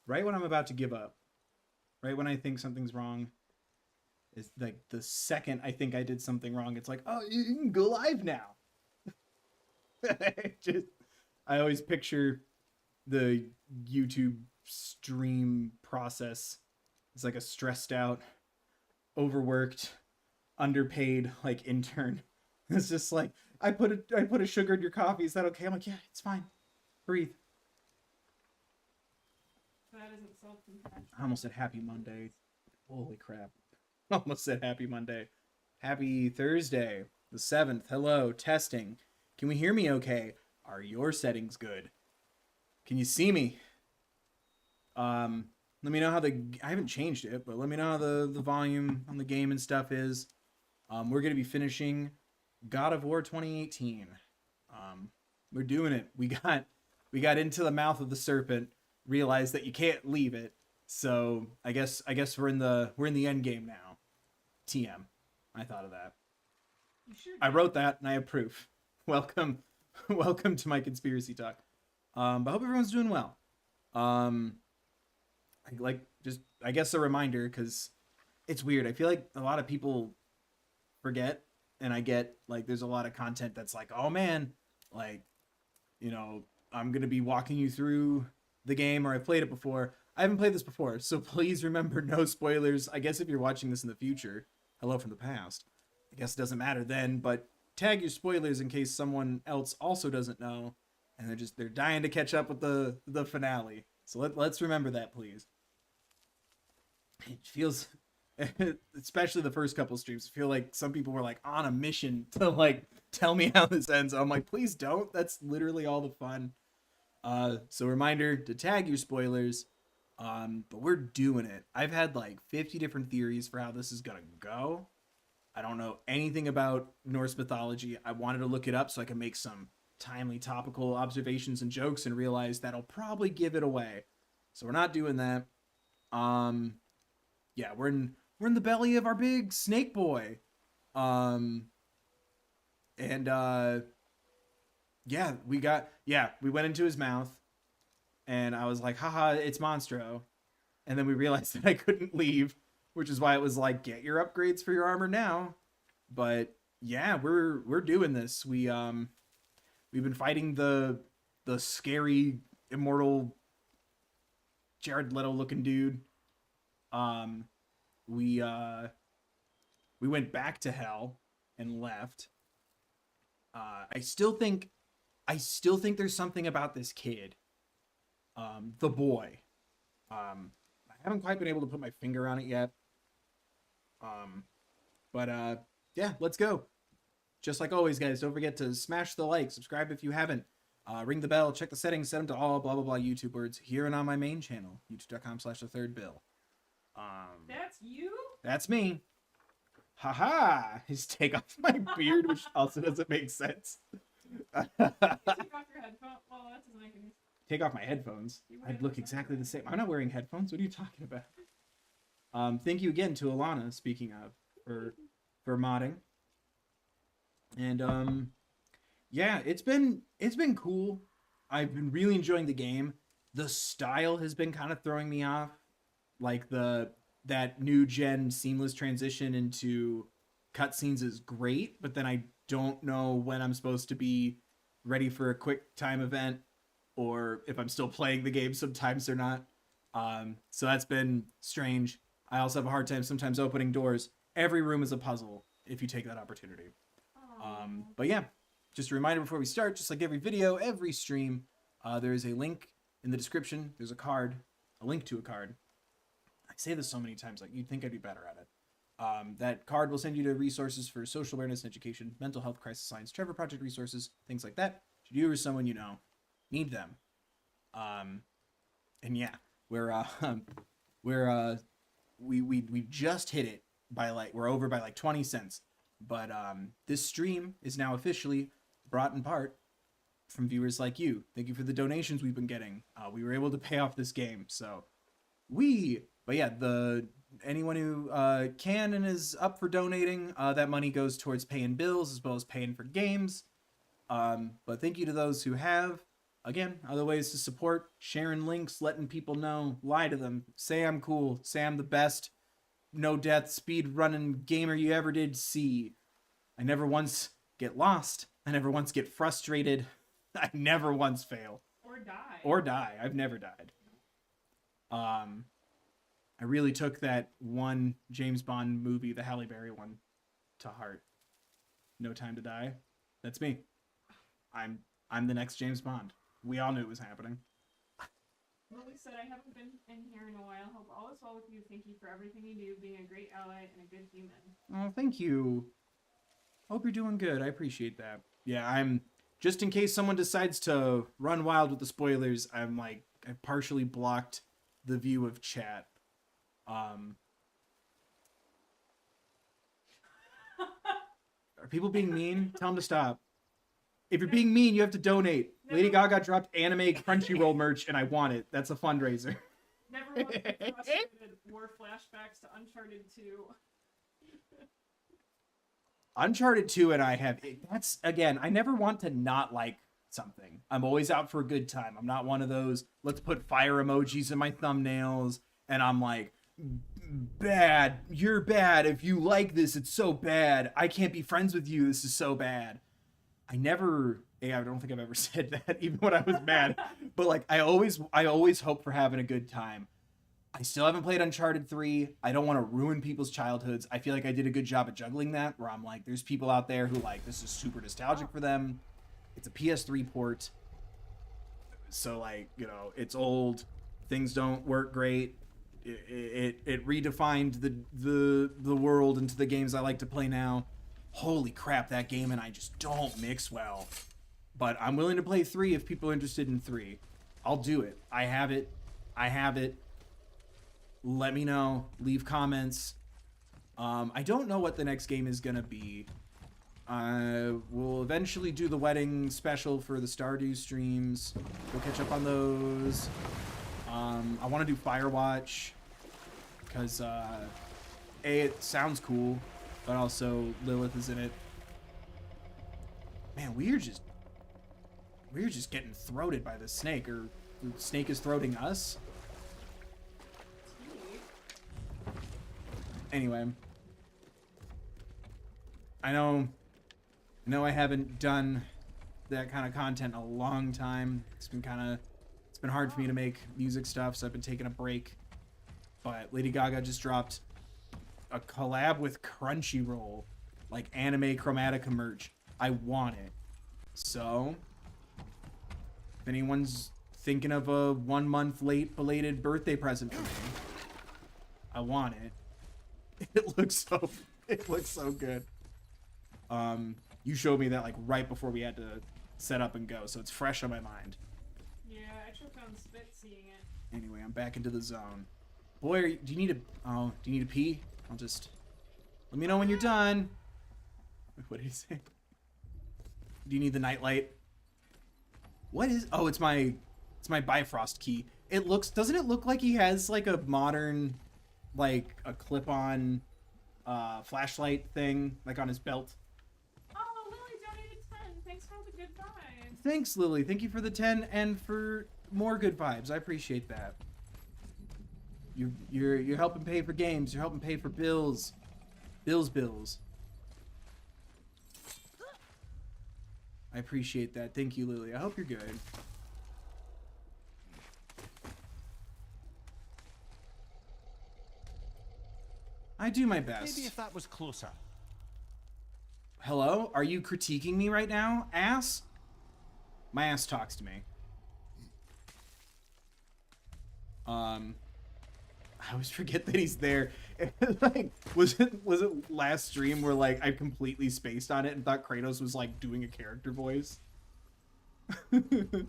right when I'm about to give up, right when I think something's wrong, is like the second I think I did something wrong, it's like, oh, you can go live now. Just, I always picture the YouTube stream process. It's like a stressed out, overworked, underpaid like intern. It's just like I put a sugar in your coffee. Is that okay? I'm like, yeah, it's fine. Breathe. That isn't self-compassion. I almost said happy Monday. Holy crap. I almost said happy Monday. Happy Thursday, the 7th. Hello, testing. Can we hear me okay? Are your settings good? Can you see me? Let me know how I haven't changed it, but let me know how the volume on the game and stuff is. We're going to be finishing God of War 2018. We're doing it. We got into the mouth of the serpent, realized that you can't leave it. So I guess we're in the end game now. TM. I thought of that. You sure I did. wrote that and I approve. Welcome to my conspiracy talk. But I hope everyone's doing well. I guess a reminder, because it's weird. I feel like a lot of people forget, and I get like there's a lot of content that's like, oh man, like, I'm gonna be walking you through the game, or I've played it before. I haven't played this before, so please remember no spoilers. I guess if you're watching this in the future, hello from the past. I guess it doesn't matter then, but tag your spoilers in case someone else also doesn't know, and they're dying to catch up with the finale. So let's remember that, please. It feels, especially the first couple streams, feel like some people were like on a mission to like tell me how this ends. I'm like, please don't. That's literally all the fun. So reminder to tag your spoilers. But we're doing it. I've had like 50 different theories for how this is gonna go. I don't know anything about Norse mythology. I wanted to look it up so I can make some timely topical observations and jokes, and realize that'll probably give it away. So we're not doing that. Yeah, we're in the belly of our big snake boy. Um and yeah, we went into his mouth, and I was like, haha, it's Monstro. And then we realized that I couldn't leave, which is why it was like, get your upgrades for your armor now. But yeah, we're doing this. We've been fighting the scary immortal Jared Leto looking dude. We went back to hell and left. I still think there's something about this kid, the boy. I haven't quite been able to put my finger on it yet. But yeah, let's go. Just like always, guys, don't forget to smash the like, subscribe if you haven't, ring the bell, check the settings, set them to all blah blah blah YouTube words here and on my main channel, youtube.com/thethirdbill. That's you? That's me. Haha! Just take off my beard, which also doesn't make sense. Take off your headphone. Well, that doesn't make any sense. Take off my headphones. I'd look exactly the same. I'm not wearing headphones. What are you talking about? Thank you again to Alana, speaking of, for modding. And yeah, it's been cool. I've been really enjoying the game. The style has been kind of throwing me off. Like that new gen seamless transition into cutscenes is great, but then I don't know when I'm supposed to be ready for a quick time event, or if I'm still playing the game sometimes or not. So that's been strange. I also have a hard time sometimes opening doors. Every room is a puzzle if you take that opportunity. But yeah, just a reminder before we start, just like every video, every stream, there is a link in the description. There's a link to a card. I say this so many times, like you'd think I'd be better at it. That card will send you to resources for social awareness and education, mental health, crisis science, Trevor Project resources, things like that. Should you or someone you know need them. And yeah, we just hit it by we're over by 20 cents. But this stream is now officially brought in part from viewers like you. Thank you for the donations we've been getting. We were able to pay off this game, so but yeah, anyone who can and is up for donating, that money goes towards paying bills as well as paying for games. But thank you to those who have. again, other ways to support, sharing links, letting people know, lie to them, say I'm cool, say I'm the best, no death, speed running gamer you ever did see. I never once get lost. I never once get frustrated. I never once fail. Or die. Or die. I've never died. I really took that one James Bond movie, the Halle Berry one, to heart. No Time to Die. That's me. I'm the next James Bond. We all knew it was happening. Lily said, I haven't been in here in a while. Hope all is well with you. Thank you for everything you do, being a great ally and a good human. Oh, thank you. Hope you're doing good. I appreciate that. Yeah, I'm... Just in case someone decides to run wild with the spoilers, I'm like... I partially blocked the view of chat. Are people being mean? Tell them to stop. If you're being mean, you have to donate. No. Lady Gaga dropped anime Crunchyroll merch, and I want it. That's a fundraiser. Never once been frustrated or flashbacks to Uncharted 2. Uncharted 2 and I have... That's, again, I never want to not like something. I'm always out for a good time. I'm not one of those, let's put fire emojis in my thumbnails, and I'm like, bad. You're bad. If you like this, it's so bad. I can't be friends with you. This is so bad. I don't think I've ever said that, even when I was mad. But like, I always hope for having a good time. I still haven't played Uncharted 3. I don't want to ruin people's childhoods. I feel like I did a good job at juggling that, where I'm like, there's people out there who like, this is super nostalgic for them. It's a PS3 port. So like, you know, it's old. Things don't work great. It redefined the world into the games I like to play now. Holy crap, that game and I just don't mix well. But I'm willing to play 3 if people are interested in 3. I'll do it. I have it. Let me know. Leave comments. I don't know what the next game is going to be. We'll eventually do the wedding special for the Stardew streams. We'll catch up on those. I want to do Firewatch. Because, it sounds cool. But also, Lilith is in it. Man, we're just getting throated by the snake. Or the snake is throating us. Anyway, I know I haven't done that kind of content in a long time. It's been hard for me to make music stuff, so I've been taking a break. But Lady Gaga just dropped a collab with Crunchyroll, like anime Chromatica merch. I want it. So, if anyone's thinking of a 1 month late belated birthday present for me, I want it. It looks so good. You showed me that like right before we had to set up and go, so it's fresh on my mind. Yeah, I choked on spit seeing it. Anyway, I'm back into the zone. Boy, do you need to pee? I'll just... Let me know when you're done. What did he say? Do you need the nightlight? What is... Oh, it's my Bifrost key. Doesn't it look like he has like a modern... like a clip-on flashlight thing, like on his belt. Oh, Lily donated 10. Thanks for all the good vibes. Thanks, Lily. Thank you for the 10 and for more good vibes. I appreciate that. You're helping pay for games. You're helping pay for bills. Bills. I appreciate that. Thank you, Lily. I hope you're good. I do my best. Maybe if that was closer. Hello? Are you critiquing me right now, ass? My ass talks to me. I always forget that he's there. Like, was it last stream where like I completely spaced on it and thought Kratos was like doing a character voice? Ugh.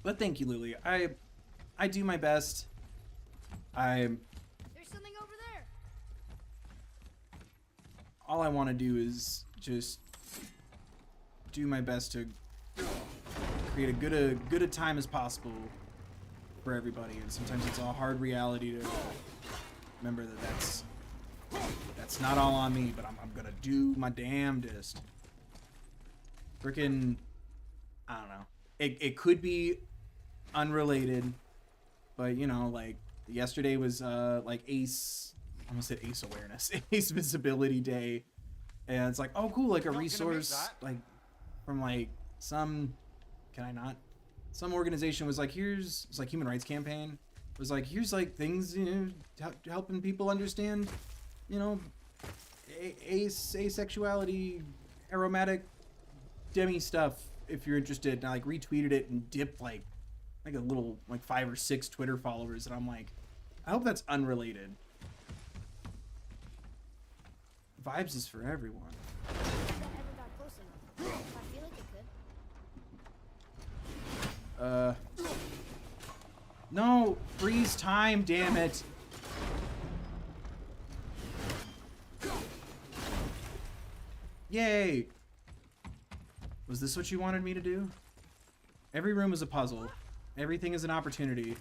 But thank you, Lily. I do my best. There's something over there. All I want to do is just do my best to create a good a time as possible for everybody, and sometimes it's a hard reality to remember that that's not all on me, but I'm gonna do my damnedest. Freaking, I don't know. It could be unrelated, but you know, like yesterday was like Ace, I almost said Ace Awareness, Ace Visibility Day, and it's like, oh cool, like a resource like from like some, can I not? Some organization was like, here's, it's like Human Rights Campaign, was like, here's like things, you know, helping people understand, you know, asexuality, aromatic demi stuff if you're interested. And I like retweeted it and dipped like a little like 5 or 6 Twitter followers, and I'm like, I hope that's unrelated. Vibes is for everyone. That ever got close enough. I feel like it could. No, freeze time, damn it. Yay. Was this what you wanted me to do? Every room is a puzzle. Everything is an opportunity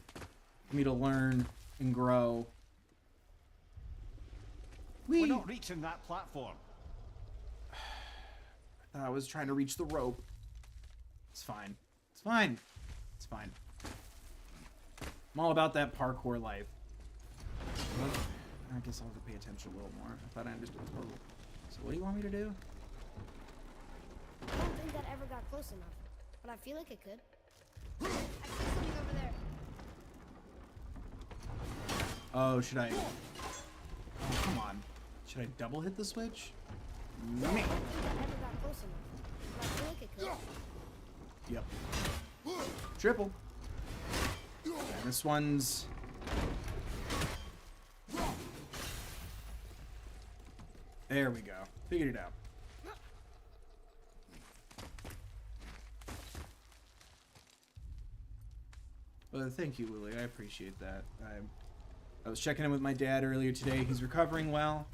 for me to learn and grow. We're not reaching that platform. I was trying to reach the rope. It's fine. It's fine. It's fine. I'm all about that parkour life. I guess I'll have to pay attention a little more. I thought I understood the rope. So what do you want me to do? I don't think that ever got close enough, but I feel like it could. I see something over there. Oh, should I? Oh, come on. Should I double hit the switch? I don't think that ever got close enough, but I feel like it could. Yep. Triple. And this one's... There we go. Figured it out. Well, thank you, Willie. I appreciate that. I was checking in with my dad earlier today. He's recovering well.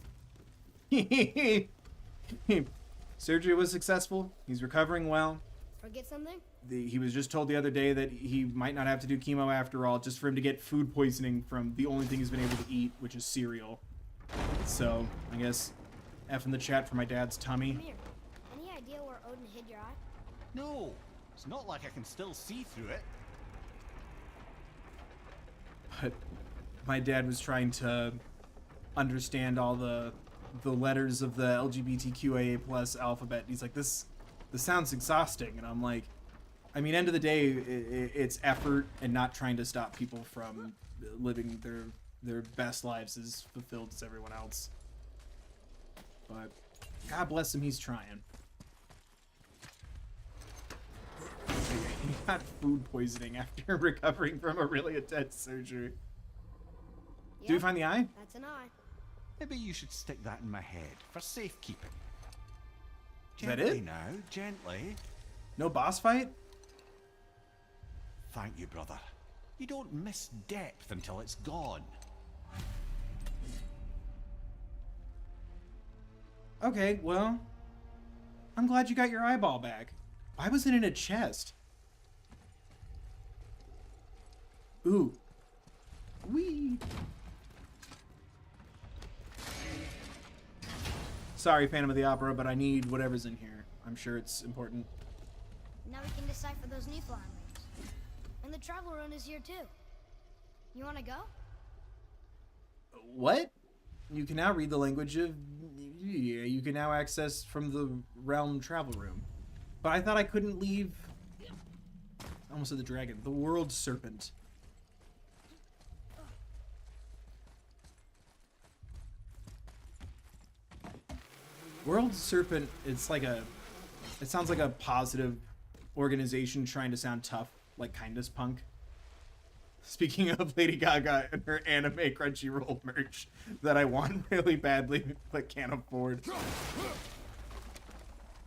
Surgery was successful. He's recovering well. Forget something? He was just told the other day that he might not have to do chemo after all, just for him to get food poisoning from the only thing he's been able to eat, which is cereal. So, I guess F in the chat for my dad's tummy. Come here. Any idea where Odin hid your eye? No, it's not like I can still see through it. But my dad was trying to understand all the letters of the LGBTQIA plus alphabet. He's like, this sounds exhausting. And I'm like, I mean, end of the day, it's effort and not trying to stop people from living their best lives as fulfilled as everyone else. But God bless him, he's trying. He got food poisoning after recovering from a really intense surgery. Do we find the eye? That's an eye. Maybe you should stick that in my head for safekeeping. Is that Gently it? now, gently. No boss fight? Thank you, brother. You don't miss depth until it's gone. Okay, well, I'm glad you got your eyeball back. Why was it in a chest? Ooh. Wee. Sorry, Phantom of the Opera, but I need whatever's in here. I'm sure it's important. Now we can decipher those Nephilim rings. And the travel rune is here too. You want to go? What? You can now read the language of... Yeah, you can now access from the realm travel room. But I thought I couldn't leave... I almost said the dragon. The world serpent. World Serpent, it's like a... It sounds like a positive organization trying to sound tough, like Kindness Punk. Speaking of Lady Gaga and her anime Crunchyroll merch that I want really badly but can't afford.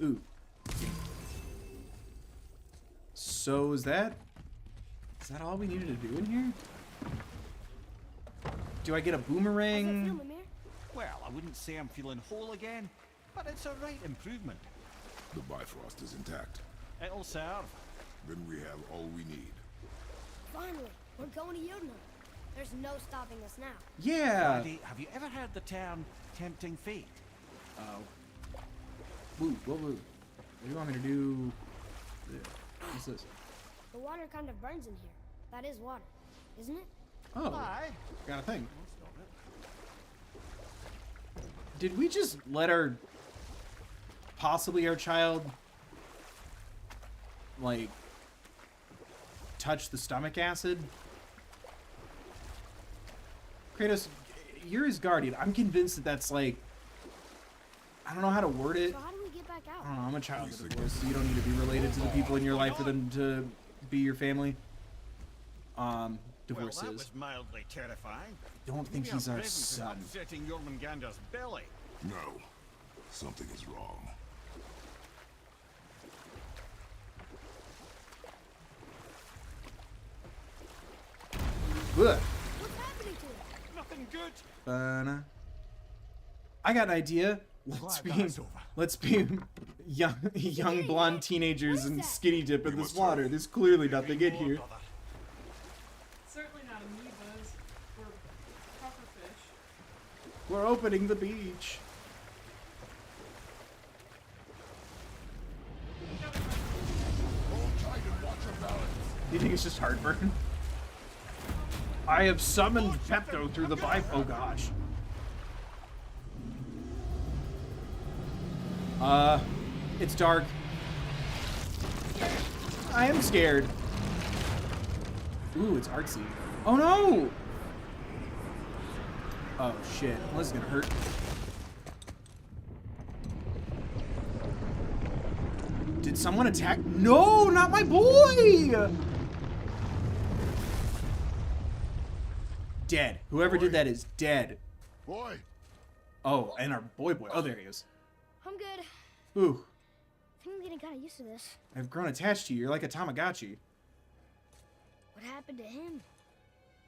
Ooh. So is that all we needed to do in here? Do I get a How's it feel, boomerang? Mimir? Well, I wouldn't say I'm feeling whole again, but it's a right improvement. The Bifrost is intact. It'll serve. Then we have all we need. Finally, we're going to Yodna. There's no stopping us now. Yeah. Daddy, have you ever heard the term tempting fate? Oh. Woo, whoa, whoa. What do you want me to do? What's this? The water kind of burns in here. That is water, isn't it? Oh, Aye. got a thing. Won't stop it. Did we just let possibly our child, like, touch the stomach acid? Kratos, you're his guardian. I'm convinced that that's like, I don't know how to word it. So how do we get back I out? don't know, I'm a child of divorce, so you don't need to be related to the people in your life for them to be your family. Divorce Well, that is. was mildly terrifying. Don't think Maybe he's our presence is son. upsetting Jormungandr's belly. No. Something is wrong. Ugh. What's happening to it? Nothing good. I got an idea. Quiet, guys, over. Let's be young blonde teenagers and skinny dip in We this must water. hurry. There's clearly nothing in here. Brother. Certainly not amoebas or pufferfish. We're opening the beach. Hold tight and watch your balance. Do you think it's just heartburn? I have summoned Pepto through the pipe. Oh gosh. It's dark. I am scared. Ooh, it's artsy. Oh no! Oh shit. Well, this is gonna hurt. Did someone attack? No, not my boy! Dead. Whoever did that is dead. Boy, Oh, and our boy. Oh, there he is. I'm good. Ooh, I think I'm getting kind of used to this. I've grown attached to you. You're like a Tamagotchi. What happened to him?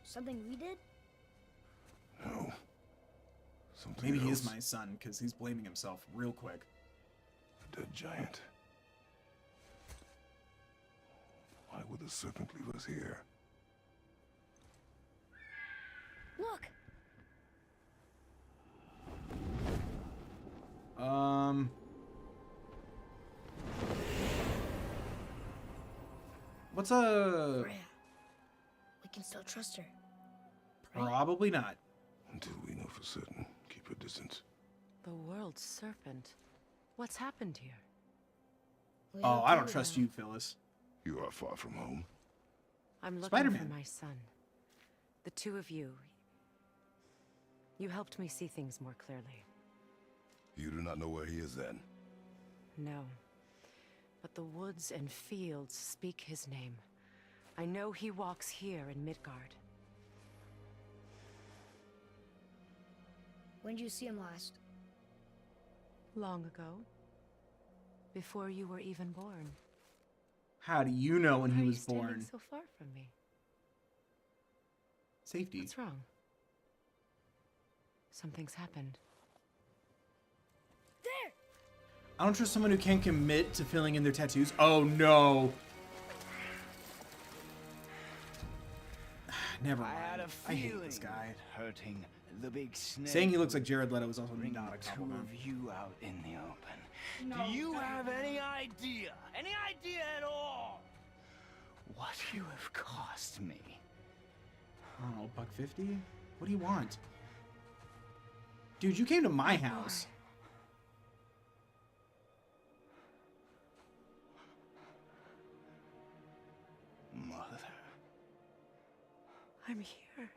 Something we did? no. Something Maybe he else. is my son, because he's blaming himself real quick. A dead giant. Why would the serpent leave us here? Look! What's a... Freya. We can still trust her. Probably not. Until we know for certain, keep a distance. The world's serpent. What's happened here? We Oh, I don't do trust now. you, Phyllis. You are far from home. I'm looking Spider-Man. for my son. The two of you. You helped me see things more clearly. You do not know where he is then? No. But the woods and fields speak his name. I know he walks here in Midgard. When did you see him last? Long ago. Before you were even born. How do you know when Why he are you was standing born? so far from me? Safety. What's wrong? Something's happened. There! I don't trust someone who can't commit to filling in their tattoos. Oh no. Never I mind. had a I feeling hate this guy. hurting the big snake. Saying he looks like Jared Leto is also bring not a the two compliment. of you out in the open. No, Do you that- have any idea at all, what you have cost me? I don't know, $1.50? What do you want? Dude, you came to my house. Mother. I'm here.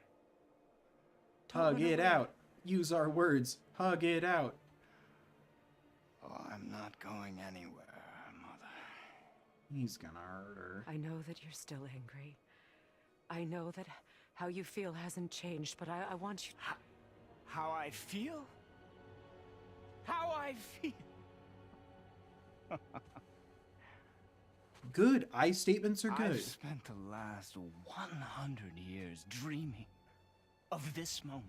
Don't Hug run it away. out. Use our words. Hug it out. Oh, I'm not going anywhere, Mother. He's gonna hurt her. I know that you're still angry. I know that how you feel hasn't changed, but I want you... How I feel? How I feel? Good. I statements are good. I've spent the last 100 years dreaming of this moment.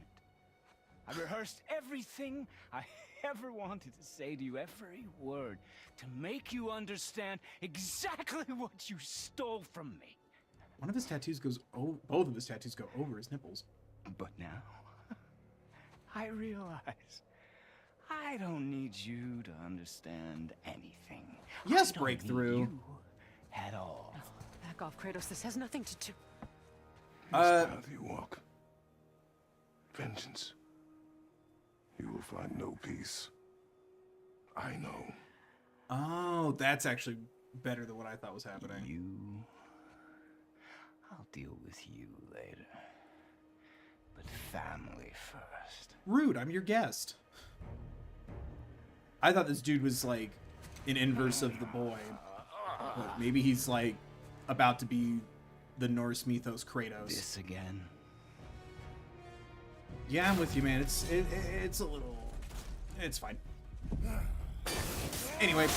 I rehearsed everything I ever wanted to say to you, every word, to make you understand exactly what you stole from me. One of his tattoos goes... Oh, both of his tattoos go over his nipples. But now, I realize I don't need you to understand anything. Yes, I don't breakthrough. need you at all. Back off, Kratos. This has nothing to do. This path you walk, vengeance, you will find no peace. I know. Oh, that's actually better than what I thought was happening. I'll deal with you later. But family first. Rude, I'm your guest. I thought this dude was like an inverse of the boy. But maybe he's like about to be the Norse mythos Kratos. This again. Yeah, I'm with you, man. It's a little... It's fine. Anyway.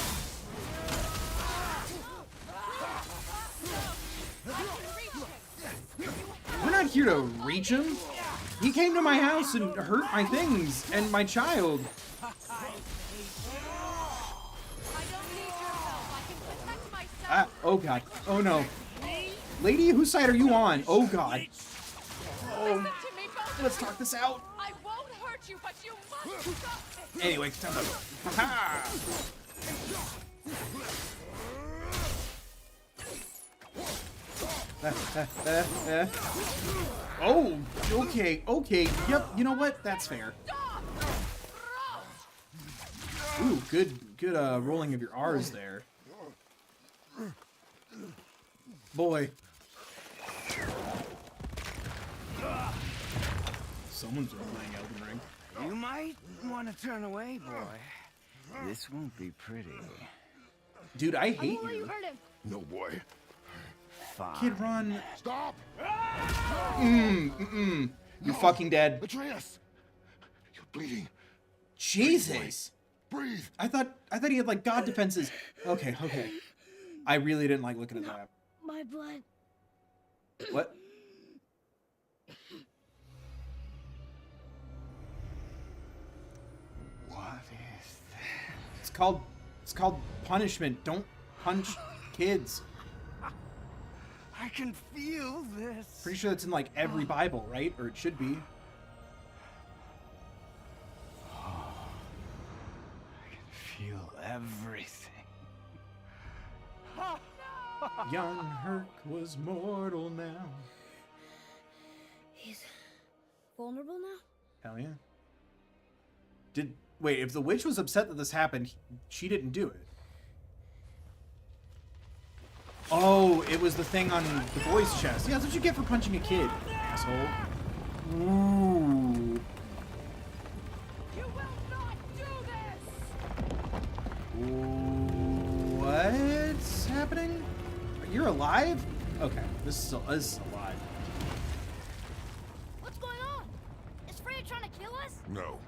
We're not here to reach him. He came to my house and hurt my things and my child. I don't need your help. I can protect myself. Oh god. Oh no. Lady, whose side are you on? Oh god. Listen to me, both. Let's talk this out. I won't hurt you, but you must stop this. Anyway, time to go. Ha-ha! Oh, okay, okay. Yep, you know what? That's fair. Ooh, good rolling of your R's there. Boy. Someone's been playing Elden Ring. You might want to turn away, boy. This won't be pretty. Dude, I I hate won't let you you. hurt him. No, boy. Fine. Kid, run. Stop! You're fucking dead. Atreus! You're bleeding. Jesus. Breathe! I thought he had like god defenses. Okay, okay. I really didn't like looking at that. My blood. What? What is that? It's called punishment. Don't punch kids. I can feel this. Pretty sure that's in like every Bible, right? Or it should be. Feel everything. Young Herc was mortal now. He's vulnerable now? Hell yeah. Wait, if the witch was upset that this happened, she didn't do it. Oh, it was the thing on the boy's chest. Yeah, that's what you get for punching a kid, asshole. Ooh. You will not do this. What's happening? You're alive? Okay, this is alive. What's going on? Is Freya trying to kill us? No.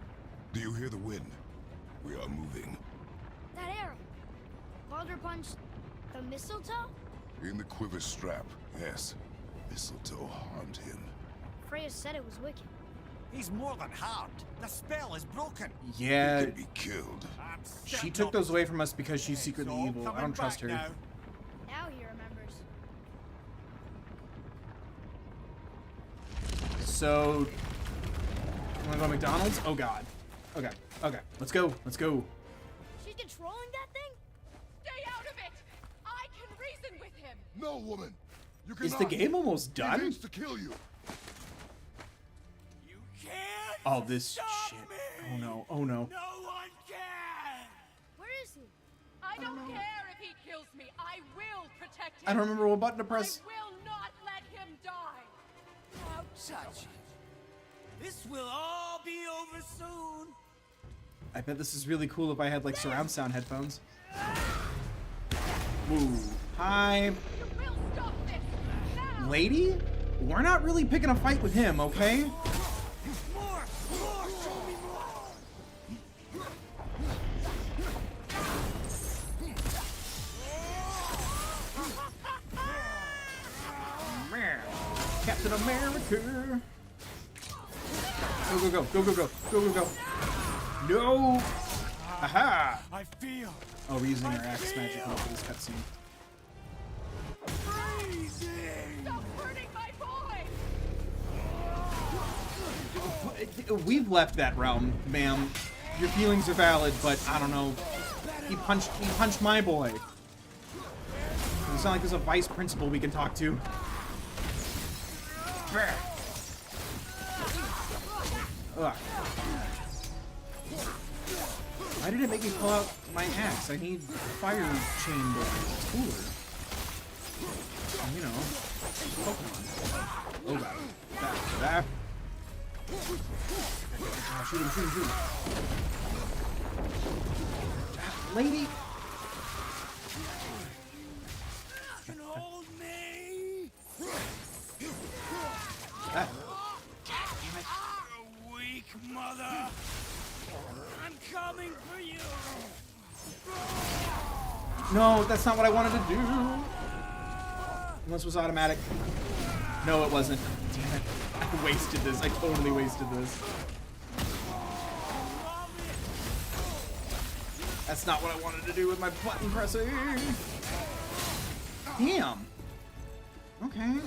Do you hear the wind? We are moving. That arrow. Baldur punched the mistletoe? In the quiver strap, yes. Mistletoe harmed him. Freya said it was wicked. He's more than harmed. The spell is broken. He Yeah, can be killed. I'm she certain took of those it. away from us because she's secretly It's all evil. I coming don't trust back her. now. Now he remembers. So, wanna go to McDonald's? Oh god. Okay, okay. Let's go. Let's go. She's controlling that thing? Stay out of it. I can reason with him. No, woman! You Is cannot. the game almost He done? means to kill you. You can't Oh, this stop shit. me. Oh no. Oh no. No one can. Where is he? I don't care if he kills me. I will protect him. I don't remember what button to press. I will not let him die. Don't touch it. This will all be over soon. I bet this is really cool if I had like surround sound headphones. Woo. Hi, You will stop this now. lady? We're not really picking a fight with him, okay? More, show me more. Captain America. Go, go, go, go, go, go, go, go, go. No! Aha! I feel Oh, we're using our axe magic for this cutscene. freezing. Stop hurting my boy. We've left that realm, ma'am. your feelings are valid, but I don't know. He punched my boy. It's not like there's a vice principal we can talk to. Ugh. Why did it make me pull out my axe? I need fire chain blade. It's cooler. You know, Pokemon. Oh god. Back. Shoot him. Lady! Can hold me. Ah. Weak mother. I'm coming for you. No, that's not what I wanted to do. Unless it was automatic. No, it wasn't. Damn it. I wasted this. I totally wasted this. That's not what I wanted to do with my button pressing. Damn. Okay.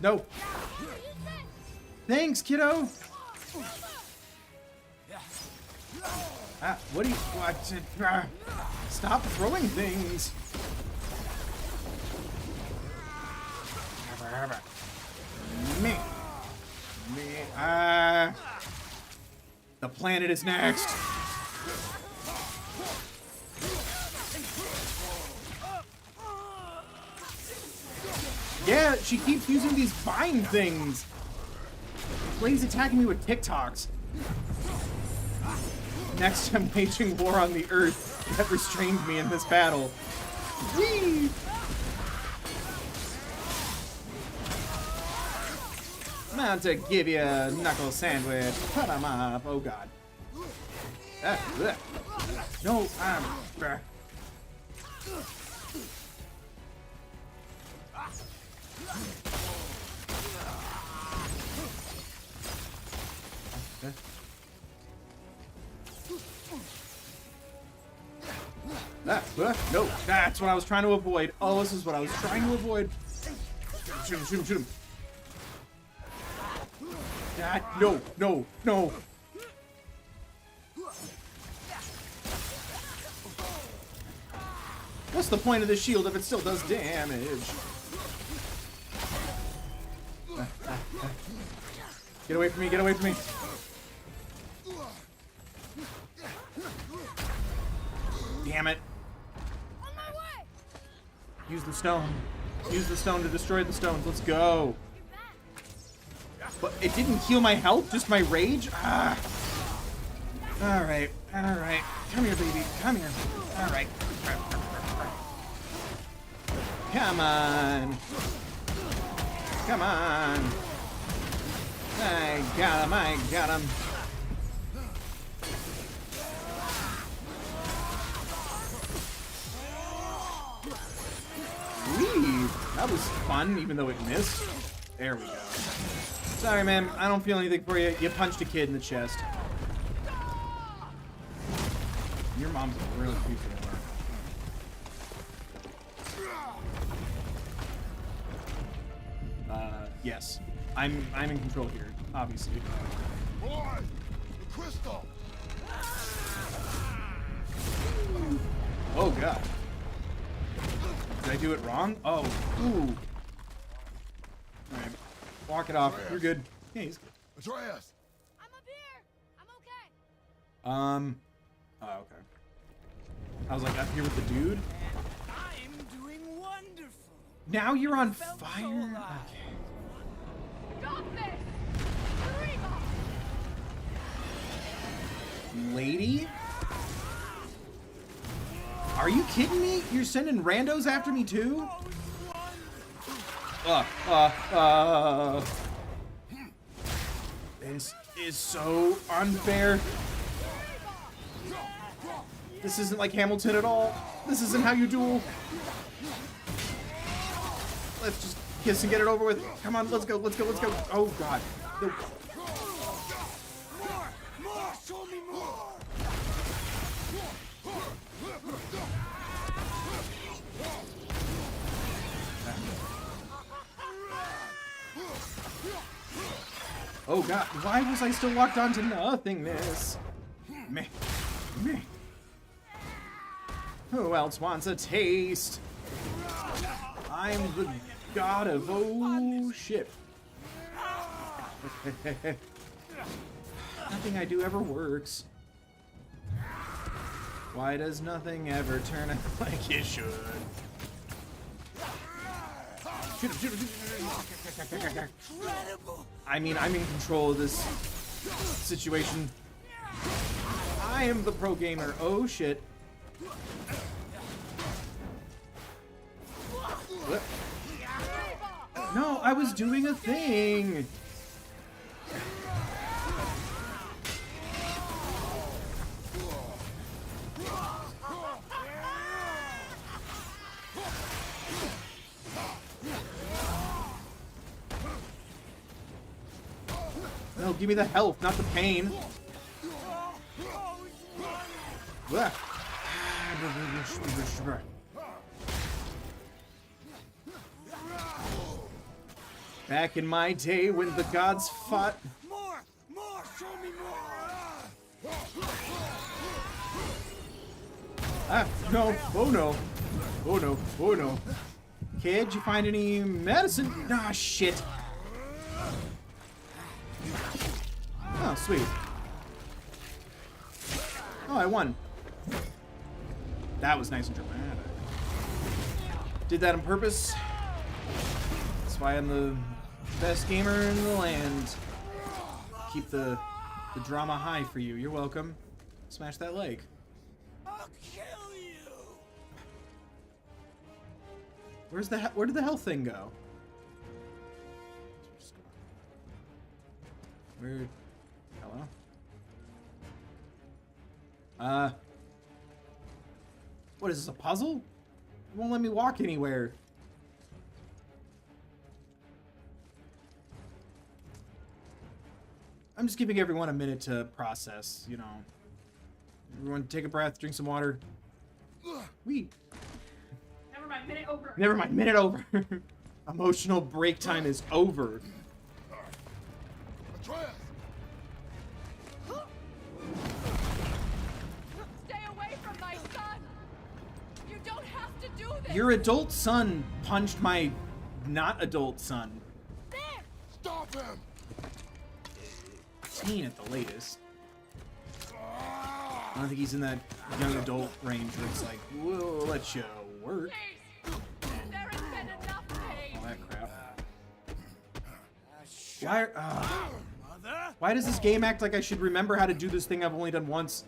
No. Thanks, kiddo. What do you... stop throwing things. Me. The planet is next. Yeah, she keeps using these vine things. Lady's attacking me with TikToks. Next, I'm waging war on the earth that restrained me in this battle. Whee! I'm about to give you a knuckle sandwich. Cut 'em up. Oh god. No, no, that's what I was trying to avoid. Oh, this is what I was trying to avoid. Shoot him. No. What's the point of the shield if it still does damage? Get away from me. Damn it. On my way. Use the stone to destroy the stones. Let's go. But it didn't heal my health, just my rage? Ah. Alright. Come here, baby. Come here. Alright. Come on. I got him. Whee! That was fun, even though it missed. There we go. Sorry, man. I don't feel anything for you. You punched a kid in the chest. Your mom's really creepy. Yes. I'm in control here, obviously. Boy, the crystal. Oh god. Did I do it wrong? Oh, ooh. Alright. Walk it off. You're good. Yeah, he's good. Atreus. I'm up here. I'm okay. Oh, okay. I was like up here with the dude. I'm doing wonderful. Now you're on Felt so fire? alive. Okay. Stop this. Lady? Are you kidding me? You're sending randos after me too? This is so unfair. This isn't like Hamilton at all. This isn't how you duel. Let's just kiss and get it over with. Come on, let's go. Oh god. the... More! Show me more! Oh god, why was I still locked onto nothingness? Meh. Meh. Who else wants a taste? I'm the god of oh shit. Nothing I do ever works. Why does nothing ever turn out like it should? Shoot him, shoot him, shoot him. I mean, I'm in control of this situation. I am the pro gamer. Oh shit. What? No, I was doing a thing. No, give me the health, not the pain. Back in my day when the gods fought. More! Show me more! Ah, no. Oh no. Oh no. Oh no. Kid, did you find any medicine? Ah, shit. Oh, sweet. Oh, I won. That was nice and dramatic. Did that on purpose. That's why I'm the best gamer in the land. Keep the drama high for you. You're welcome. Smash that leg. I'll kill you! Where did the health thing go? Where? Hello? What is this, a puzzle? It won't let me walk anywhere. I'm just giving everyone a minute to process, you know. Everyone take a breath, drink some water. Wee. Never mind, minute over. Never mind, minute over. Emotional break time is over. Stay away from my son! You don't have to do this! Your adult son punched my not adult son. Stop him! Teen at the latest. I don't think he's in that young adult range where it's like, we'll let you work. There has been enough pain! All that crap. Why, Mother? why does this game act like I should remember how to do this thing I've only done once?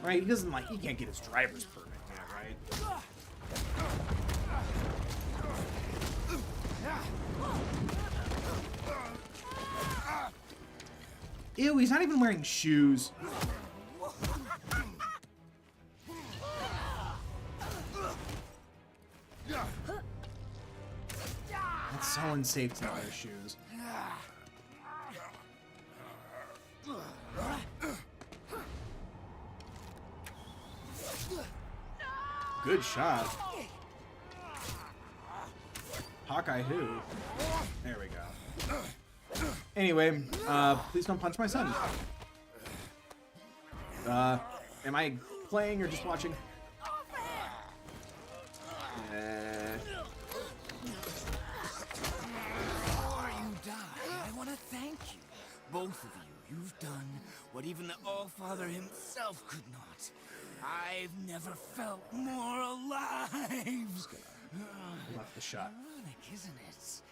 Right, he can't get his driver's permit yet, right? Ew, he's not even wearing shoes. It's so unsafe to wear shoes. Good shot. Hawkeye who? There we go. Anyway, please don't punch my son. Am I playing or just watching? Before you die, I want to thank you. Both of you. You've done what even the All-Father himself could not. I've never felt more alive. Left the shot. Ironic, isn't it?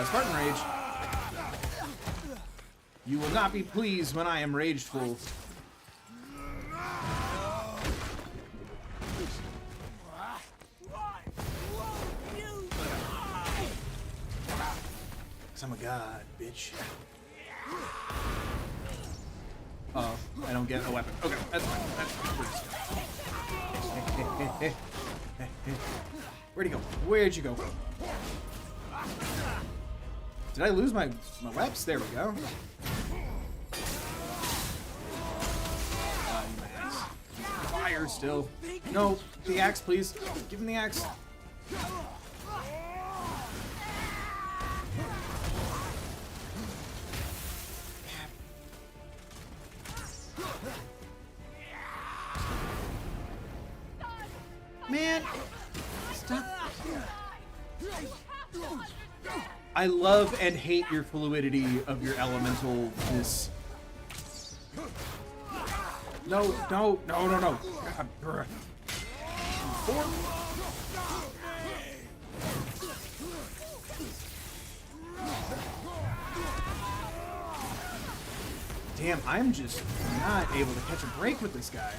Spartan Rage. You will not be pleased when I am rageful. Cause I'm a god, bitch. Oh, I don't get a weapon. Okay, that's fine. That's fine. Where'd he go? Where'd you go? Did I lose my webs? There we go. Fire still. No, the axe, please. Give him the axe. Man, stop. I love and hate your fluidity of your elementalness. No, no, no, no, no. God, damn, I'm just not able to catch a break with this guy.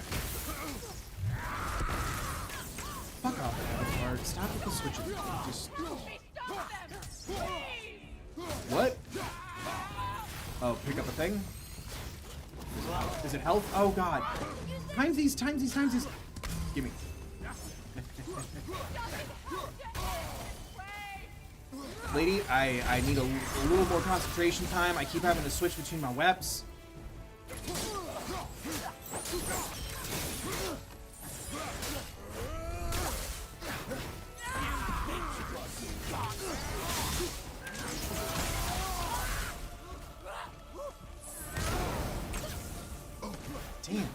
Fuck off that part. Stop with the switching. Just... What? Oh, pick up a thing? Is it health? Oh god. Times these, times these, times these. Gimme. Lady, I need a little more concentration time. I keep having to switch between my weapons. Damn.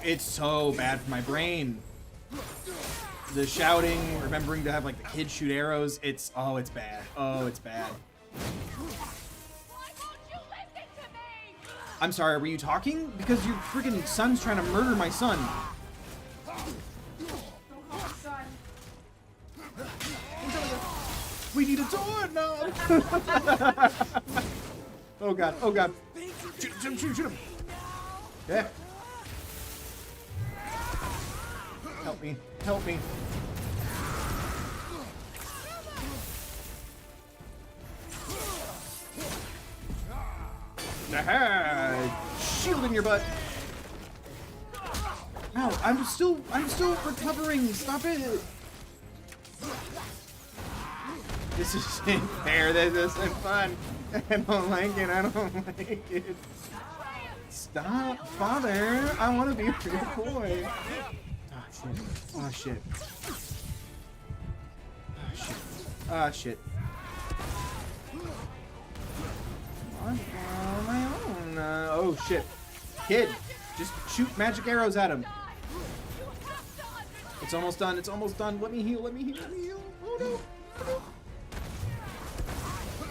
It's so bad for my brain. The shouting, remembering to have like the kids shoot arrows, it's bad. Oh, it's bad. I'm sorry, were you talking? Because your freaking son's trying to murder my son. We need a door, no! Oh god, oh god. Shoot him, shoot him. Yeah. Help me, help me. Aha! Shield in your butt. Ow, I'm still recovering. Stop it. This isn't fair. This isn't fun. I don't like it. I don't like it. Stop, father. I want to be a good boy. Oh shit. Oh shit. Ah shit. I'm on my own. Oh shit. Kid, just shoot magic arrows at him. It's almost done. It's almost done. Let me heal. Let me heal. Let me heal. Oh no.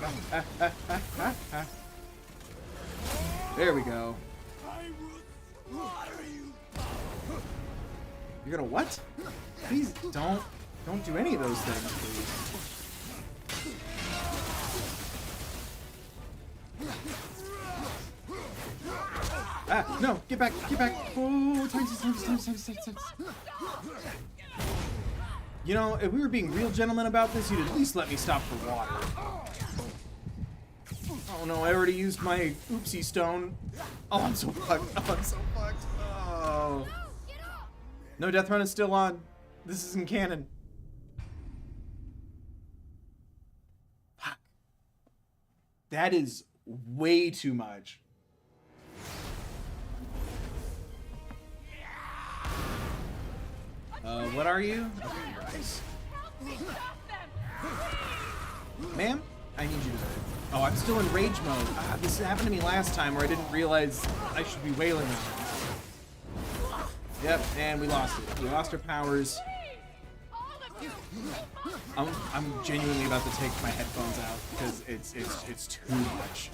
Oh, no. There we go. You're gonna what? Please don't do any of those things, please. Ah, no, get back, get back. Oh, times. You know, if we were being real gentlemen about this, you'd at least let me stop for water. Oh no, I already used my oopsie stone. Oh, I'm so fucked. Oh, I'm so fucked. Oh. No, Death Run is still on. This isn't canon. Fuck. That is way too much. What are you? Okay, you're ice. Ma'am, I need you to... Oh, I'm still in rage mode. Ah, this happened to me last time where I didn't realize I should be wailing on her. Yep, and we lost it. We lost our powers. I'm genuinely about to take my headphones out because it's too much.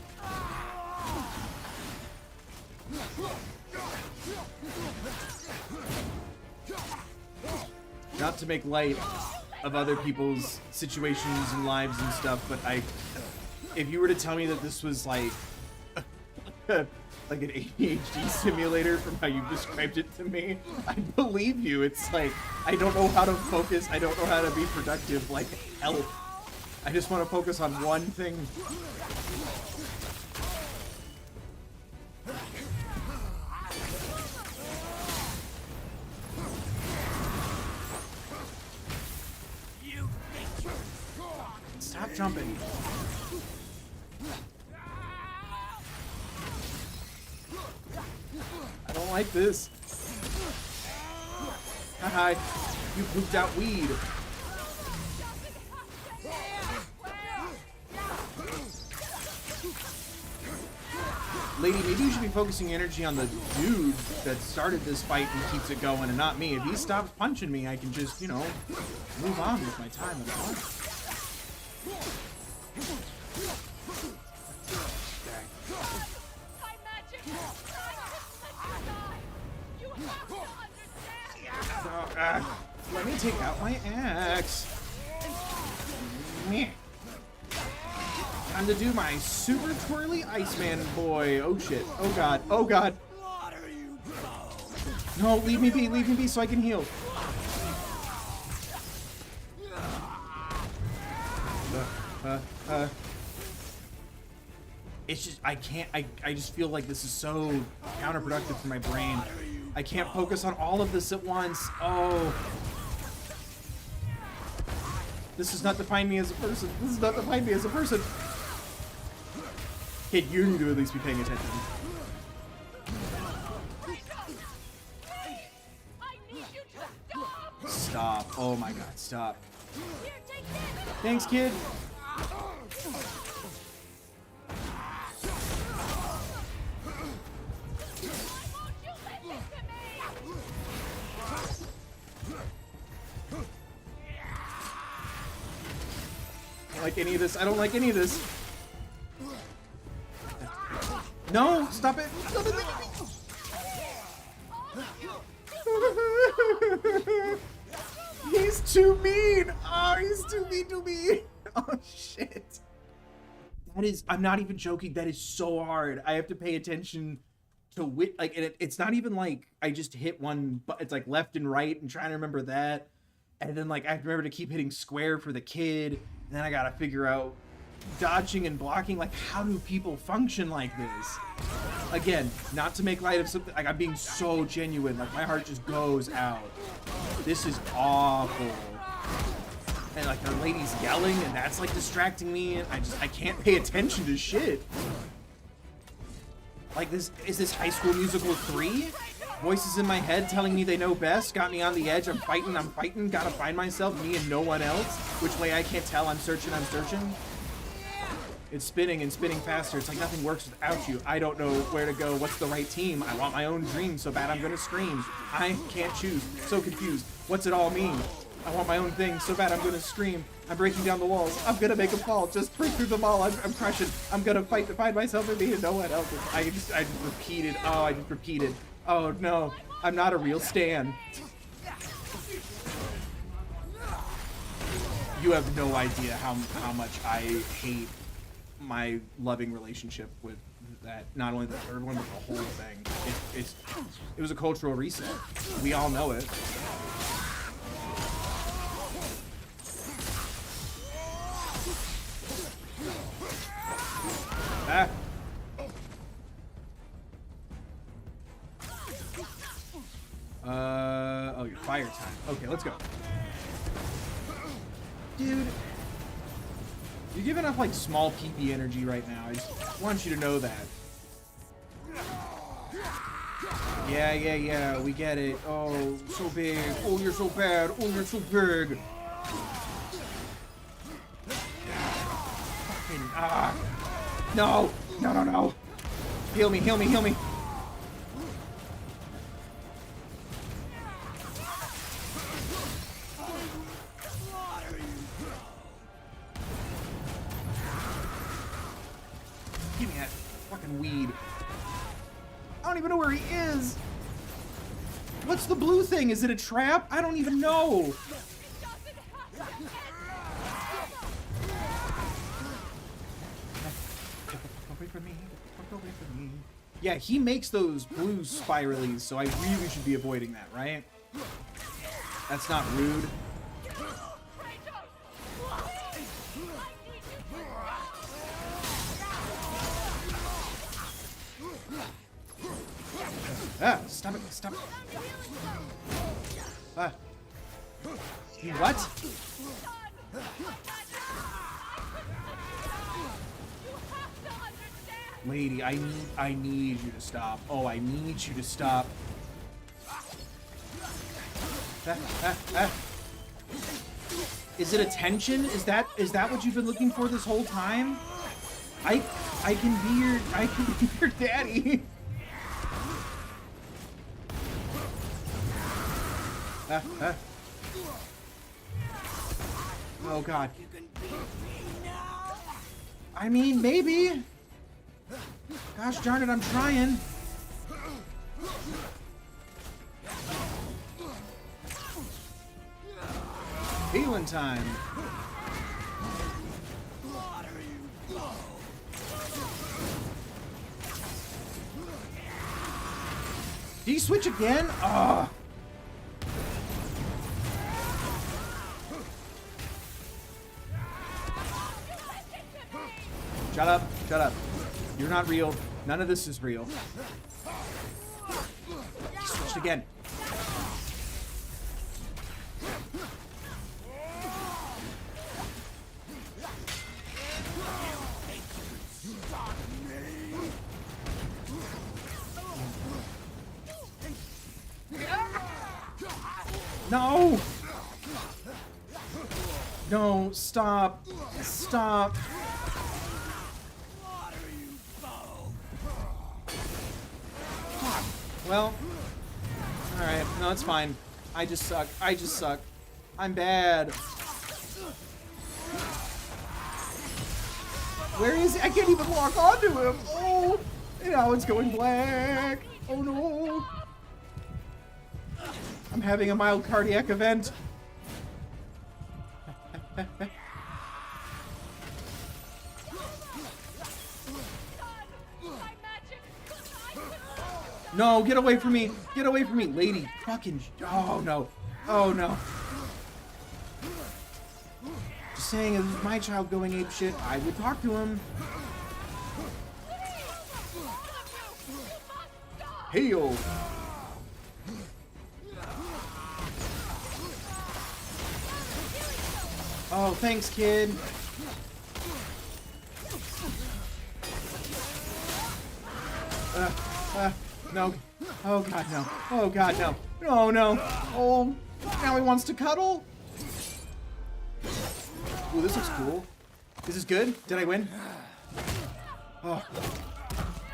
Not to make light of other people's situations and lives and stuff, but if you were to tell me that this was like an ADHD simulator from how you described it to me, I'd believe you. It's like, I don't know how to focus, I don't know how to be productive, like, help. I just want to focus on one thing. Stop jumping. I don't like this. Haha, you pooped out weed. Lady, maybe you should be focusing energy on the dude that started this fight and keeps it going and not me. If he stops punching me, I can just, you know, move on with my time. Let me take out my axe. Meh. Time to do my super twirly Iceman boy. Oh shit. Oh god. Oh god. No, leave me be so I can heal. It's just, I can't, I just feel like this is so counterproductive for my brain. I can't focus on all of this at once. Oh. This does not define me as a person. This does not define me as a person. Kid, you need to at least be paying attention. Stop. Oh my god, stop. Thanks, kid. I don't like any of this. I don't like any of this. No, stop it. Stop it. He's too mean. Oh, he's too mean to me. Oh, shit. That is, I'm not even joking. That is so hard. I have to pay attention to like, it's not even like I just hit one, but it's like left and right and trying to remember that. And then like I have to remember to keep hitting square for the kid. And then I gotta figure out dodging and blocking. Like, how do people function like this? Again, not to make light of something, like I'm being so genuine, like my heart just goes out. This is awful. And like the lady's yelling and that's like distracting me and I can't pay attention to shit. Like this, is this High School Musical 3? Voices in my head telling me they know best, got me on the edge, I'm fighting, gotta find myself, me and no one else. Which way I can't tell, I'm searching. It's spinning and spinning faster. It's like nothing works without you. I don't know where to go. What's the right team? I want my own dream so bad I'm gonna scream. I can't choose. So confused. What's it all mean? I want my own thing so bad I'm gonna scream. I'm breaking down the walls. I'm gonna make them fall. Just break through them all. I'm crushing. I'm gonna fight to find myself and me and no one else. I just repeated. Oh, I just repeated. Oh no, I'm not a real Stan. You have no idea how much I hate my loving relationship with that. Not only the third one, but the whole thing. It was a cultural reset. We all know it. Ah. Oh, your fire time. Okay, let's go. Dude, you're giving off like small PP energy right now. I just want you to know that. Yeah, we get it. Oh, so big. Oh, you're so bad. Oh, you're so big. Fucking, no. Heal me. Give me that fucking weed. I don't even know where he is. What's the blue thing? Is it a trap? I don't even know. Yeah, he makes those blue spiralies, so I really should be avoiding that, right? That's not rude. Ah, stop it, stop it. Ah. You what? Lady, I need you to stop. Oh, I need you to stop. Is it attention? Is that what you've been looking for this whole time? I can be your daddy. Oh god. I mean, maybe. Gosh darn it, I'm trying. Healing time. Did you switch again? Ah. Shut up. Shut up. You're not real. None of this is real. He switched again. No! No, stop. Stop. Well, alright, no, it's fine. I just suck. I just suck. I'm bad. Where is he? I can't even lock onto him. Oh, now it's going black. Oh no. I'm having a mild cardiac event. No, get away from me. Get away from me, lady. Fucking. Oh no. Oh no. Just saying, if it was my child going ape shit, I would talk to him. Heal. Oh, thanks, kid. No. Oh, God, no. Oh, God, no. Oh, no. Oh, now he wants to cuddle? Ooh, this looks cool. Is this good? Did I win? Oh.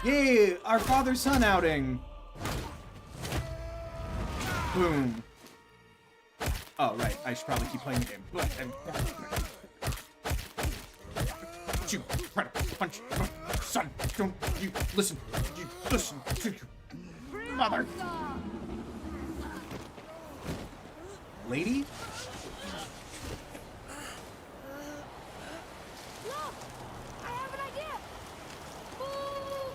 Yay! Our father-son outing! Boom. Oh, right. I should probably keep playing the game. You punch, son! Don't you listen! You listen to your mother! Lady? Look! I have an idea! Boom!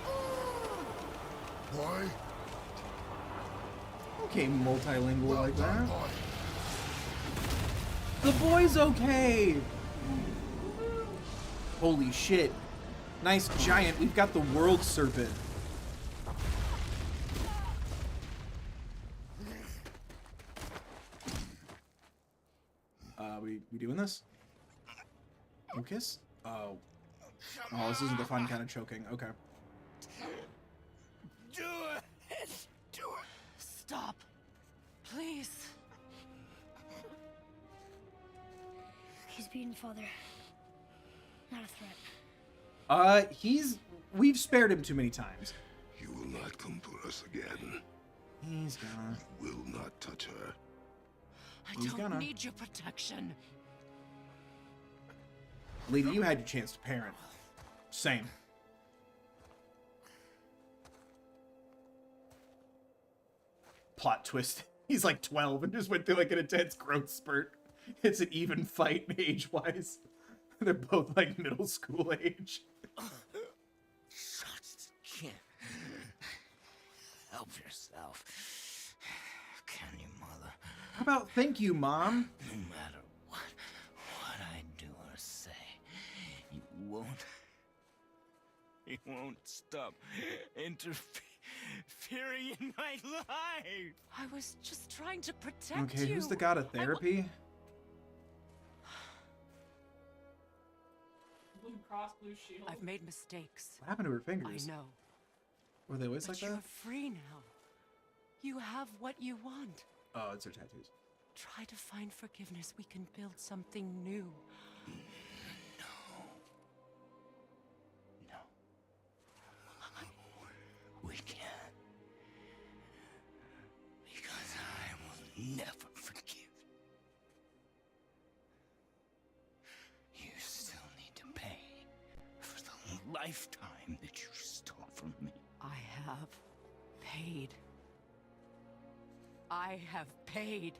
Boom! Why? Okay, multilingual like that. The boy's okay! Holy shit. Nice giant. We've got the world serpent. We doing this? No kiss? Oh. Oh, this isn't the fun kind of choking. Okay. Do it! Do it! Stop. Please. He's beaten Father. Not a threat. We've spared him too many times. You will not come for us again. He's gonna. Will not touch her. I He's don't gonna. need your protection. Lady, you had your chance to parent. Same. Plot twist. He's like 12 and just went through like an intense growth spurt. It's an even fight age-wise. They're both like middle school age. Just help yourself. Can you, Mother? How about thank you, Mom? No matter what I do or say, you won't stop interfering in my life. I was just trying to protect you. Okay, who's the god of therapy? Blue cross, blue shield. I've made mistakes. What happened to her I fingers? know. Were they always But like you're that? free now. You have what you want. Oh, it's her tattoos. Try to find forgiveness. We can build something new. No. We can't. Because I will never forgive. You still need to pay for the lifetime that you stole from me. I have paid. I have paid.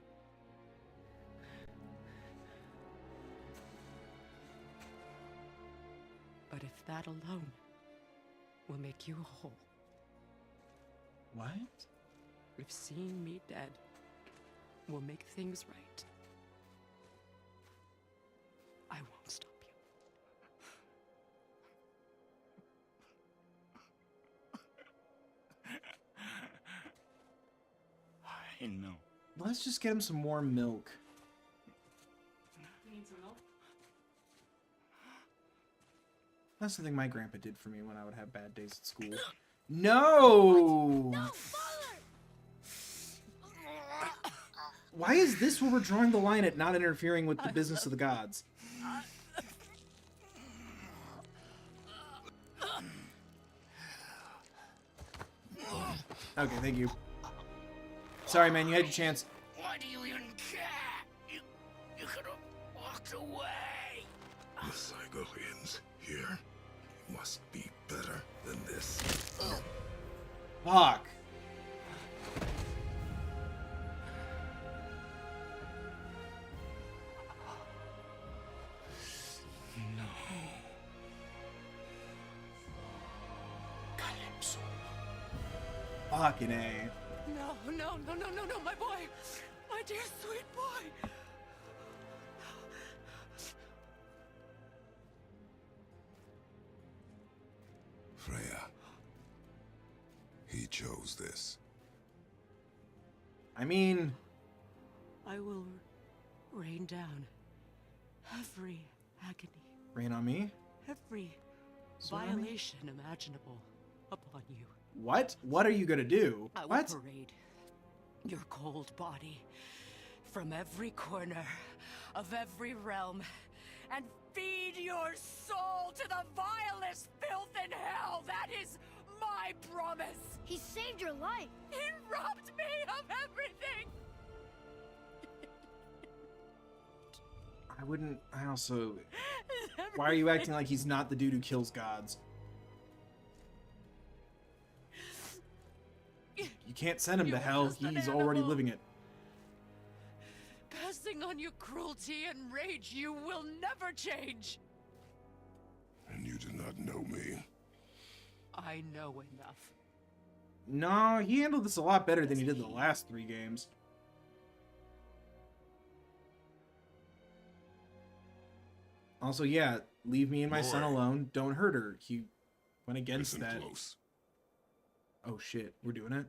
But if that alone will make you whole, What? if seeing me dead will make things right, I won't stop you. I know. Let's just get him some more milk. You need some milk? That's the thing my grandpa did for me when I would have bad days at school. No! Why is this where we're drawing the line at not interfering with the business of the gods? Okay, thank you. Sorry, man, you had your chance. Why do you even care? You could have walked away. The Sigolians here must be better than this. Fuck. Calypso. Fucking A. No, my boy! My dear sweet boy! Freya. He chose this. I mean, I will rain down every agony, rain on me? every Swear on me? violation imaginable upon you. What? What are you gonna do? I will What? parade your cold body from every corner of every realm and feed your soul to the vilest filth in hell. That is my promise. He saved your life. He robbed me of everything. I wouldn't. I also. Why are you acting like he's not the dude who kills gods? You can't send him to You're hell. just an He's already animal. living it. Passing on your cruelty and rage, you will never change. And you do not know me. I know enough. No, he handled this a lot better than he did the last 3 games. Also, yeah, leave me and my son Boy. alone. Don't hurt her. He went against Listen that. close. Oh shit, we're doing it?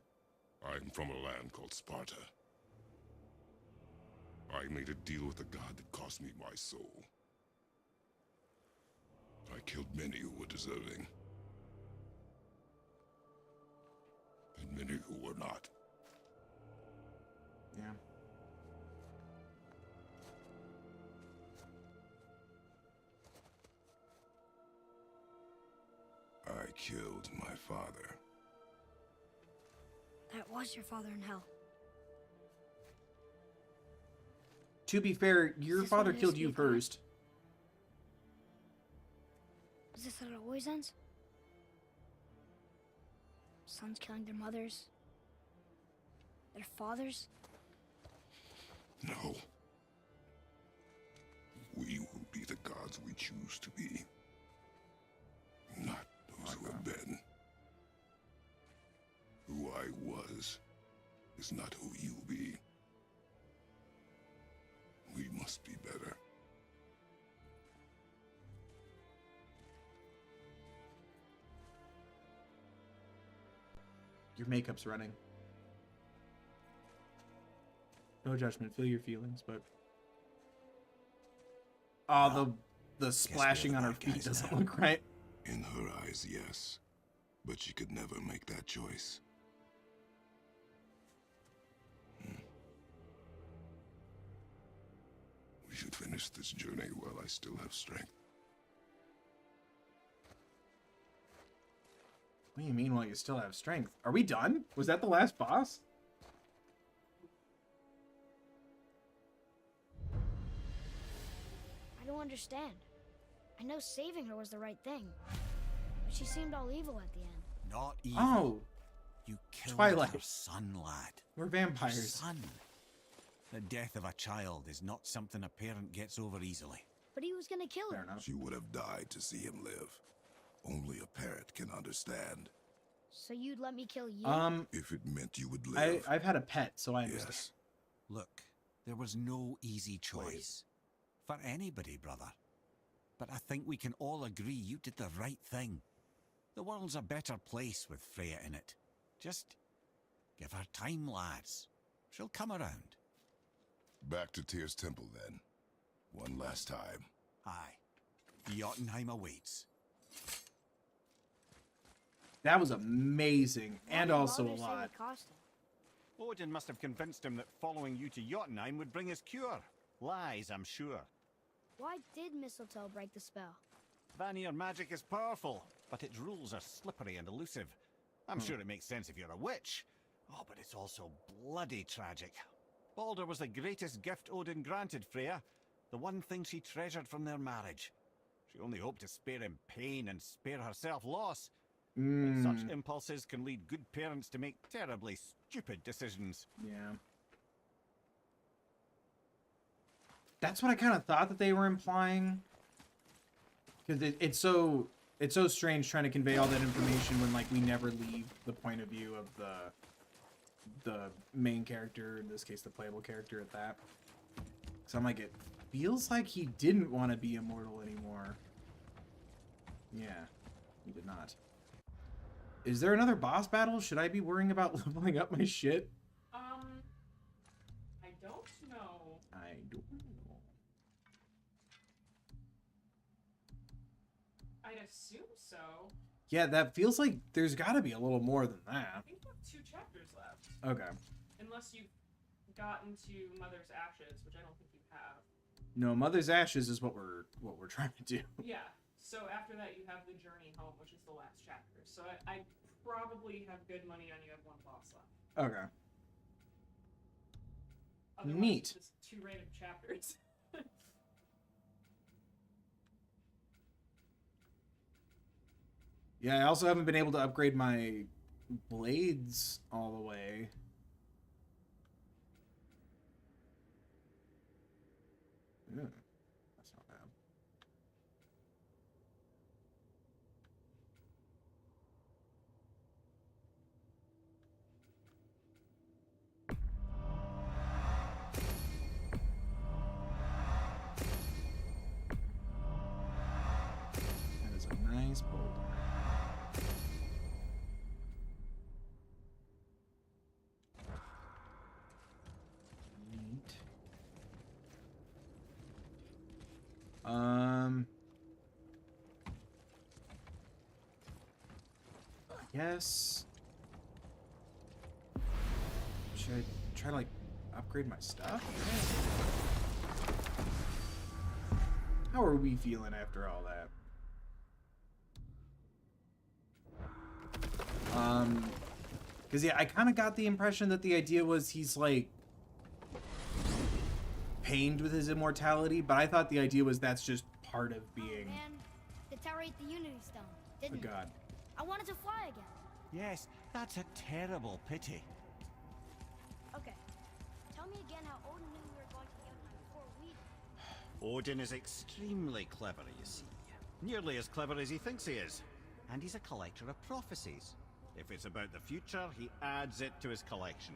I'm from a land called Sparta. I made a deal with a god that cost me my soul. I killed many who were deserving. And many who were not. Yeah. I killed my father. That was your father in hell. To be fair, your Is this what father it is killed to you be a god? first. Is this how it always ends? Sons killing their mothers? Their fathers? No. We will be the gods we choose to be. Not those who have been. Who Who I was is not who you'll be. We must be better. Your makeup's running. No judgment. Feel your feelings, but the splashing on her feet doesn't look right. In her eyes, yes. But she could never make that choice. We should finish this journey while I still have strength. What do you mean while you still have strength? Are we done? Was that the last boss? I don't understand. I know saving her was the right thing, but she seemed all evil at the end. Not evil. Oh, You killed Twilight. her son, lad. we're Her vampires. son. The death of a child is not something a parent gets over easily. But he was gonna kill Fair her. enough. She would have died to see him live. Only a parent can understand. So you'd let me kill you? If it meant you would live. I've had a pet, so I understand. Yes. Look, there was no easy choice. For anybody, brother. But I think we can all agree you did the right thing. The world's a better place with Freya in it. Just give her time, lads. She'll come around. Back to Tyr's temple, then. One last time. Aye. Jotunheim awaits. That was amazing, Why and did also a Baldur say lot. we cost him? Odin must have convinced him that following you to Jotunheim would bring his cure. Lies, I'm sure. Why did mistletoe break the spell? Vanir magic is powerful, but its rules are slippery and elusive. I'm sure it makes sense if you're a witch. Oh, but it's also bloody tragic. Baldur was the greatest gift Odin granted Freya, the one thing she treasured from their marriage. She only hoped to spare him pain and spare herself loss. But such impulses can lead good parents to make terribly stupid decisions. Yeah. That's what I kind of thought that they were implying. Because it's so strange trying to convey all that information when like we never leave the point of view of the main character, in this case the playable character at that. So I'm like, it feels like he didn't want to be immortal anymore. Yeah, he did not. Is there another boss battle? Should I be worrying about leveling up my shit? I don't know. I don't know. I'd assume so. Yeah, that feels like there's got to be a little more than I that. think you have 2 chapters left. Okay. Unless you've gotten to Mother's Ashes, which I don't think you have. No, Mother's Ashes is what we're trying to do. Yeah. So after that, you have the Journey Home, which is the last chapter. So I probably have good money on you have 1 boss left. Okay. Otherwise, Neat. it's just 2 random chapters. Yeah, I also haven't been able to upgrade my blades all the way. Yeah, that's not bad. That is a nice boulder. Neat. Yes. Should I try to like upgrade my stuff? How are we feeling after all that? Because yeah, I kind of got the impression that the idea was he's like pained with his immortality, but I thought the idea was that's just part of being. Oh, man, the tower ate the Unity Stone, didn't Oh it? God. I wanted to fly again. Yes, that's a terrible pity. Okay. Tell me again how Odin knew we were going to Jotunheim before we did. Odin is extremely clever, you see. Nearly as clever as he thinks he is. And he's a collector of prophecies. If it's about the future, he adds it to his collection.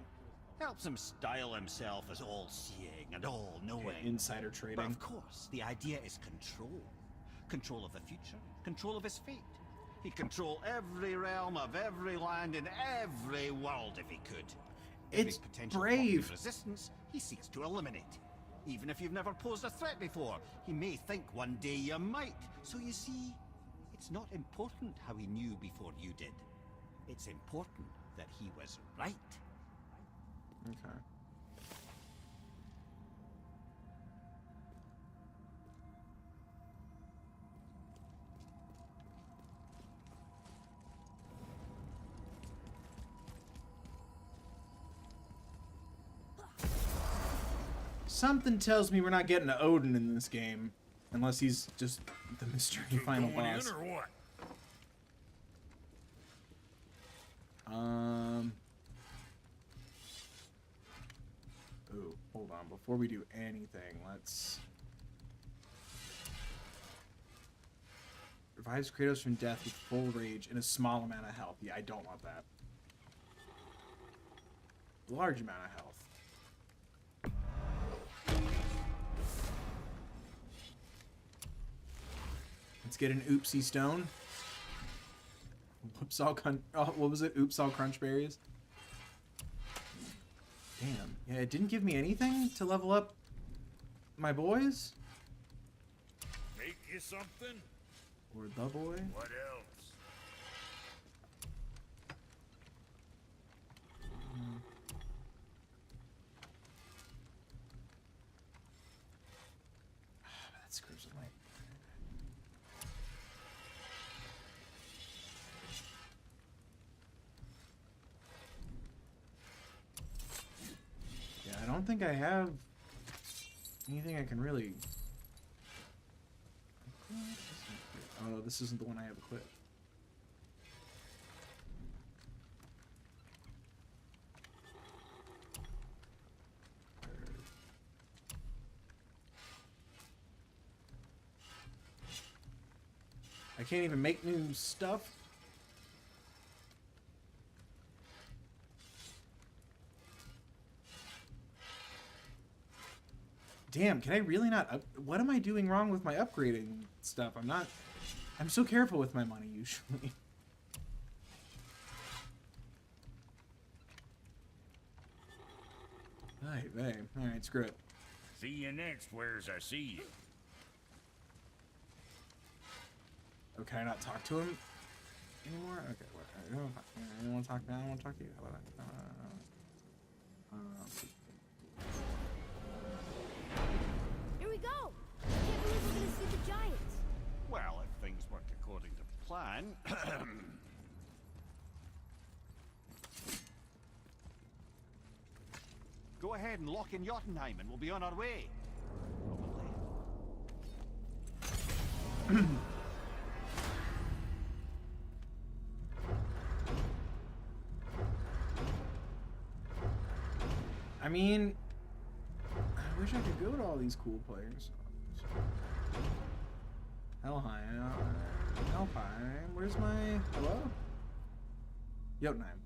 Helps him style himself as all-seeing and all-knowing. Insider But trading. of course, the idea is control. Control of the future, control of his fate. He'd control every realm of every land in every world if he could. It's Every potential brave. pocket of resistance, he seeks to eliminate. Even if you've never posed a threat before, he may think one day you might. So you see, it's not important how he knew before you did. It's important that he was right. Okay. Something tells me we're not getting to Odin in this game. Unless he's just the mystery final boss. or what? Oh, hold on. Before we do anything, let's... Revives Kratos from death with full rage and a small amount of health. Yeah, I don't want that. Large amount of health. Let's get an oopsie stone. Whoops all what was it? Oops all crunch berries. Damn. Yeah, it didn't give me anything to level up my boys. Make you something? Or the boy. What else? That screws the light. Yeah, I don't think I have anything I can really... Oh no, this isn't the one I have equipped. I can't even make new stuff. Damn, can I really not what am I doing wrong with my upgrading stuff? I'm so careful with my money usually. Alright, screw it. See you next, where's I see you. Oh, can I not talk to him anymore? Okay, what? I don't want to talk. I don't want to talk to you. How about that? Here we go! I can't believe we're gonna see the giants. Well, if things work according to plan... Go ahead and lock in Jotunheim and we'll be on our way. Probably. I mean, I wish I could go to all these cool players. Helheim. Where's my... Hello? Jotunheim.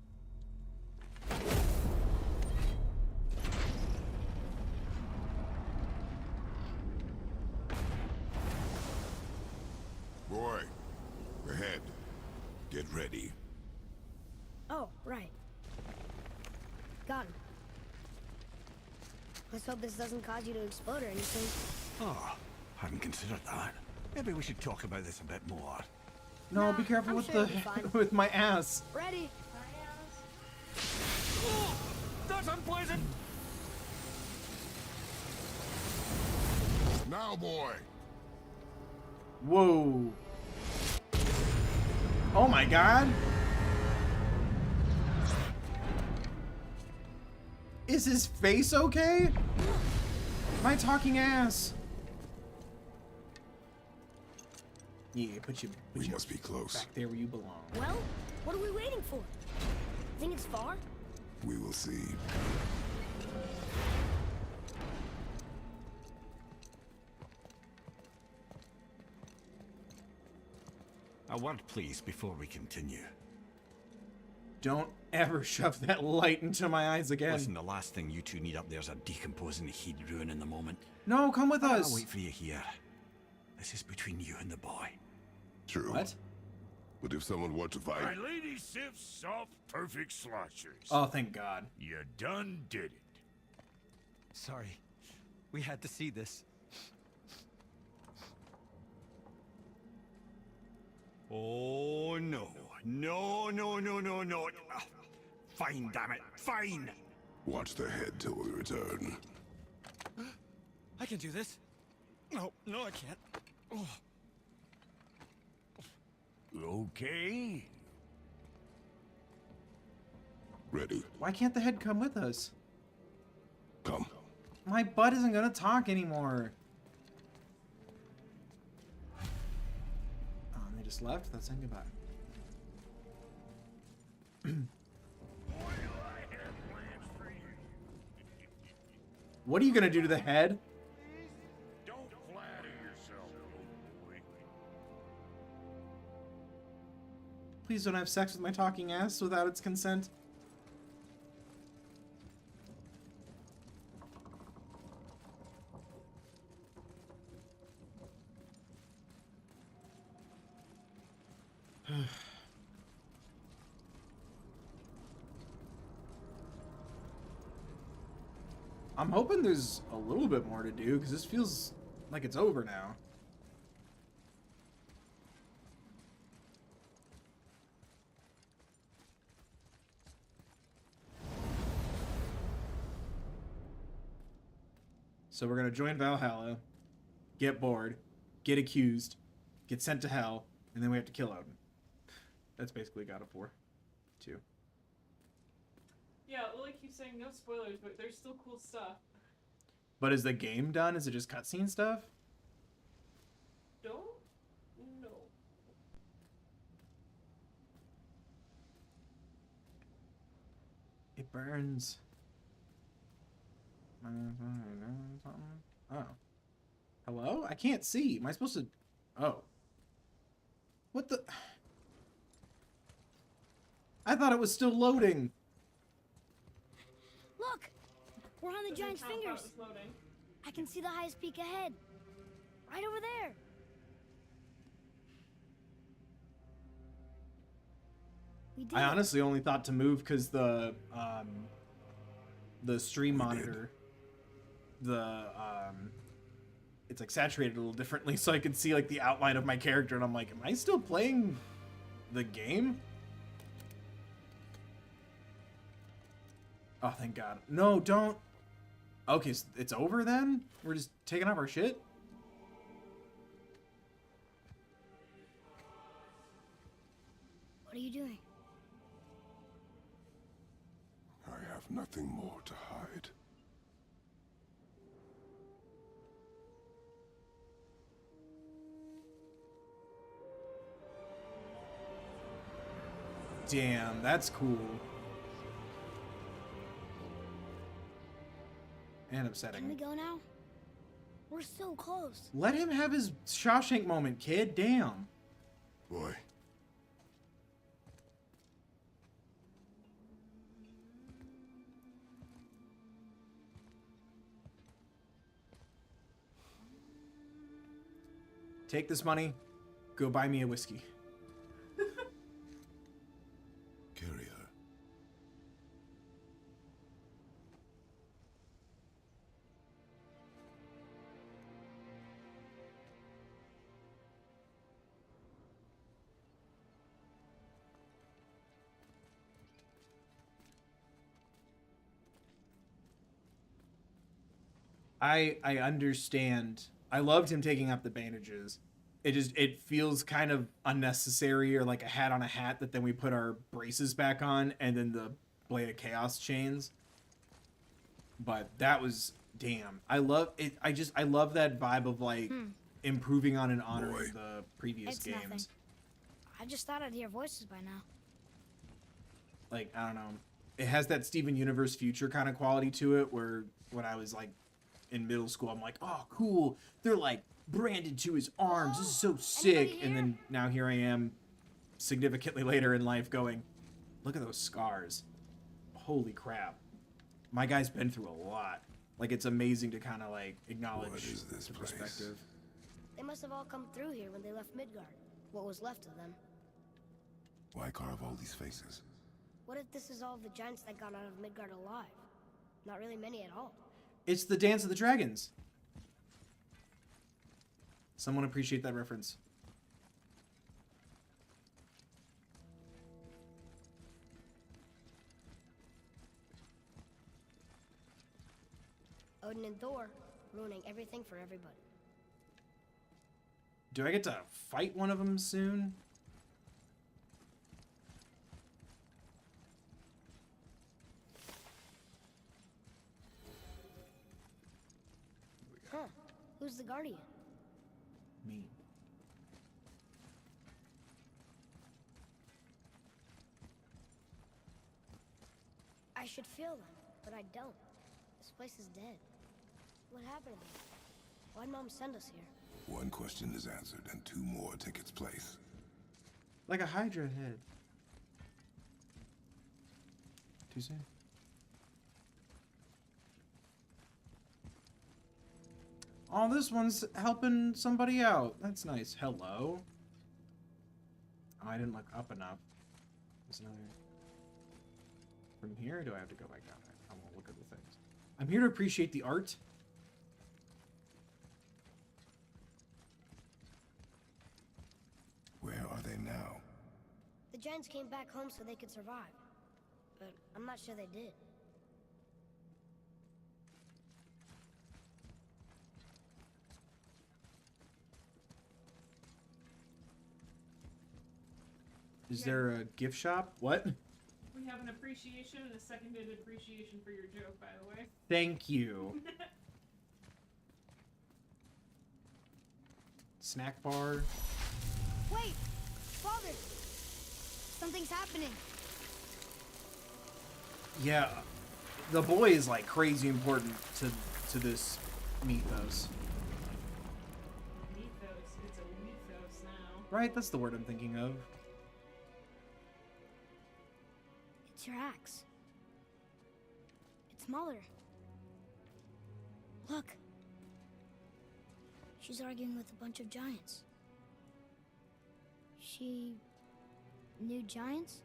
Boy, ahead. Get ready. Oh, right. Got him. Let's hope this doesn't cause you to explode or anything. Oh, hadn't considered that. Maybe we should talk about this a bit more. No, Nah, be careful I'm with sure the it'll be fine. with my ass. Ready? Oh, that's unpleasant! Now, boy. Whoa. Oh my god. Is his face okay? My talking ass. Yeah, put you We must be close. back there where you belong. Well, what are we waiting for? Think it's far? We will see. A word, please, before we continue. Don't ever shove that light into my eyes again. Listen, the last thing you two need up there's a decomposing heat ruining the moment. No, come with us. I'll wait for you here. This is between you and the boy. True. What? But if someone were to fight... My lady sips soft, perfect sloshers. Oh, thank God. You done did it. Sorry. We had to see this. Oh, no. No, no, no, no, no. Ah, fine, damn it. Fine. Watch the head till we return. I can do this. No, no, I can't. Oh. Okay. Ready. Why can't the head come with us? Come. My butt isn't gonna talk anymore. Oh, and they just left? That's saying goodbye. What are you gonna do to the head? Don't flatter yourself, old boy. Please don't have sex with my talking ass without its consent. I'm hoping there's a little bit more to do, because this feels like it's over now. So we're going to join Valhalla, get bored, get accused, get sent to hell, and then we have to kill Odin. That's basically God of War 2. Yeah, Lily keeps saying no spoilers, but there's still cool stuff. But is the game done? Is it just cutscene stuff? Don't know. It burns. Oh. Hello? I can't see. Am I supposed to... Oh. What the... I thought it was still loading. Look! We're on the Doesn't giant's count that fingers. was loading. I can see the highest peak ahead. Right over there. We did I it. honestly only thought to move because the stream monitor, it's like saturated a little differently, so I could see like the outline of my character, and I'm like, am I still playing the game? Oh, thank God. No, don't. Okay, so it's over then? We're just taking off our shit? What are you doing? I have nothing more to hide. Damn, that's cool. And upsetting. Can we go now? We're so close. Let him have his Shawshank moment, kid. Damn. Boy. Take this money. Go buy me a whiskey. Carry her. I understand. I loved him taking up the bandages. It feels kind of unnecessary, or like a hat on a hat, that then we put our braces back on and then the Blade of Chaos chains. But that was damn. I love it. I love that vibe of like improving on and honoring the previous It's games. nothing. I just thought I'd hear voices by now. Like, I don't know. It has that Steven Universe future kind of quality to it, where when I was like in middle school, I'm like, oh, cool. They're like branded to his arms. This is so sick. And then now here I am significantly later in life going, Look at those scars. Holy crap. My guy's been through a lot. Like, it's amazing to kind of, like, acknowledge What is this the place? perspective. They must have all come through here when they left Midgard. What was left of them. Why carve all these faces? What if this is all the giants that got out of Midgard alive? Not really many at all. It's the Dance of the Dragons. Someone appreciate that reference. Odin and Thor, ruining everything for everybody. Do I get to fight one of them soon? Huh. Who's the Guardian? Me. I should feel them, but I don't. This place is dead. What happened to them? Why'd Mom send us here? One question is answered, and two more take its place. Like a Hydra head. Too soon. Oh, this one's helping somebody out. That's nice. Hello. Oh, I didn't look up enough. There's another. From here, or do I have to go back down there? I won't look at the things. I'm here to appreciate the art. Where are they now? The giants came back home so they could survive. But I'm not sure they did. Is there a gift shop? What? We have an appreciation and a seconded appreciation for your joke, by the way. Thank you. Snack bar. Wait! Father! Something's happening. Yeah, the boy is like crazy important to this mythos. Mythos. It's a mythos now. Right, that's the word I'm thinking of. It's your axe. It's Muller. Look. She's arguing with a bunch of giants. She knew giants?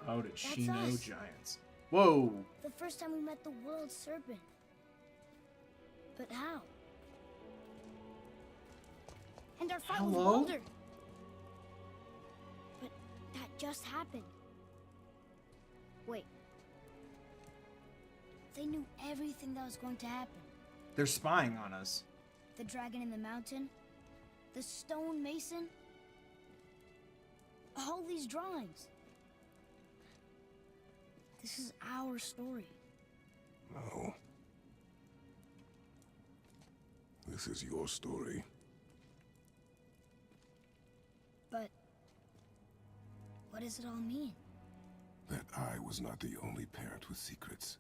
Oh, did she That's know us. giants? Whoa! The first time we met the world serpent. But how? And our fight with Hello? Mulder. But that just happened. Wait. They knew everything that was going to happen. They're spying on us. The dragon in the mountain. The stone mason. All these drawings. This is our story. No. This is your story. But what does it all mean? That I was not the only parent with secrets.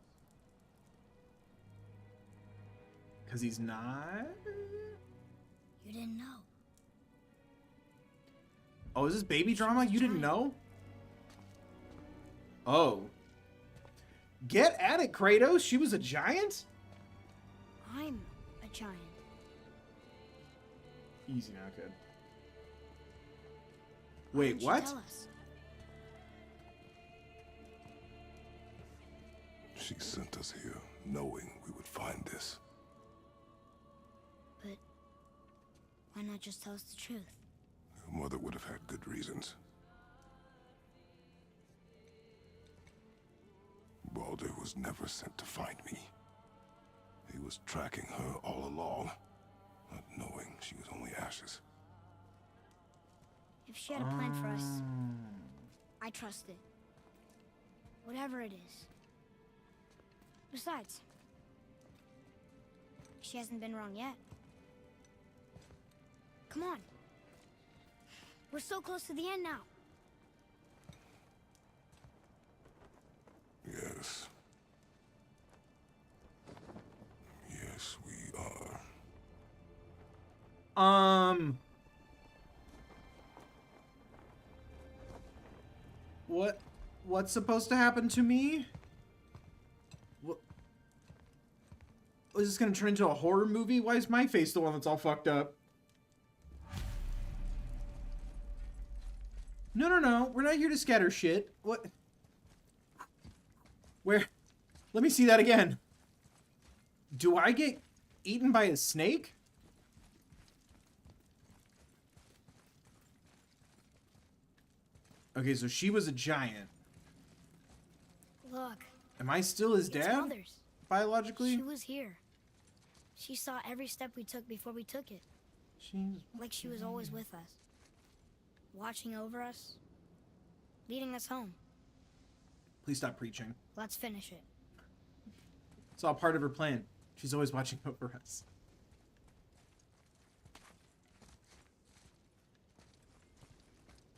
Because he's not? You didn't know. Oh, is this baby drama? You didn't know? Oh. Get at it, Kratos! She was a giant? I'm a giant. Easy now, kid. Why Wait, didn't you what? tell us? She sent us here, knowing we would find this. But why not just tell us the truth? Your mother would have had good reasons. Baldur was never sent to find me. He was tracking her all along, not knowing she was only ashes. If she had a plan for us, I trust it. Whatever it is. Besides, she hasn't been wrong yet. Come on. We're so close to the end now. Yes. Yes, we are. What's supposed to happen to me? What? Is this gonna turn into a horror movie? Why is my face the one that's all fucked up? No. We're not here to scatter shit. What? Where? Let me see that again. Do I get eaten by a snake? Okay, so she was a giant. Look. Am I still his It's dad? Mother's. Biologically? She was here. She saw every step we took before we took it. Like she was always with us. Watching over us. Leading us home. Please stop preaching. Let's finish it. It's all part of her plan. She's always watching over us.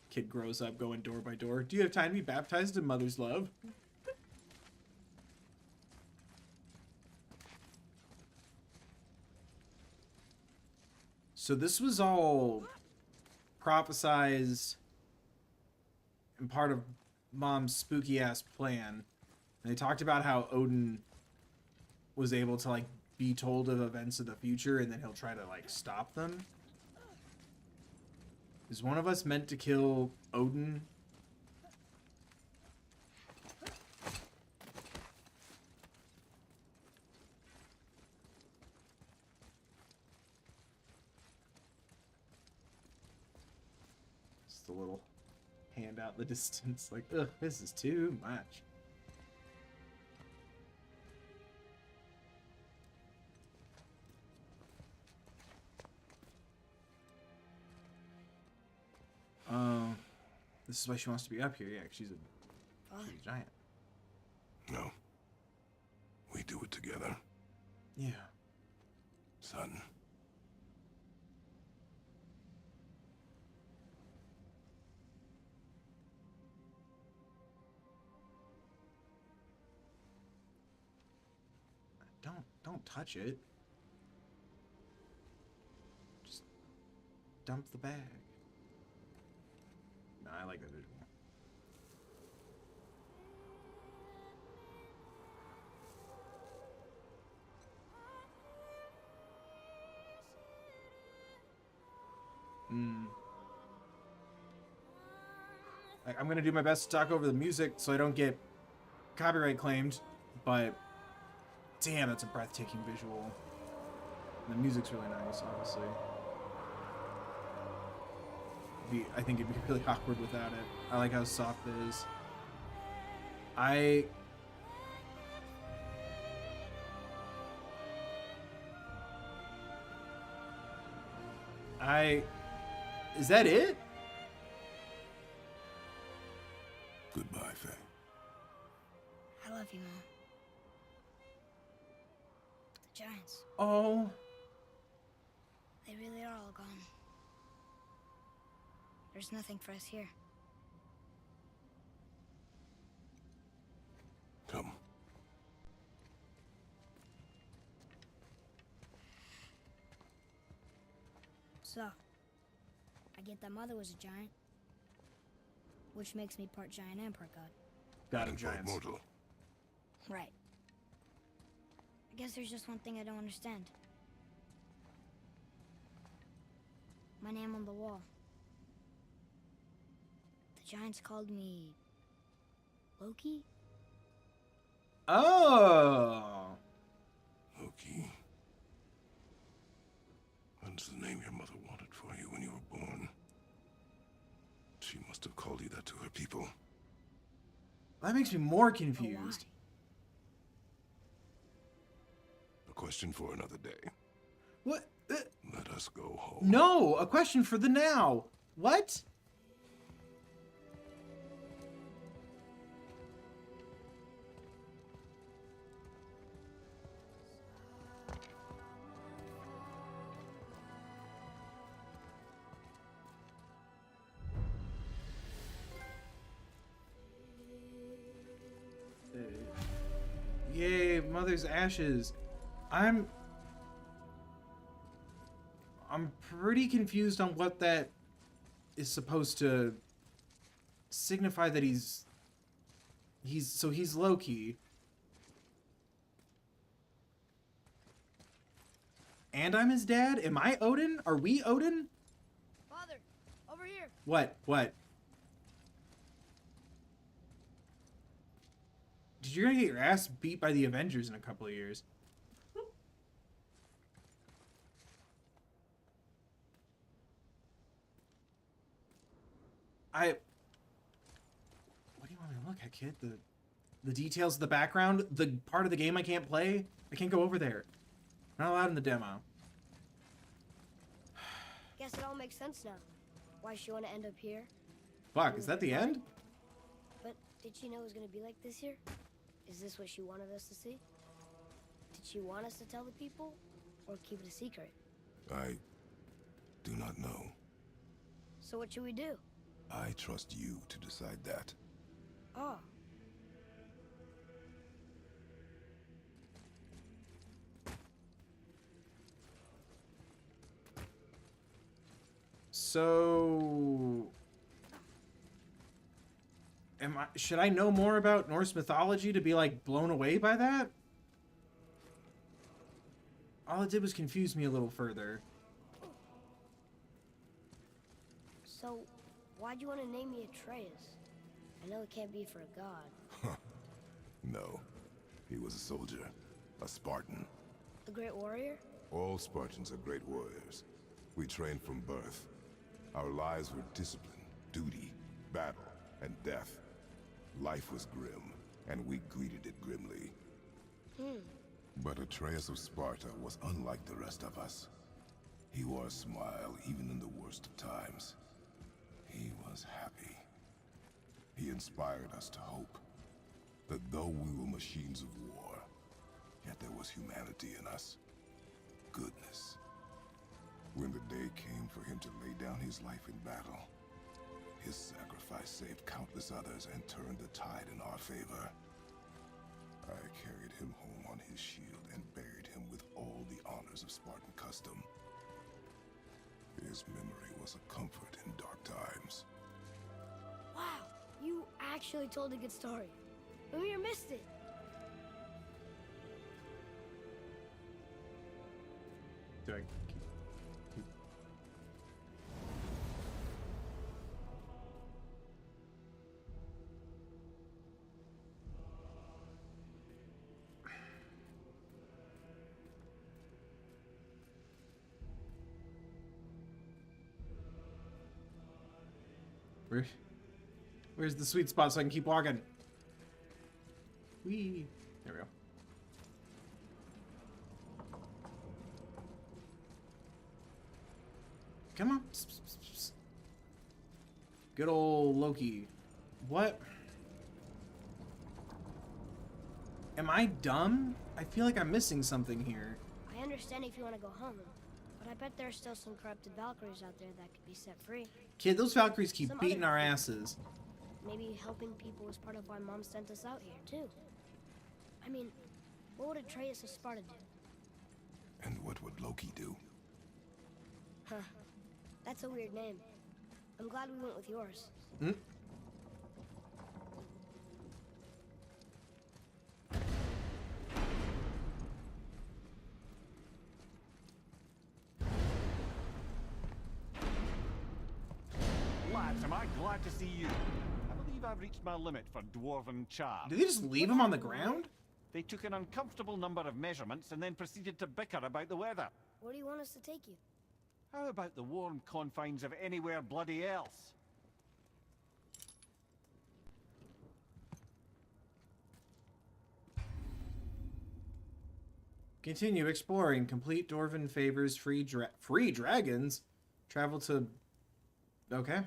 Kid grows up going door by door. Do you have time to be baptized in mother's love? So this was all prophesized and part of Mom's spooky ass plan. And they talked about how Odin was able to like be told of events of the future and then he'll try to like stop them. Is one of us meant to kill Odin? Just a little hand out in the distance like, ugh, this is too much. This is why she wants to be up here. Yeah, she's a giant. No. We do it together. Yeah. Son. Don't touch it. Just dump the bag. No, I like that visual. I'm gonna do my best to talk over the music so I don't get copyright claimed, but damn, that's a breathtaking visual. And the music's really nice, obviously. I think it'd be really awkward without it. I like how soft it is. Is that it? Goodbye, Faye. I love you, Mom. The Giants. Oh. They really are all gone. There's nothing for us here. Come. So, I get that Mother was a giant, which makes me part giant and part god. God of And part giants. mortal. Right. I guess there's just one thing I don't understand. My name on the wall. The Giants called me... Loki? Oh. Loki. That's the name your mother wanted for you when you were born. She must have called you that to her people. That makes me more confused. A question for another day. What? Let us go home. No, a question for the now. What? Yay, Mother's ashes. I'm pretty confused on what that is supposed to signify that he's Loki. And I'm his dad? Am I Odin? Are we Odin? Father, over here. What? What? Dude, you're gonna get your ass beat by the Avengers in a couple of years. What do you want me to look at, kid? The details of the background? The part of the game I can't play? I can't go over there. Not allowed in the demo. Guess it all makes sense now. Why she want to end up here? Fuck, is that the end? But did she know it was going to be like this here? Is this what she wanted us to see? Did she want us to tell the people? Or keep it a secret? I do not know. So what should we do? I trust you to decide that. Oh. So... should I know more about Norse mythology to be, like, blown away by that? All it did was confuse me a little further. So, why'd you want to name me Atreus? I know it can't be for a god. No. He was a soldier. A Spartan. A great warrior? All Spartans are great warriors. We trained from birth. Our lives were discipline, duty, battle, and death. Life was grim, and we greeted it grimly. But Atreus of Sparta was unlike the rest of us. He wore a smile even in the worst of times. He was happy. He inspired us to hope that though we were machines of war, yet there was humanity in us. Goodness. When the day came for him to lay down his life in battle, his sacrifice saved countless others and turned the tide in our favor. I carried him home on his shield and buried him with all the honors of Spartan custom. His memory was a comfort in dark times. Wow, you actually told a good story. We missed it. Do I keep... Where's the sweet spot so I can keep walking? Whee! There we go. Come on. Psst, psst, psst, psst. Good old Loki. What? Am I dumb? I feel like I'm missing something here. I understand if you want to go home, but I bet there are still some corrupted Valkyries out there that could be set free. Kid, those Valkyries keep Some beating other our people. asses. Maybe helping people was part of why Mom sent us out here, too. I mean, what would Atreus of Sparta do? And what would Loki do? Huh. That's a weird name. I'm glad we went with yours. Hmm? Lads, am I glad to see you. I believe I've reached my limit for dwarven charm. Did they just leave him on the ground? They took an uncomfortable number of measurements and then proceeded to bicker about the weather. Where do you want us to take you? How about the warm confines of anywhere bloody else? Continue exploring. Complete Dwarven favors. Free dragons. Travel to... Okay.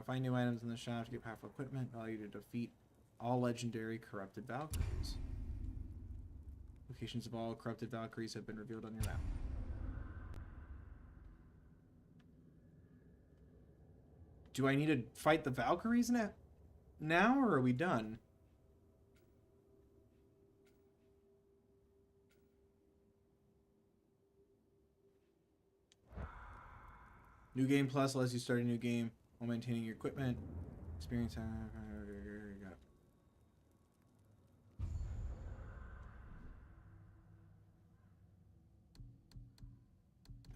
Find new items in the shop to get powerful equipment. Allow you to defeat all legendary corrupted Valkyries. Locations of all corrupted Valkyries have been revealed on your map. Do I need to fight the Valkyries now, or are we done? New Game Plus lets you start a new game while maintaining your equipment. Experience.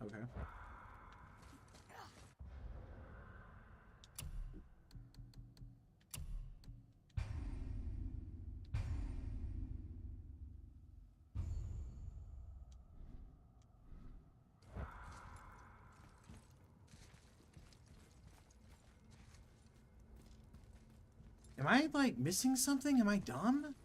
Okay. Am I, like, missing something? Am I dumb?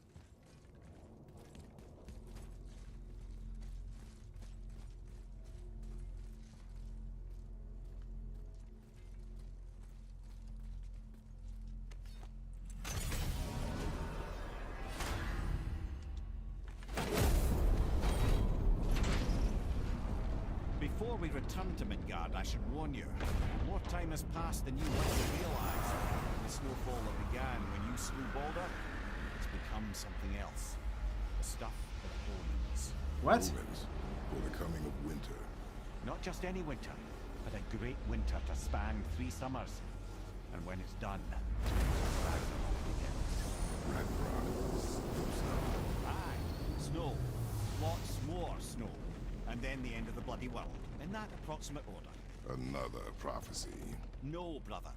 Before we return to Midgard, I should warn you. More time has passed than you might realize. The snowfall that began when you slew Balder has become something else. The stuff of omens. What? Omens for the coming of winter. Not just any winter, but a great winter to span 3 summers. And when it's done, Ragnarok begins. Ragnarok. Aye, snow. Lots more snow. And then the end of the bloody world. In that approximate order. Another prophecy. No, brother.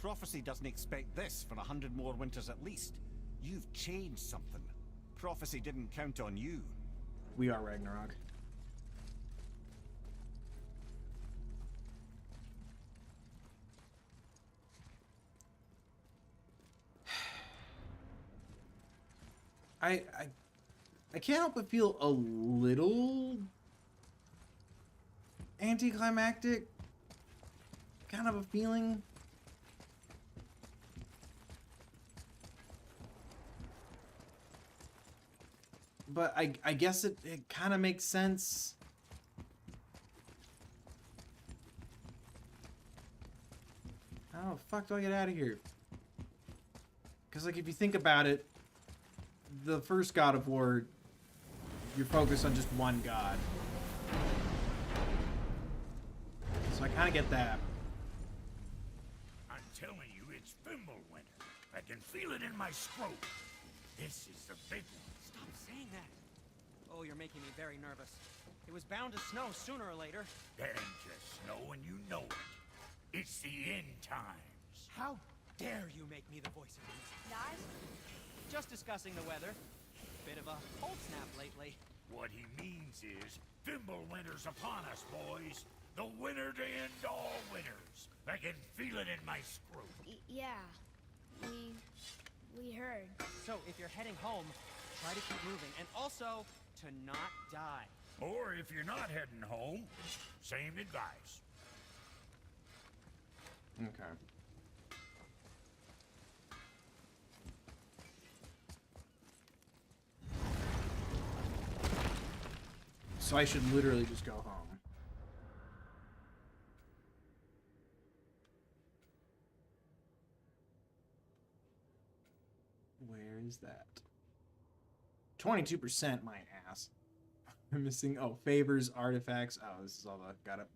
Prophecy doesn't expect this for 100 more winters at least. You've changed something. Prophecy didn't count on you. We are Ragnarok. I can't help but feel a little anticlimactic kind of a feeling. But I guess it kind of makes sense. How the fuck do I get out of here? Because, like, if you think about it, the first God of War, you're focused on just one god. So I kind of get that. I'm telling you, it's Fimbulwinter. I can feel it in my scrotum. This is the big one. Stop saying that. Oh, you're making me very nervous. It was bound to snow sooner or later. That ain't just snow, and you know it. It's the end times. How dare you make me the voice of reason? Guys? Just discussing the weather. Bit of a cold snap lately. What he means is, Fimbulwinter's upon us, boys. The winter to end all winters. I can feel it in my scrotum. Yeah. We heard. So, if you're heading home, try to keep moving. And also, to not die. Or if you're not heading home, same advice. Okay. So I should literally just go home. Where is that? 22%, my ass. I'm missing, oh, favors, artifacts. Oh, this is all the, got it.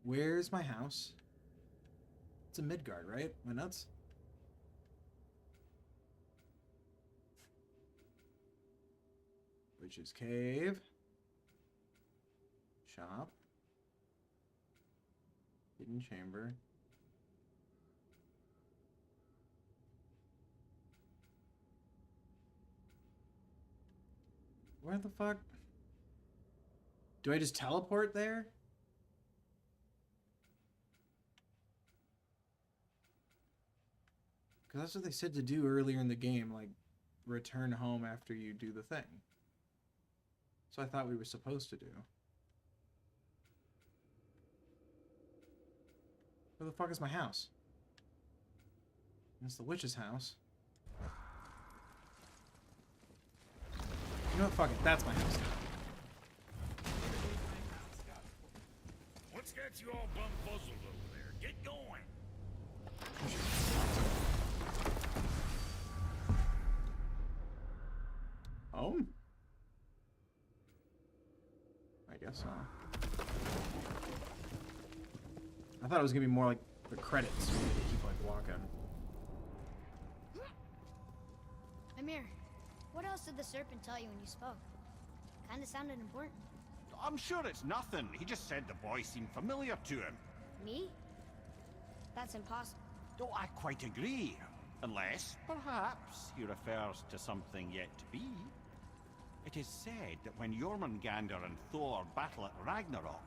Where's my house? It's a Midgard, right? Am I nuts? Witch's Cave. Shop. Hidden Chamber. Where the fuck? Do I just teleport there? Because that's what they said to do earlier in the game, like, return home after you do the thing. So I thought we were supposed to do. Where the fuck is my house? It's the witch's house. You know what? Fuck it. That's my house now. What's got you all bumfuzzled over there? Get going. Home? I guess so. I thought it was gonna be more like the credits. So you keep like walking. Ymir, what else did the serpent tell you when you spoke? Kinda sounded important. I'm sure it's nothing. He just said the boy seemed familiar to him. Me? That's impossible. Oh, I quite agree. Unless, perhaps, he refers to something yet to be. It is said that when Jormungandr and Thor battle at Ragnarok,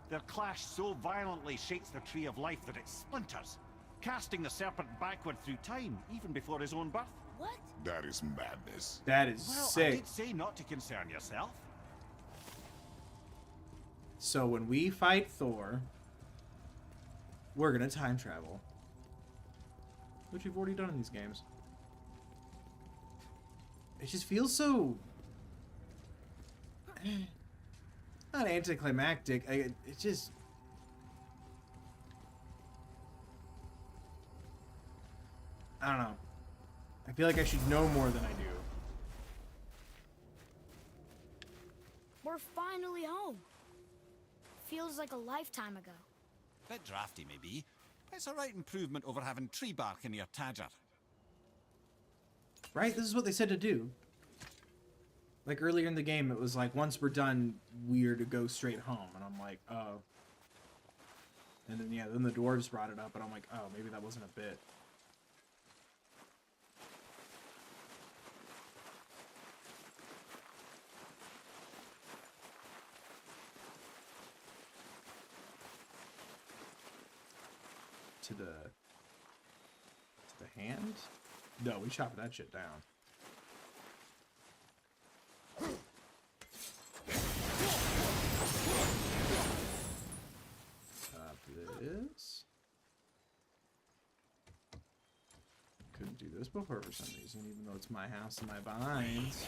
their clash so violently shakes the Tree of Life that it splinters, casting the serpent backward through time, even before his own birth. What? That is madness. That is Well, I sick. did say not to concern yourself. So when we fight Thor, we're gonna time travel. Which we've already done in these games. It just feels so... not anticlimactic. It just... I don't know. I feel like I should know more than I do. We're finally home. Feels like a lifetime ago. Bit drafty, maybe. It's a right improvement over having tree bark in your tadger. Right? This is what they said to do. Like earlier in the game, it was like, once we're done, we're to go straight home. And I'm like, oh. And then, yeah, then the dwarves brought it up, and I'm like, oh, maybe that wasn't a bit. To the hand? No, we chopped that shit down. Chop this. Couldn't do this before for some reason, even though it's my house and my vines.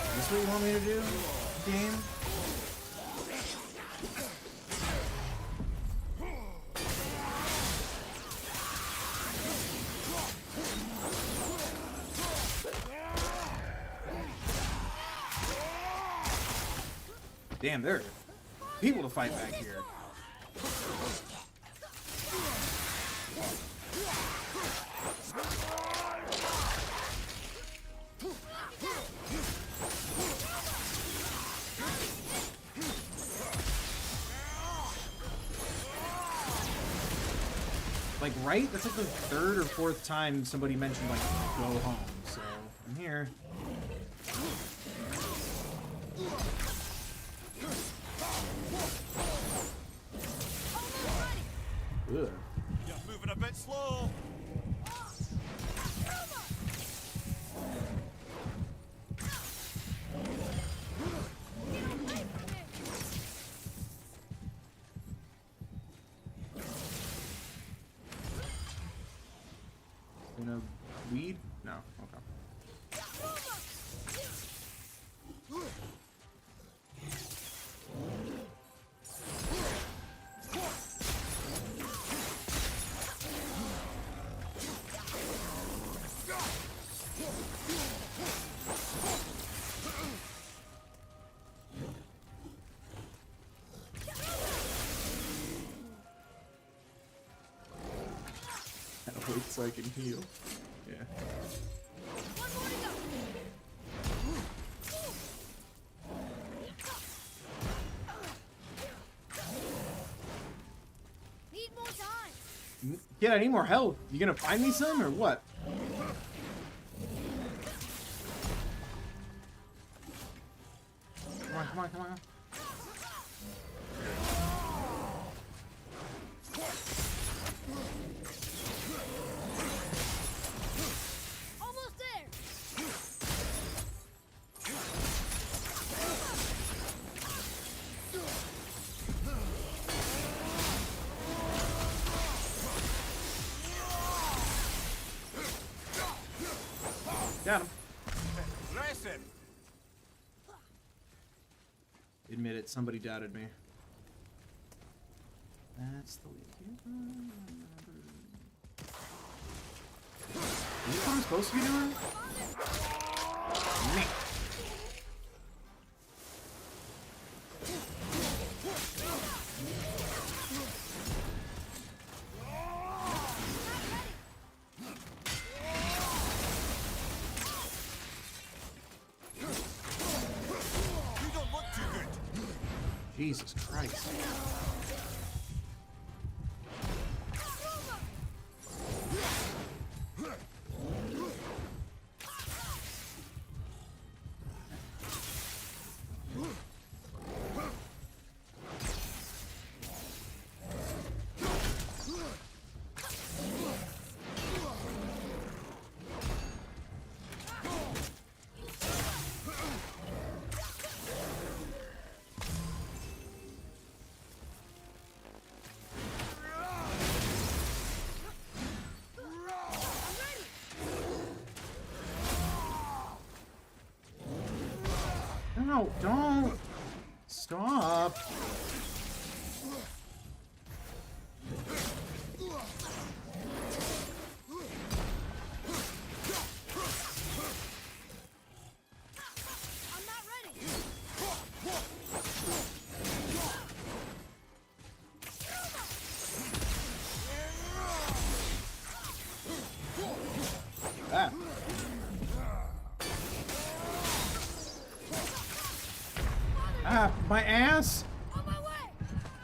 Is this what you want me to do, game? Damn, there are people to fight back here. Like, right? That's like the third or fourth time somebody mentioned, like, go home. So, I'm here. Ugh. You're moving a bit slow. In a weed? No. Okay. Wait so I can heal. Yeah. Need more time. Yeah, I need more help. You gonna find me some or what? Come on, come on, come on. Almost there. Got him. Aggressive. Admit it, somebody doubted me. That's the way. Is this what I'm supposed to be doing? Meh. Jesus Christ. No, don't! Stop! I'm not ready. Ah. Ah, my ass! On my way.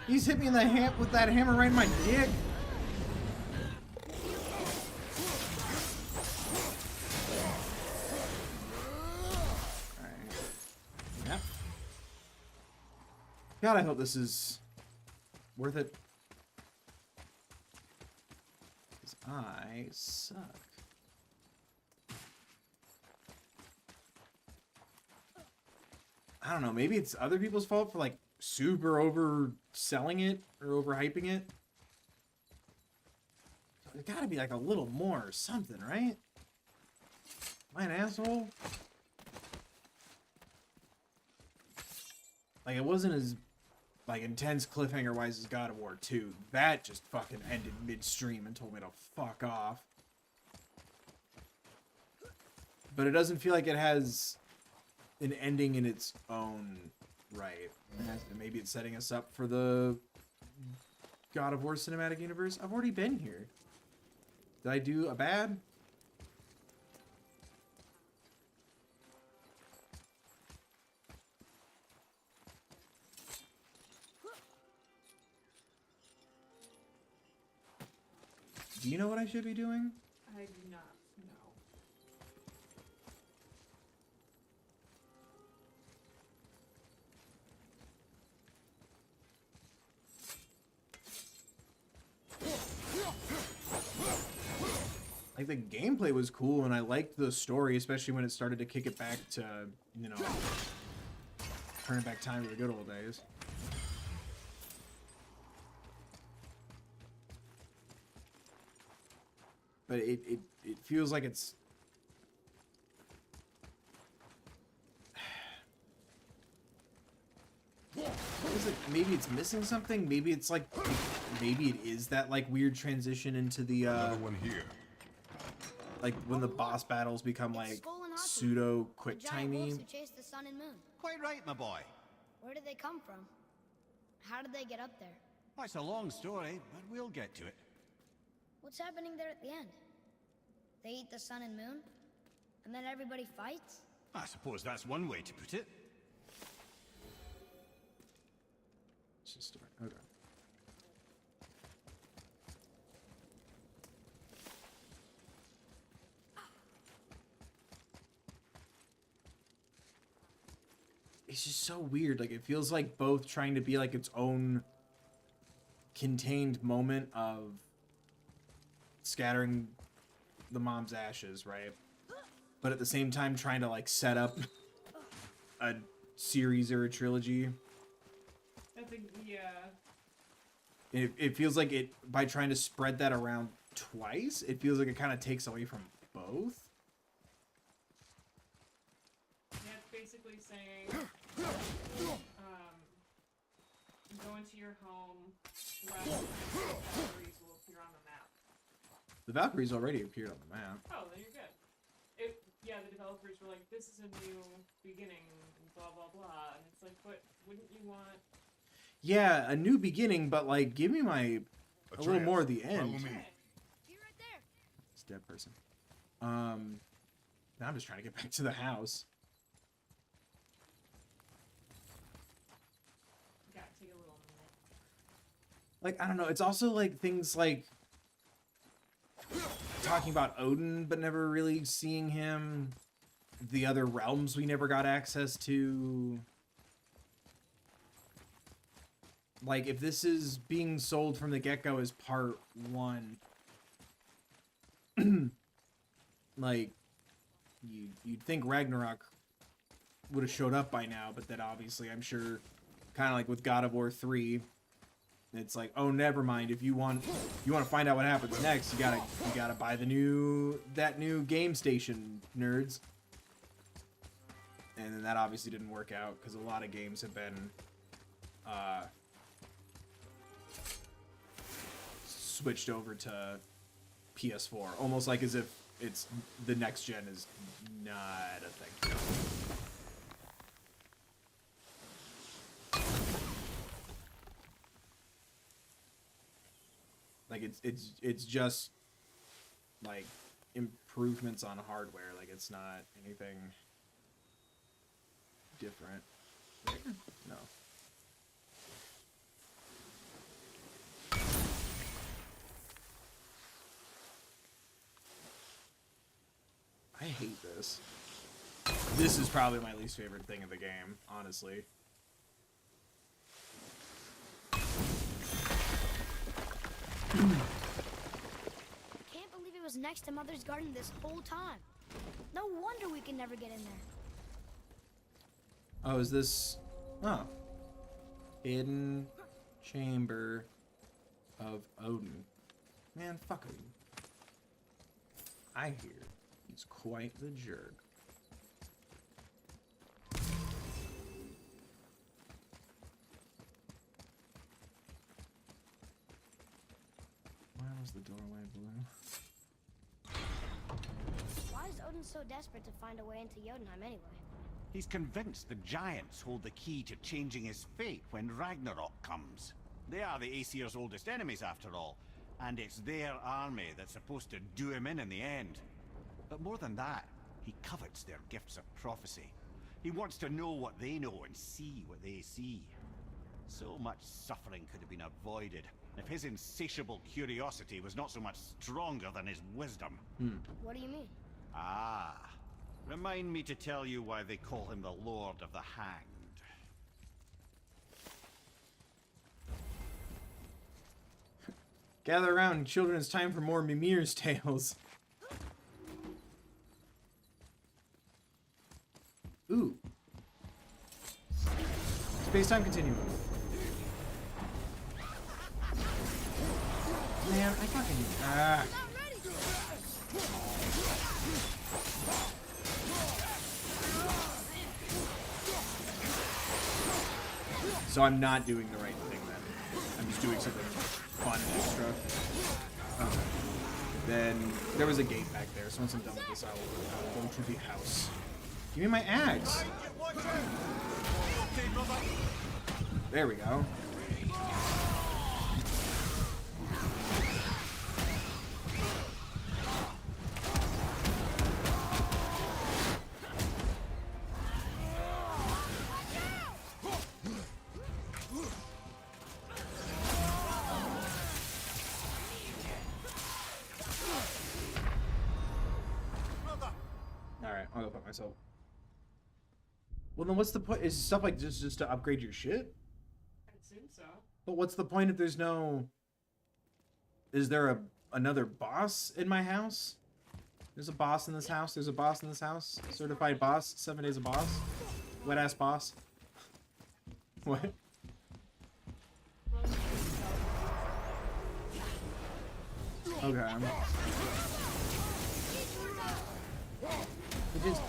He's hit me in the hand with that hammer right in my dick. Alright. Yep. God, I hope this is worth it. 'Cause I suck. I don't know, maybe it's other people's fault for like super overselling it or overhyping it. There's gotta be like a little more or something, right? Am I an asshole? Like, it wasn't as like intense cliffhanger wise as God of War 2. That just fucking ended midstream and told me to fuck off. But it doesn't feel like it has an ending in its own right. And maybe it's setting us up for the God of War cinematic universe. I've already been here. Did I do a bad? Do you know what I should be doing? I do not know. Like, the gameplay was cool, and I liked the story, especially when it started to kick it back to, you know, turning back time to the good old days. But it feels like it's... Is it, maybe it's missing something? Maybe it's like... Maybe it is that, like, weird transition into the, Another one here. like, when the boss battles become, like, pseudo quick timey. Who chased the sun and moon. Quite right, my boy. Where did they come from? How did they get up there? Well, it's a long story, but we'll get to it. What's happening there at the end? They eat the sun and moon? And then everybody fights? I suppose that's one way to put it. It's just okay. It's just so weird. Like, it feels like both trying to be like its own contained moment of scattering the mom's ashes, right? But at the same time trying to like set up a series or a trilogy. That's a, yeah. It feels like it, by trying to spread that around twice, it feels like it kind of takes away from both. Yeah, it's basically saying, go into your home, well, Valkyries will appear on the map. The Valkyries already appeared on the map. Oh, then you're good. Yeah, the developers were like, this is a new beginning, and blah, blah, blah. And it's like, but wouldn't you want... Yeah, a new beginning, but like, give me a little more at the end. Follow me. Be right there. It's a dead person. Now I'm just trying to get back to the house. Gotcha. like, I don't know. It's also like things like talking about Odin, but never really seeing him. The other realms we never got access to. Like, if this is being sold from the get-go as part 1, like, you'd think Ragnarok would have showed up by now, but then obviously I'm sure, kind of like with God of War 3, it's like, oh, never mind. If you want to find out what happens next, you gotta buy that new game station, nerds. And then that obviously didn't work out because a lot of games have been switched over to PS4, almost like as if it's the next gen is not a thing. Like it's just like improvements on hardware. Like it's not anything different. No. I hate this. This is probably my least favorite thing in the game, honestly. Can't believe it was next to Mother's garden this whole time. No wonder we can never get in there. Oh, is this... Oh. Hidden Chamber of Odin. Man, fuck Odin. I hear he's quite the jerk. Why was the doorway blue? Why is Odin so desperate to find a way into Jotunheim anyway? He's convinced the giants hold the key to changing his fate when Ragnarok comes. They are the Aesir's oldest enemies, after all, and it's their army that's supposed to do him in the end. But more than that, he covets their gifts of prophecy. He wants to know what they know and see what they see. So much suffering could have been avoided if his insatiable curiosity was not so much stronger than his wisdom. What do you mean? Ah. Remind me to tell you why they call him the Lord of the Hanged. Gather around, children, it's time for more Mimir's tales. Ooh. Space-time continuum. Man, I fucking... So I'm not doing the right thing then. I'm just doing something fun and extra. Okay. Then there was a gate back there, so once I'm done with this, I'll go to the house. Give me my axe. There we go. Alright, I'll go put myself. Well, then what's the point? Is stuff like just to upgrade your shit? I assume so. But what's the point if there's no... Is there another boss in my house? There's a boss in this house. There's a boss in this house. Certified boss. 7 days a boss. Wet ass boss. What? Okay. It just...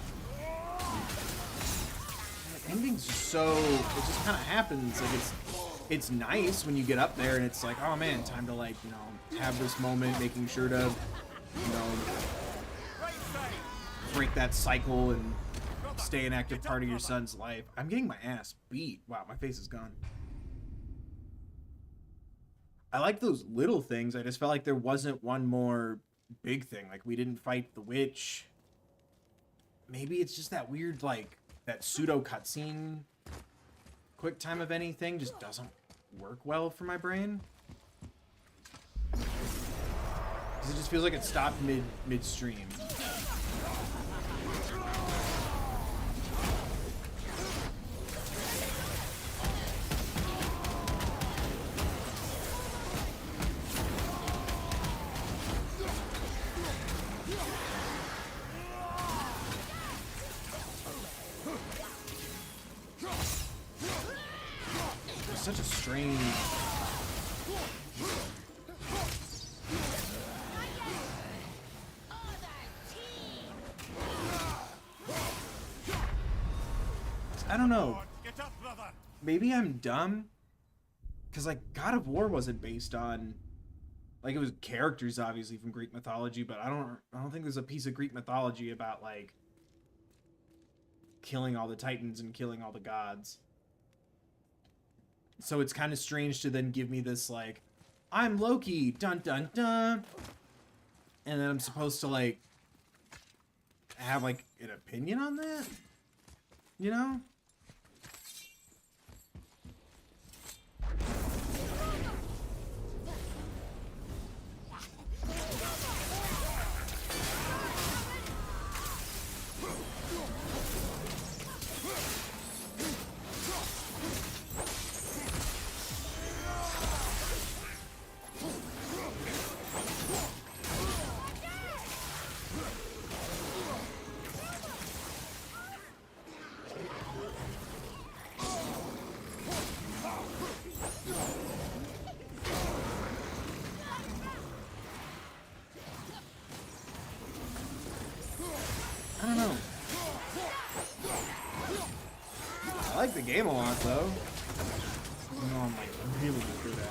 The ending's so... It just kind of happens. Like, it's nice when you get up there and it's like, oh man, time to, like, you know, have this moment, making sure to, you know, break that cycle and stay an active part of your son's life. I'm getting my ass beat. Wow, my face is gone. I like those little things. I just felt like there wasn't one more big thing. Like, we didn't fight the witch. Maybe it's just that weird, like, that pseudo cutscene quick time of anything just doesn't work well for my brain. Because it just feels like it stopped midstream. It's such a strange. I don't know. Get up, brother. Maybe I'm dumb. Because, like, God of War wasn't based on... Like, it was characters, obviously, from Greek mythology, but I don't think there's a piece of Greek mythology about, like, killing all the Titans and killing all the gods. So it's kind of strange to then give me this, like, I'm Loki, dun dun dun. And then I'm supposed to, like, have, like, an opinion on that? You know? I don't know. I like the game a lot, though. You know, I'm like really good at it.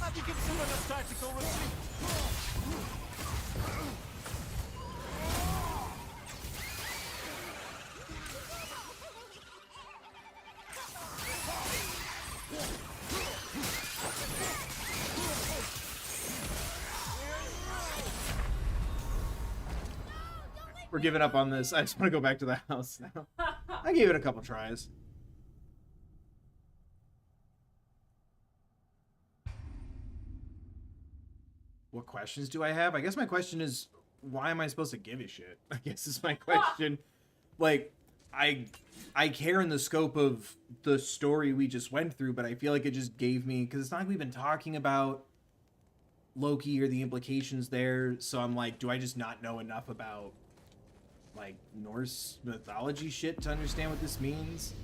Have you considered a tactical retreat? We're giving up on this. I just want to go back to the house now. I gave it a couple tries. What questions do I have? I guess my question is, why am I supposed to give a shit? I guess is my question. Like, I care in the scope of the story we just went through, but I feel like it just gave me, because it's not like we've been talking about Loki or the implications there, so I'm like, do I just not know enough about, like, Norse mythology shit to understand what this means?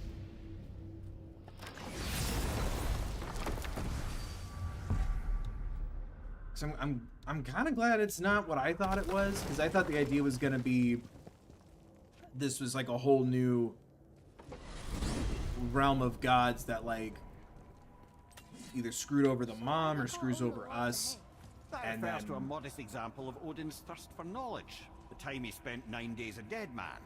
So I'm kind of glad it's not what I thought it was, because I thought the idea was gonna be this was like a whole new realm of gods that like either screwed over the mom or screws over us. That And refers then- to a modest example of Odin's thirst for knowledge. The time he spent 9 days a dead man.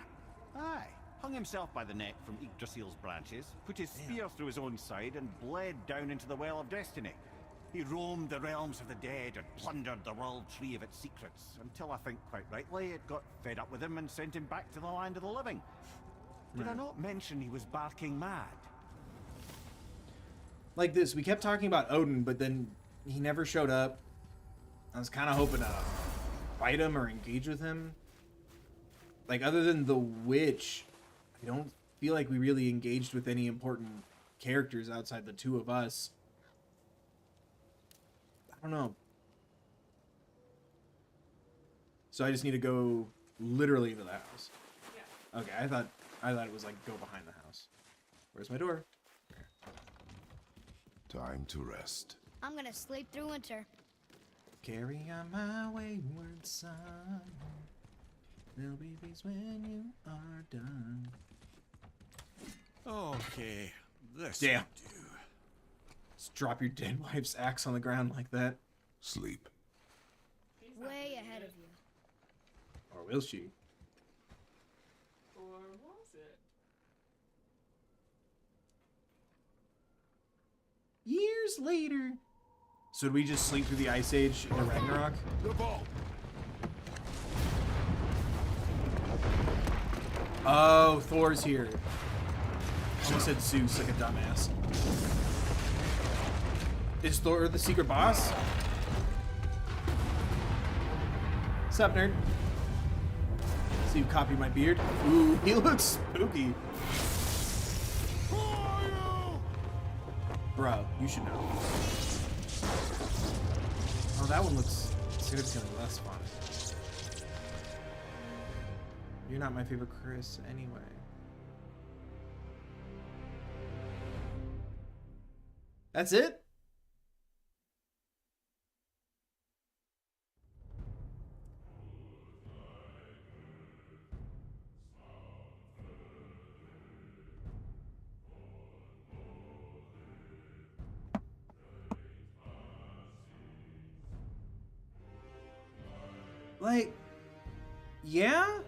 Aye, hung himself by the neck from Yggdrasil's branches, put his spear through his own side, and bled down into the Well of Destiny. He roamed the realms of the dead and plundered the world tree of its secrets, until I think, quite rightly, it got fed up with him and sent him back to the land of the living. Did I not mention he was barking mad? Like this, we kept talking about Odin, but then he never showed up. I was kind of hoping to fight him or engage with him. Like, other than the witch, I don't feel like we really engaged with any important characters outside the two of us. I don't know. So I just need to go literally into the house. Yeah. Okay, I thought it was like go behind the house. Where's my door? Time to rest. I'm gonna sleep through winter. Carry on my wayward son. There'll be peace when you are done. Okay, this Damn. will do. Just drop your dead wife's axe on the ground like that. Sleep. Way ahead of you. will she? Or was it? Years later. So did we just slink through the Ice Age into Ragnarok? The vault. Oh, Thor's here. Almost said Zeus like a dumbass. Is Thor the secret boss? What's up, nerd? See you copy my beard. Ooh, he looks spooky. Bro, you should know. Oh, that one looks significantly less fun. You're not my favorite Chris anyway. That's it? Like, yeah?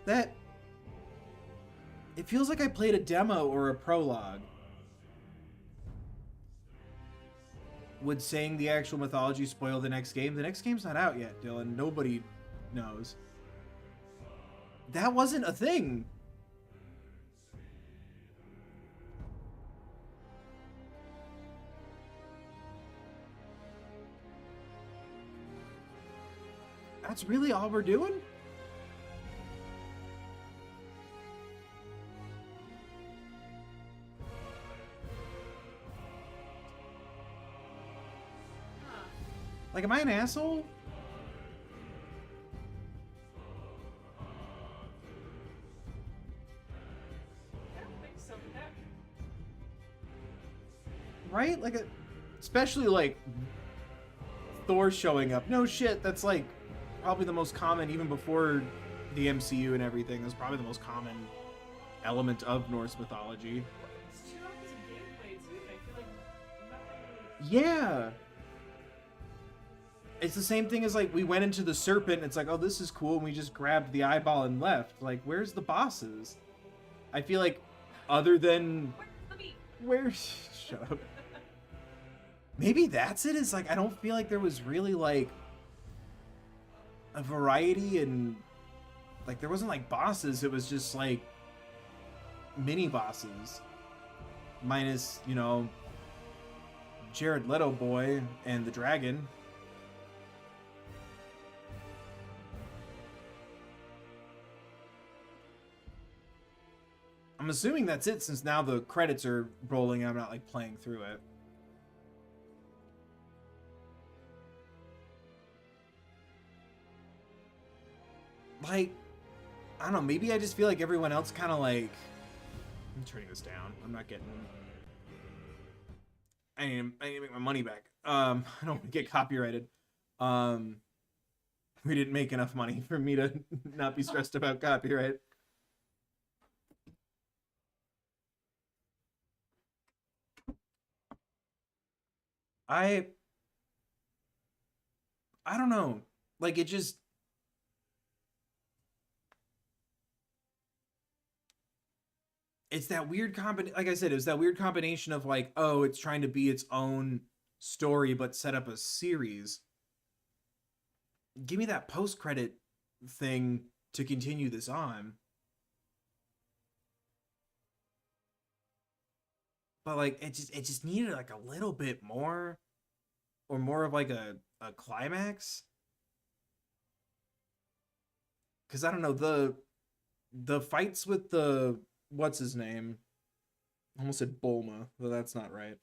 That... It feels like I played a demo or a prologue. Would saying the actual mythology spoil the next game? The next game's not out yet, Dylan. Nobody knows. That wasn't a thing. That's really all we're doing? Like, am I an asshole? I don't think so. That... Right? Like, especially, like, Thor showing up. No shit, that's, like, probably the most common, even before the MCU and everything. That's probably the most common element of Norse mythology. It's 2 hours of gameplay, too. I feel like nothing... Yeah. It's the same thing as, like, we went into the serpent and it's like, oh, this is cool, and we just grabbed the eyeball and left. Like, where's the bosses? I feel like, other than... Where's... Shut up. Maybe that's it, is, like, I don't feel like there was really, like, a variety, and, like, there wasn't, like, bosses. It was just, like, mini-bosses. Minus, you know, Jared Leto boy and the dragon. I'm assuming that's it, since now the credits are rolling. I'm not, like, playing through it. Like, I don't know, maybe I just feel like everyone else kind of, like... I'm turning this down. I'm not getting... I need to make my money back. I don't want to get copyrighted. We didn't make enough money for me to not be stressed about copyright. I don't know. Like, it just... It's that weird combination, like I said, it was that weird combination of, like, oh, it's trying to be its own story, but set up a series. Give me that post-credit thing to continue this on. But, like, it just needed, like, a little bit more, or more of, like, a climax. Because, I don't know, the fights with the... What's his name? I almost said Bulma, but that's not right.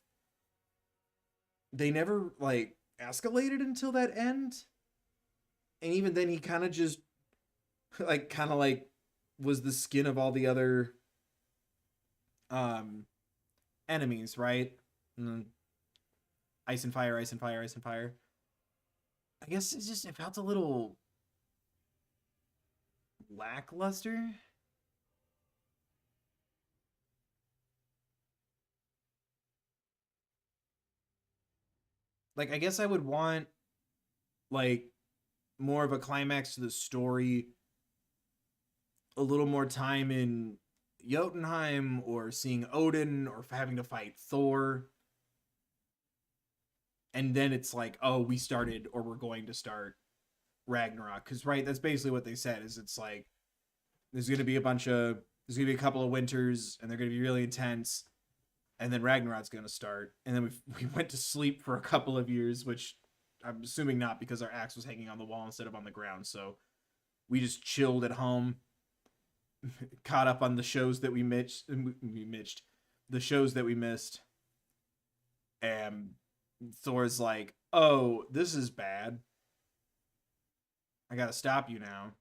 They never, like, escalated until that end. And even then, he kind of just, like, was the skin of all the other enemies, right? And ice and fire, ice and fire, ice and fire. I guess it felt a little lackluster. Like, I guess I would want, like, more of a climax to the story, a little more time in Jotunheim, or seeing Odin, or having to fight Thor. And then it's like, oh, we started, or we're going to start Ragnarok. Because, right, that's basically what they said, is it's like, there's going to be a couple of winters, and they're going to be really intense, and then Ragnarok's going to start. And then we went to sleep for a couple of years, which I'm assuming not, because our axe was hanging on the wall instead of on the ground. So we just chilled at home, caught up on the shows that we missed, and Thor's like, oh, this is bad. I gotta stop you now.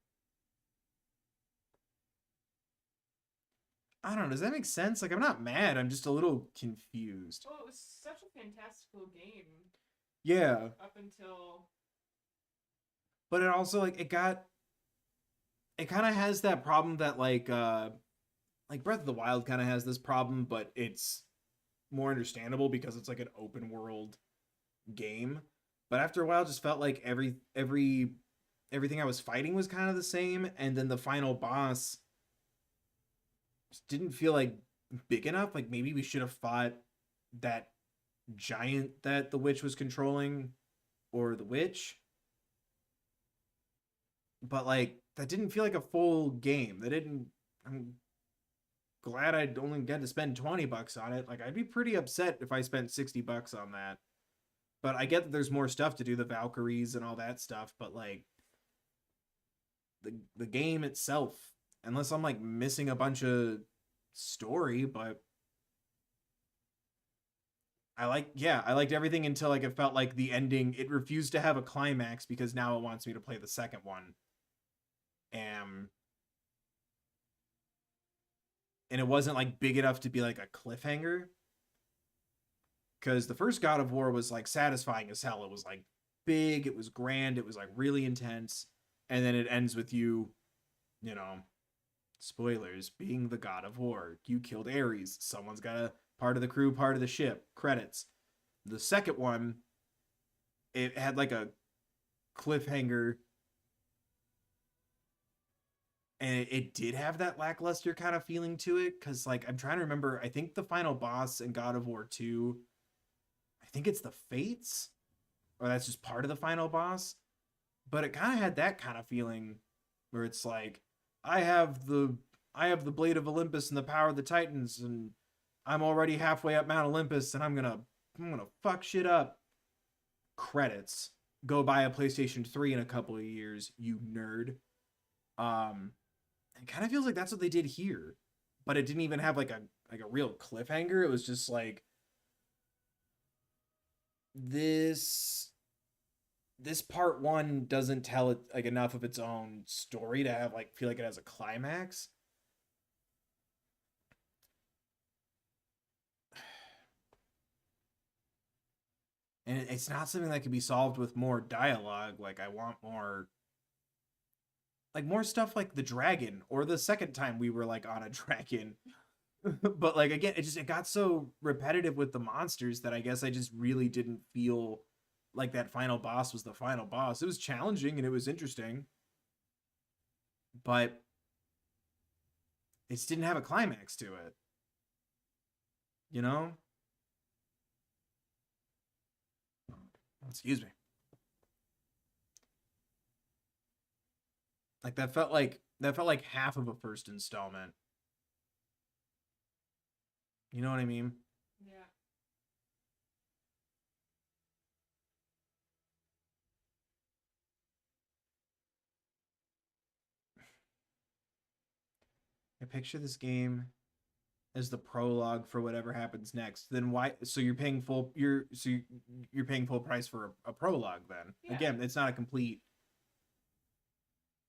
I don't know, does that make sense? Like, I'm not mad, I'm just a little confused. Well, it was such a fantastical game. Yeah. Up until... But it also, like, it kind of has that problem that, like Breath of the Wild kind of has this problem, but it's more understandable because it's, like, an open world game. But after a while, it just felt like everything I was fighting was kind of the same, and then the final boss just didn't feel like big enough. Like, maybe we should have fought that giant that the witch was controlling, or the witch. But, like, that didn't feel like a full game. I'm glad I'd only get to spend $20 on it. Like, I'd be pretty upset if I spent $60 on that. But I get that there's more stuff to do, the Valkyries and all that stuff, but, like, the game itself, unless I'm, like, missing a bunch of story, but I liked everything until, like, it felt like the ending, it refused to have a climax because now it wants me to play the second one. And it wasn't, like, big enough to be, like, a cliffhanger. Because the first God of War was, like, satisfying as hell. It was, like, big, it was grand, it was, like, really intense. And then it ends with you, spoilers, being the God of War. You killed Ares. Someone's got a part of the crew, part of the ship. Credits. The second one, it had, like, a cliffhanger. And it did have that lackluster kind of feeling to it. Because, like, I'm trying to remember, I think the final boss in God of War 2... I think it's the Fates, or that's just part of the final boss, but it kind of had that kind of feeling where it's like, I have the blade of Olympus and the power of the Titans, and I'm already halfway up Mount Olympus, and I'm gonna fuck shit up. Credits. Go buy a PlayStation 3 in a couple of years, you nerd. It kind of feels like that's what they did here, but it didn't even have like a real cliffhanger. It was just like, this part one doesn't tell it like enough of its own story to have like feel like it has a climax. And it's not something that can be solved with more dialogue. Like, I want more, like, more stuff like the dragon, or the second time we were like on a dragon. But, like, again, it got so repetitive with the monsters that I guess I just really didn't feel like that final boss was the final boss. It was challenging and it was interesting, but it just didn't have a climax to it. You know? Excuse me. Like, that felt like half of a first installment. You know what I mean? Yeah. I picture this game as the prologue for whatever happens next. Then why? So you're paying full price for a prologue. Then again, it's not a complete.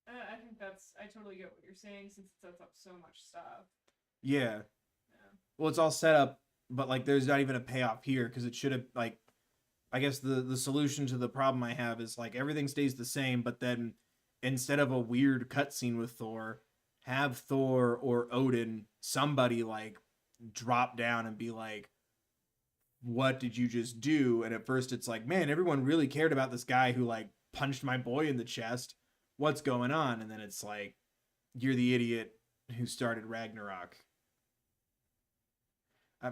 I think I totally get what you're saying, since it sets up so much stuff. Yeah. Well, it's all set up, but like there's not even a payoff here, because it should have, like, I guess the solution to the problem I have is like everything stays the same, but then instead of a weird cutscene with Thor, have Thor or Odin, somebody like drop down and be like, what did you just do? And at first it's like, man, everyone really cared about this guy who like punched my boy in the chest. What's going on? And then it's like, you're the idiot who started Ragnarok.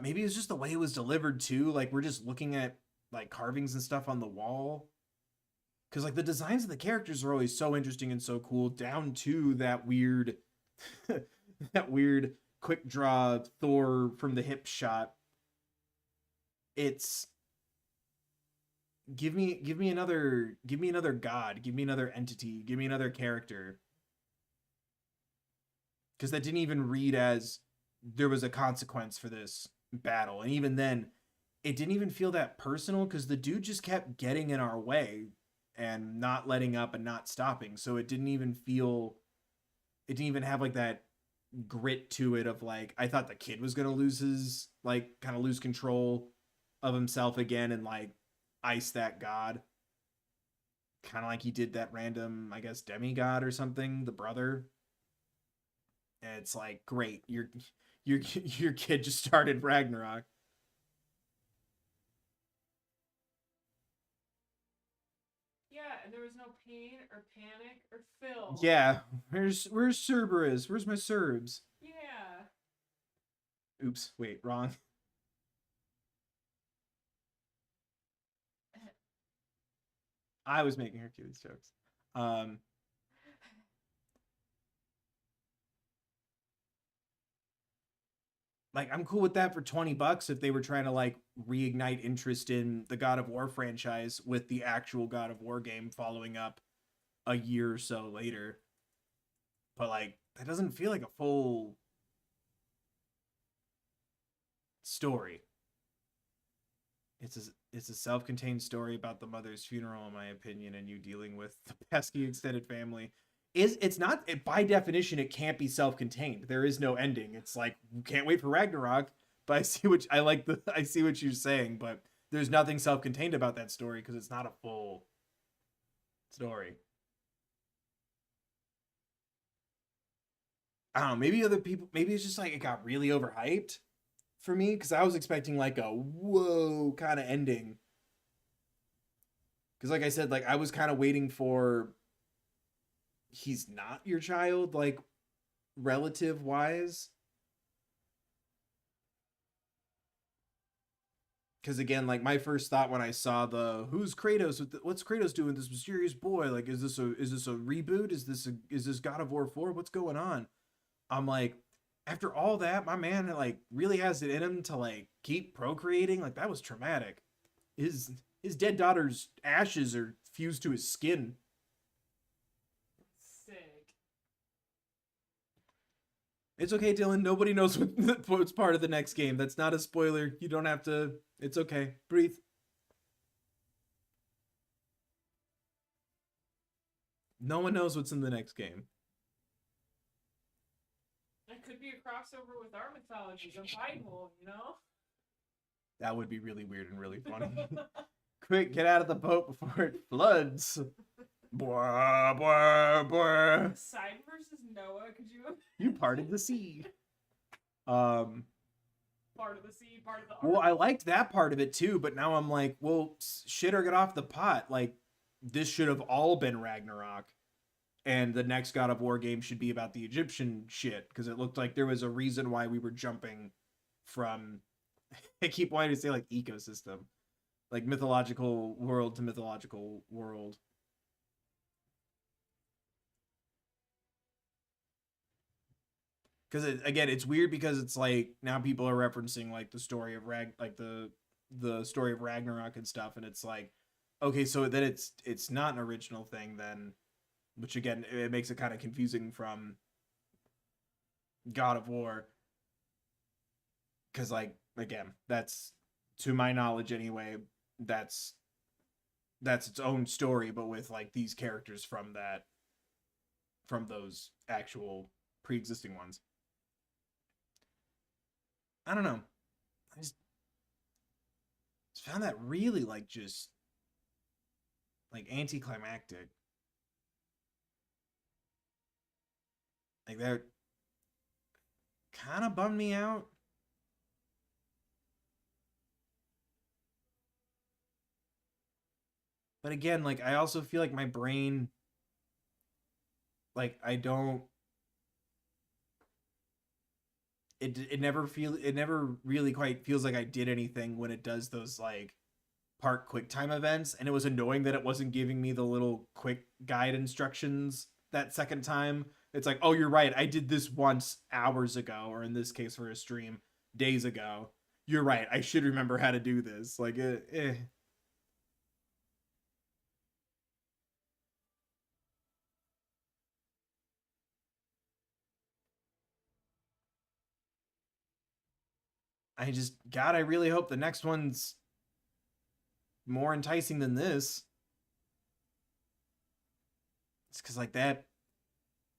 Maybe it's just the way it was delivered too. Like, we're just looking at like carvings and stuff on the wall. Because like the designs of the characters are always so interesting and so cool, down to that weird, that weird quick draw Thor from the hip shot. It's give me another god, give me another entity, give me another character. Because that didn't even read as there was a consequence for this battle. And even then, it didn't even feel that personal because the dude just kept getting in our way and not letting up and not stopping. So it didn't even have like that grit to it of like, I thought the kid was going to lose his, like, kind of lose control of himself again and like ice that god. Kind of like he did that random, I guess, demigod or something, the brother. And it's like, great, your kid just started Ragnarok. Yeah, and there was no pain or panic or Phil. Yeah, where's Cerberus? Where's my Cerbs? Yeah. Oops, wait, wrong. I was making Hercules jokes. Like, I'm cool with that for $20 if they were trying to like reignite interest in the God of War franchise with the actual God of War game following up a year or so later. But like, that doesn't feel like a full story. It's a self-contained story about the mother's funeral, in my opinion, and you dealing with the pesky extended family. It's not, by definition, it can't be self-contained. There is no ending. It's like, can't wait for Ragnarok, but I see what you're saying, but there's nothing self-contained about that story because it's not a full story. I don't know, maybe it's just like it got really overhyped for me because I was expecting like a whoa kind of ending. Because like I said, like I was kind of waiting for he's not your child, like relative wise. Because again, like my first thought when I saw the who's Kratos, what's Kratos doing with this mysterious boy? Like, is this a reboot? Is this God of War 4? What's going on? I'm like, after all that, my man like really has it in him to like keep procreating. Like that was traumatic. His dead daughter's ashes are fused to his skin. Sick. It's okay, Dylan. Nobody knows what's part of the next game. That's not a spoiler. You don't have to. It's okay. Breathe. No one knows what's in the next game. That could be a crossover with our mythology, the Bible, you know? That would be really weird and really funny. Quick, get out of the boat before it floods. Blah, blah, blah. Poseidon versus Noah, could you? You parted the sea. Part of the sea, part of the ark. Well, I liked that part of it too, but now I'm like, well, shit or get off the pot. Like, this should have all been Ragnarok. And the next God of War game should be about the Egyptian shit, because it looked like there was a reason why we were jumping from, I keep wanting to say like ecosystem, like mythological world to mythological world. Because again, it's weird because it's like now people are referencing like the story of the story of Ragnarok and stuff, and it's like, okay, so then it's not an original thing then. Which again, it makes it kind of confusing from God of War. Because, like, again, that's, to my knowledge anyway, that's its own story, but with, like, these characters from those actual pre-existing ones. I don't know. I just found that really, like, just, like, anticlimactic. Like, that kind of bummed me out. But again, like, I also feel like my brain, like, I don't, it never really quite feels like I did anything when it does those, like, park quick time events. And it was annoying that it wasn't giving me the little quick guide instructions that second time. It's like, oh, you're right, I did this once hours ago, or in this case for a stream, days ago. You're right, I should remember how to do this. Like, God, I really hope the next one's more enticing than this. It's because, like, that,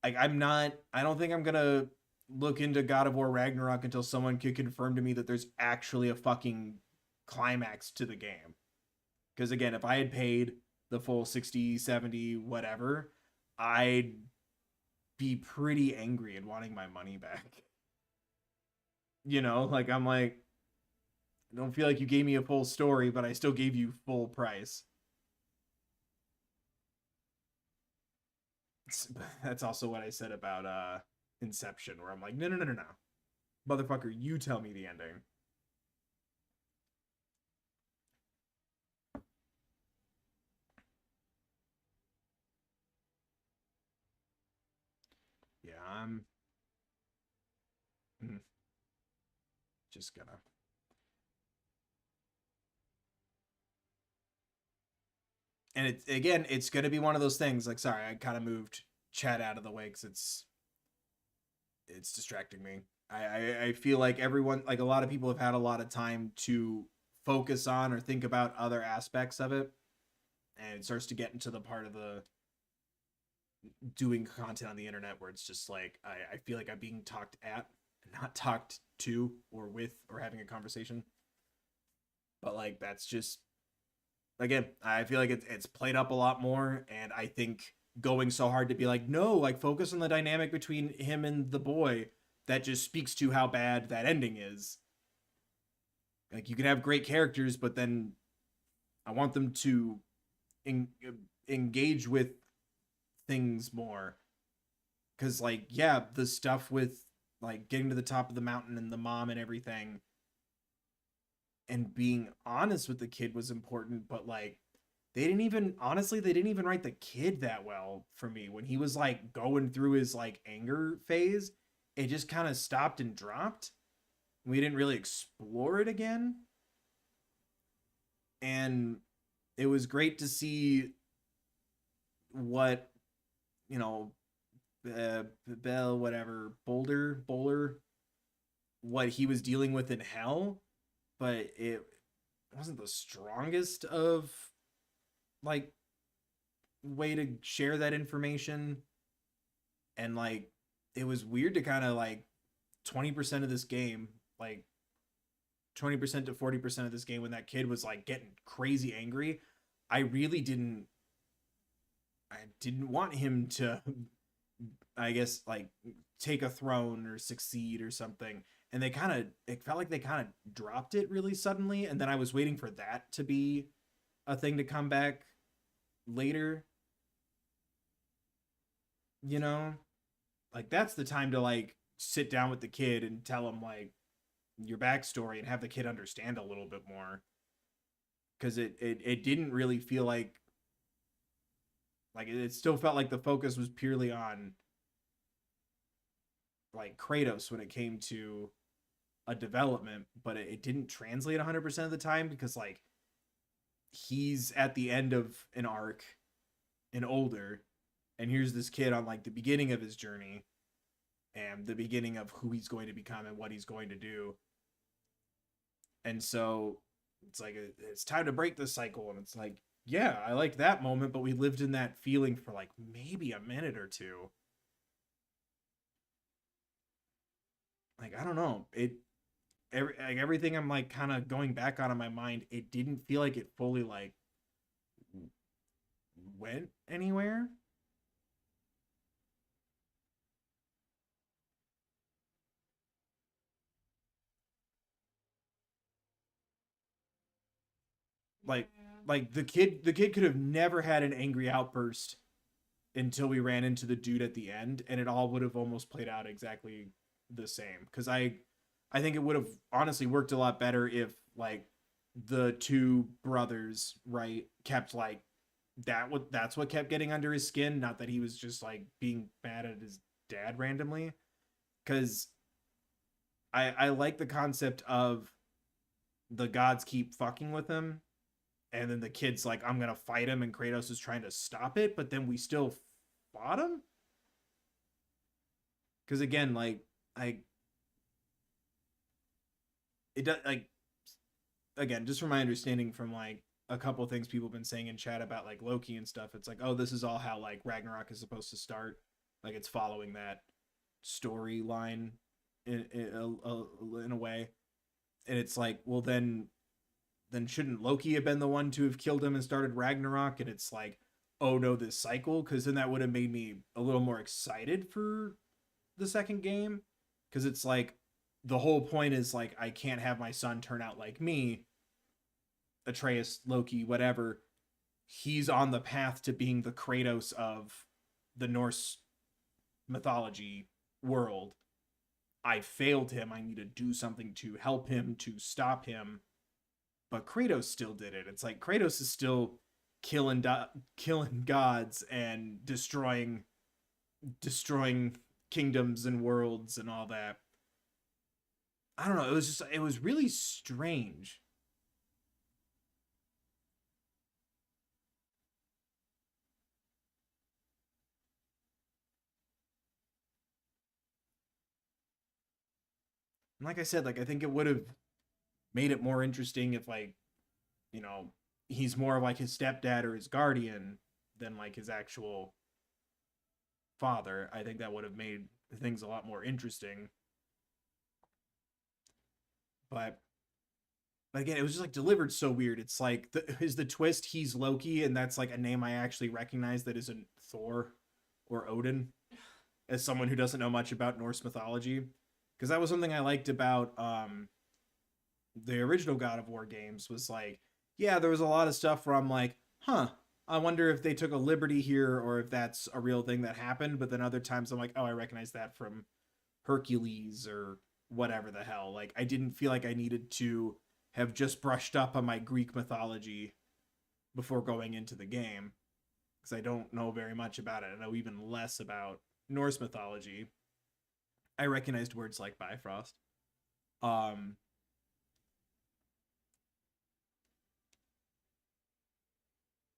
like, I don't think I'm gonna look into God of War Ragnarok until someone could confirm to me that there's actually a fucking climax to the game. Because again, if I had paid the full 60, 70, whatever, I'd be pretty angry and wanting my money back. You know, like, I'm like, I don't feel like you gave me a full story, but I still gave you full price. That's also what I said about Inception, where I'm like, no, motherfucker, you tell me the ending. Yeah, I'm just gonna. And it's gonna be one of those things. Like, sorry, I kind of moved chat out of the way because it's distracting me. I feel like everyone, like, a lot of people have had a lot of time to focus on or think about other aspects of it, and it starts to get into the part of the doing content on the internet where it's just like, I feel like I'm being talked at, not talked to or with or having a conversation. But, like, that's just, again, I feel like it's played up a lot more, and I think going so hard to be like, no, like, focus on the dynamic between him and the boy, that just speaks to how bad that ending is. Like, you can have great characters, but then I want them to engage with things more. Because, like, yeah, the stuff with, like, getting to the top of the mountain and the mom and everything and being honest with the kid was important, but, like, they didn't even write the kid that well for me. When he was, like, going through his, like, anger phase, it just kind of stopped and dropped. We didn't really explore it again. And it was great to see what, you know, Bell, whatever, Bowler, what he was dealing with in hell, but it wasn't the strongest of, like, way to share that information. And, like, it was weird to kind of, like, 20% of this game, like 20% to 40% of this game, when that kid was, like, getting crazy angry, I didn't want him to, I guess, like, take a throne or succeed or something. And it felt like they kind of dropped it really suddenly. And then I was waiting for that to be a thing to come back later. You know? Like, that's the time to, like, sit down with the kid and tell him, like, your backstory and have the kid understand a little bit more. Because it didn't really feel like it still felt like the focus was purely on, like, Kratos when it came to a development, but it didn't translate 100% of the time, because, like, he's at the end of an arc and older, and here's this kid on, like, the beginning of his journey and the beginning of who he's going to become and what he's going to do. And so it's like, it's time to break this cycle. And it's like, yeah, I liked that moment, but we lived in that feeling for, like, maybe a minute or two. Like, I don't know. Everything I'm, like, kind of going back on in my mind, it didn't feel like it fully, like, went anywhere. Like, like the kid could have never had an angry outburst until we ran into the dude at the end, and it all would have almost played out exactly the same. Because I think it would have honestly worked a lot better if like the two brothers, right, kept like that's what kept getting under his skin, not that he was just like being mad at his dad randomly. Because I like the concept of the gods keep fucking with him, and then the kid's like, I'm gonna fight him, and Kratos is trying to stop it, but then we still fought him. Because again, like it does, like, again, just from my understanding from like a couple of things people have been saying in chat about like Loki and stuff, it's like, oh, this is all how like Ragnarok is supposed to start, like it's following that storyline in a way. And it's like, well, then shouldn't Loki have been the one to have killed him and started Ragnarok? And it's like, oh no, this cycle, because then that would have made me a little more excited for the second game. Because it's like, the whole point is like, I can't have my son turn out like me, Atreus, Loki, whatever. He's on the path to being the Kratos of the Norse mythology world. I failed him. I need to do something to help him, to stop him. But Kratos still did it. It's like Kratos is still killing gods and destroying kingdoms and worlds and all that. I don't know. It was really strange. And like I said, like I think it would have made it more interesting if like, you know, he's more of like his stepdad or his guardian than like his actual father. I think that would have made things a lot more interesting. But again, it was just like delivered so weird. It's like, is the twist he's Loki, and that's like a name I actually recognize that isn't Thor or Odin, as someone who doesn't know much about Norse mythology. Because that was something I liked about the original God of War games, was like, yeah, there was a lot of stuff where I'm like, huh, I wonder if they took a liberty here or if that's a real thing that happened. But then other times I'm like, oh, I recognize that from Hercules or whatever the hell. Like, I didn't feel like I needed to have just brushed up on my Greek mythology before going into the game, because I don't know very much about it. I know even less about Norse mythology. I recognized words like Bifrost.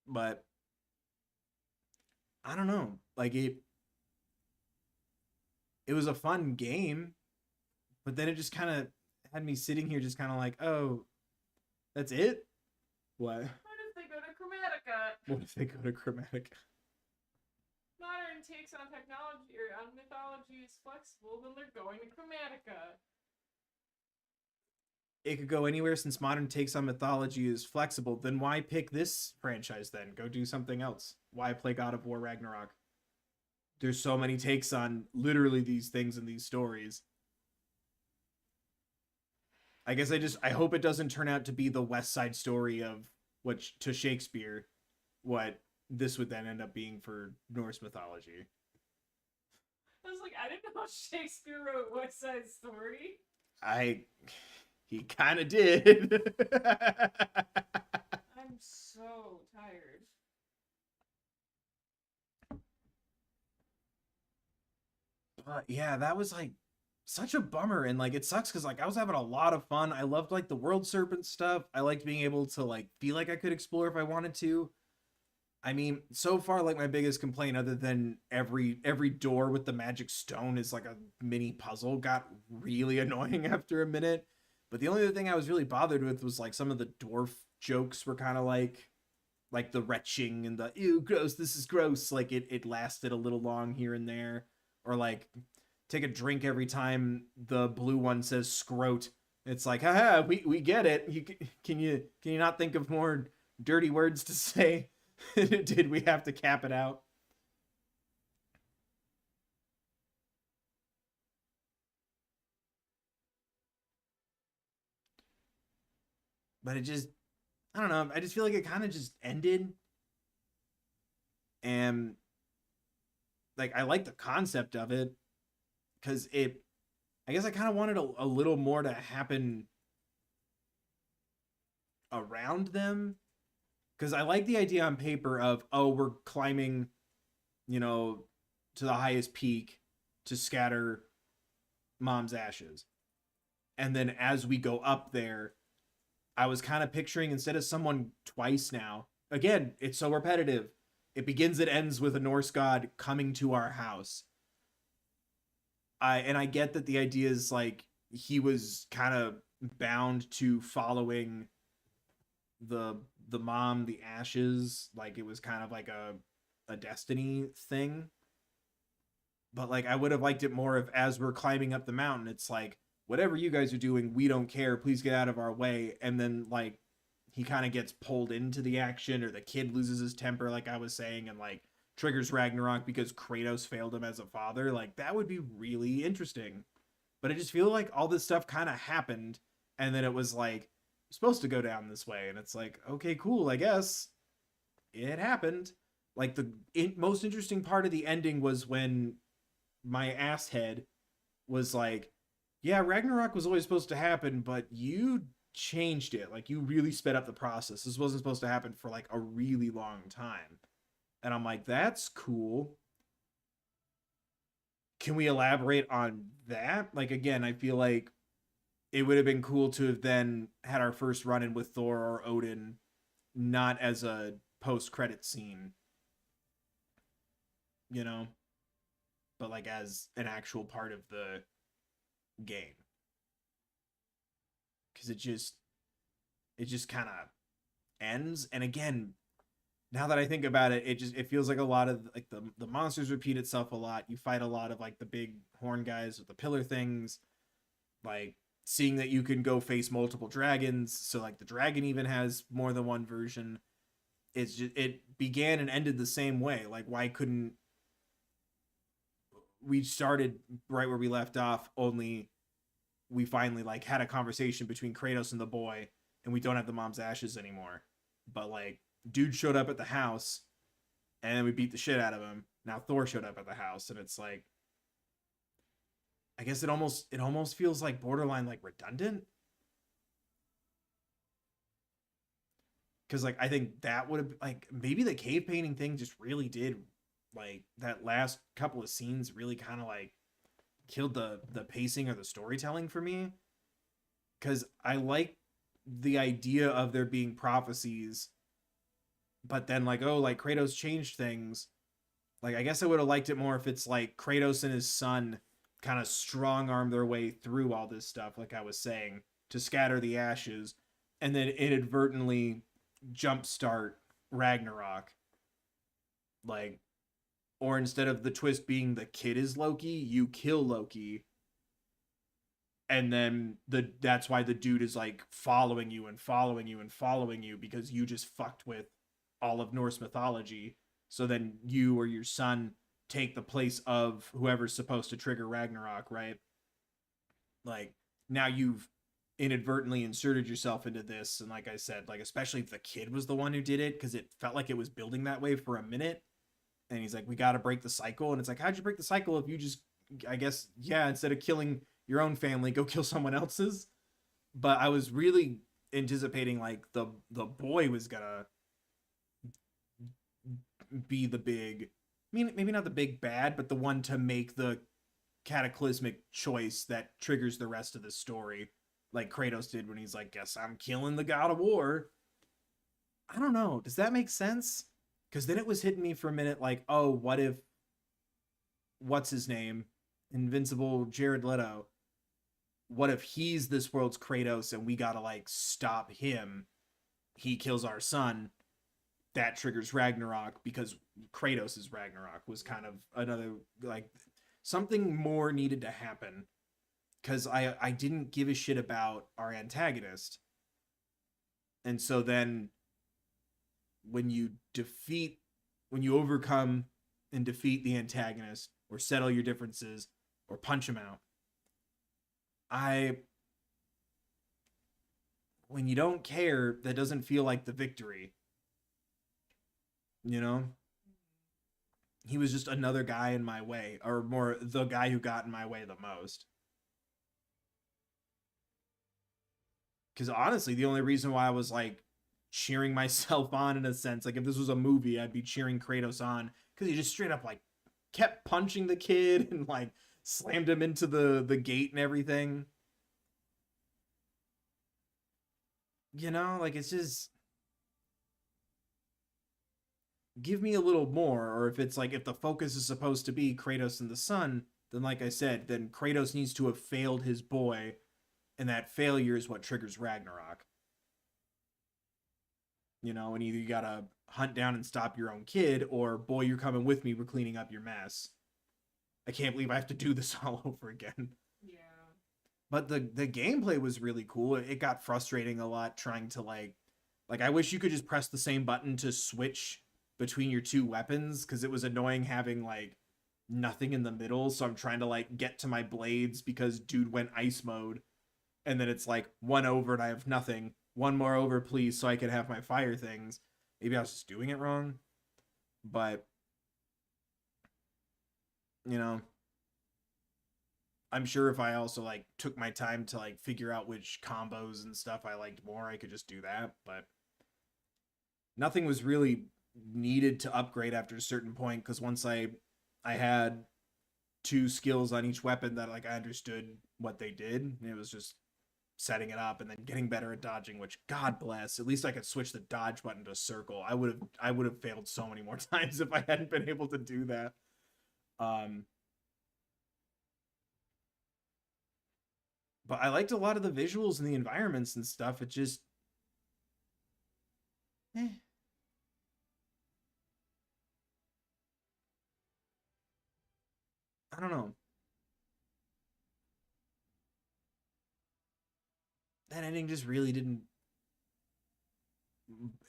But I don't know. Like it was a fun game, but then it just kind of had me sitting here just kind of like, oh, that's it? What? What if they go to Chromatica? What if they go to Chromatica? Modern takes on technology or on mythology is flexible, then they're going to Chromatica. It could go anywhere since modern takes on mythology is flexible. Then why pick this franchise then? Go do something else. Why play God of War Ragnarok? There's so many takes on literally these things in these stories. I guess I hope it doesn't turn out to be the West Side Story of to Shakespeare, what this would then end up being for Norse mythology. I was like, I didn't know Shakespeare wrote West Side Story. He kind of did. I'm so tired. But yeah, that was like such a bummer, and like it sucks because like I was having a lot of fun. I loved like the world serpent stuff. I liked being able to like feel like I could explore if I wanted to. I mean, so far, like my biggest complaint, other than every door with the magic stone is like a mini puzzle, got really annoying after a minute. But the only other thing I was really bothered with was like some of the dwarf jokes were kind of like the retching and the ew, gross, this is gross. Like it lasted a little long here and there. Or like take a drink every time the blue one says scrote. It's like, haha, we get it. Can you not think of more dirty words to say? Did we have to cap it out? But it just, I don't know. I just feel like it kind of just ended. And like, I like the concept of it because I guess I kind of wanted a little more to happen around them. Because I like the idea on paper of, oh, we're climbing, you know, to the highest peak to scatter Mom's ashes. And then as we go up there, I was kind of picturing, instead of someone twice now, again, it's so repetitive. It begins and ends with a Norse god coming to our house. I get that the idea is like he was kind of bound to following the mom, the ashes, like it was kind of like a destiny thing. But like I would have liked it more if, as we're climbing up the mountain, it's like, whatever you guys are doing, we don't care, please get out of our way. And then like he kind of gets pulled into the action, or the kid loses his temper, like I was saying, and like triggers Ragnarok because Kratos failed him as a father. Like that would be really interesting. But I just feel like all this stuff kind of happened, and then it was like supposed to go down this way, and it's like, okay, cool, I guess it happened. Like the most interesting part of the ending was when my ass head was like, yeah, Ragnarok was always supposed to happen, but you changed it. Like you really sped up the process. This wasn't supposed to happen for like a really long time. And I'm like, that's cool. Can we elaborate on that? Like, again, I feel like it would have been cool to have then had our first run-in with Thor or Odin, not as a post-credit scene, you know, but like as an actual part of the game. Because it just kind of ends. And again, now that I think about it, it feels like a lot of like the monsters repeat itself a lot. You fight a lot of like the big horn guys with the pillar things, like seeing that you can go face multiple dragons. So like the dragon even has more than one version. It's just, it began and ended the same way. Like why couldn't we started right where we left off, only we finally like had a conversation between Kratos and the boy, and we don't have the mom's ashes anymore. But like dude showed up at the house and then we beat the shit out of him. Now Thor showed up at the house, and it's like, I guess it almost feels like borderline like redundant. Cause like I think that would have, like, maybe the cave painting thing just really did, like that last couple of scenes really kind of like killed the pacing or the storytelling for me. Cause I like the idea of there being prophecies, but then like, oh, like Kratos changed things. Like, I guess I would have liked it more if it's like Kratos and his son kind of strong arm their way through all this stuff, like I was saying, to scatter the ashes, and then inadvertently jumpstart Ragnarok. Like, or instead of the twist being the kid is Loki, you kill Loki, and then that's why the dude is like following you and following you and following you, because you just fucked with all of Norse mythology. So then you or your son take the place of whoever's supposed to trigger Ragnarok, right? Like, now you've inadvertently inserted yourself into this, and like I said, like especially if the kid was the one who did it, because it felt like it was building that way for a minute, and he's like, we got to break the cycle. And it's like, how'd you break the cycle if you just, I guess, yeah, instead of killing your own family, go kill someone else's? But I was really anticipating like the boy was gonna be the big, I mean, maybe not the big bad, but the one to make the cataclysmic choice that triggers the rest of the story, like Kratos did when he's like, guess I'm killing the god of war. I don't know, does that make sense? Because then it was hitting me for a minute like, oh, what if, what's his name, Invincible Jared Leto, what if he's this world's Kratos and we gotta like stop him, he kills our son, that triggers Ragnarok, because Kratos is Ragnarok, was kind of another, like, something more needed to happen. Because I didn't give a shit about our antagonist. And so then when you overcome and defeat the antagonist, or settle your differences, or punch him out, when you don't care, that doesn't feel like the victory. You know? He was just another guy in my way, or more the guy who got in my way the most. Because honestly, the only reason why I was like cheering myself on in a sense, like if this was a movie, I'd be cheering Kratos on because he just straight up like kept punching the kid and like slammed him into the gate and everything. You know, like it's just give me a little more. Or if it's like if the focus is supposed to be Kratos and the son, then like I said, then Kratos needs to have failed his boy, and that failure is what triggers Ragnarok. You know, and either you gotta hunt down and stop your own kid, or boy, you're coming with me, we're cleaning up your mess. I can't believe I have to do this all over again. Yeah. But the gameplay was really cool. It got frustrating a lot trying to like I wish you could just press the same button to switch between your two weapons, because it was annoying having like nothing in the middle. So I'm trying to like get to my blades because dude went ice mode, and then it's like one over and I have nothing. One more over, please, so I could have my fire things. Maybe I was just doing it wrong, but you know, I'm sure if I also like took my time to like figure out which combos and stuff I liked more, I could just do that. But nothing was really needed to upgrade after a certain point, because once I had 2 skills on each weapon that like I understood what they did, and it was just setting it up and then getting better at dodging, which God bless, at least I could switch the dodge button to circle. I would have failed so many more times if I hadn't been able to do that. But I liked a lot of the visuals and the environments and stuff. It just I don't know. That ending just really didn't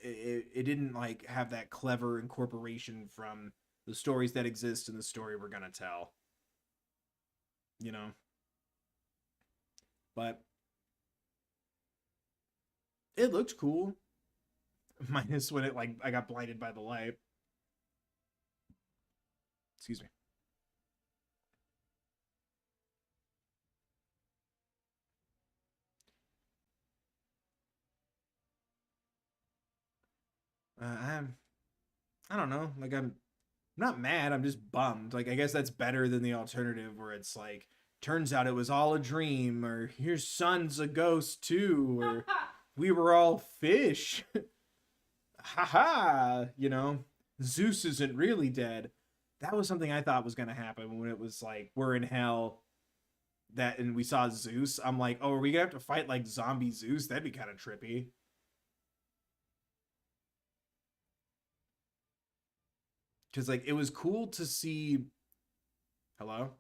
it didn't like have that clever incorporation from the stories that exist in the story we're gonna tell, you know. But it looked cool, minus when it like I got blinded by the light. Excuse me. I don't know. Like I'm not mad. I'm just bummed. Like I guess that's better than the alternative where it's like, turns out it was all a dream, or your son's a ghost too, or we were all fish. Haha, you know, Zeus isn't really dead. That was something I thought was gonna happen when it was like we're in hell. That and we saw Zeus. I'm like, oh, are we gonna have to fight like zombie Zeus? That'd be kind of trippy. Because like it was cool to see. Hello?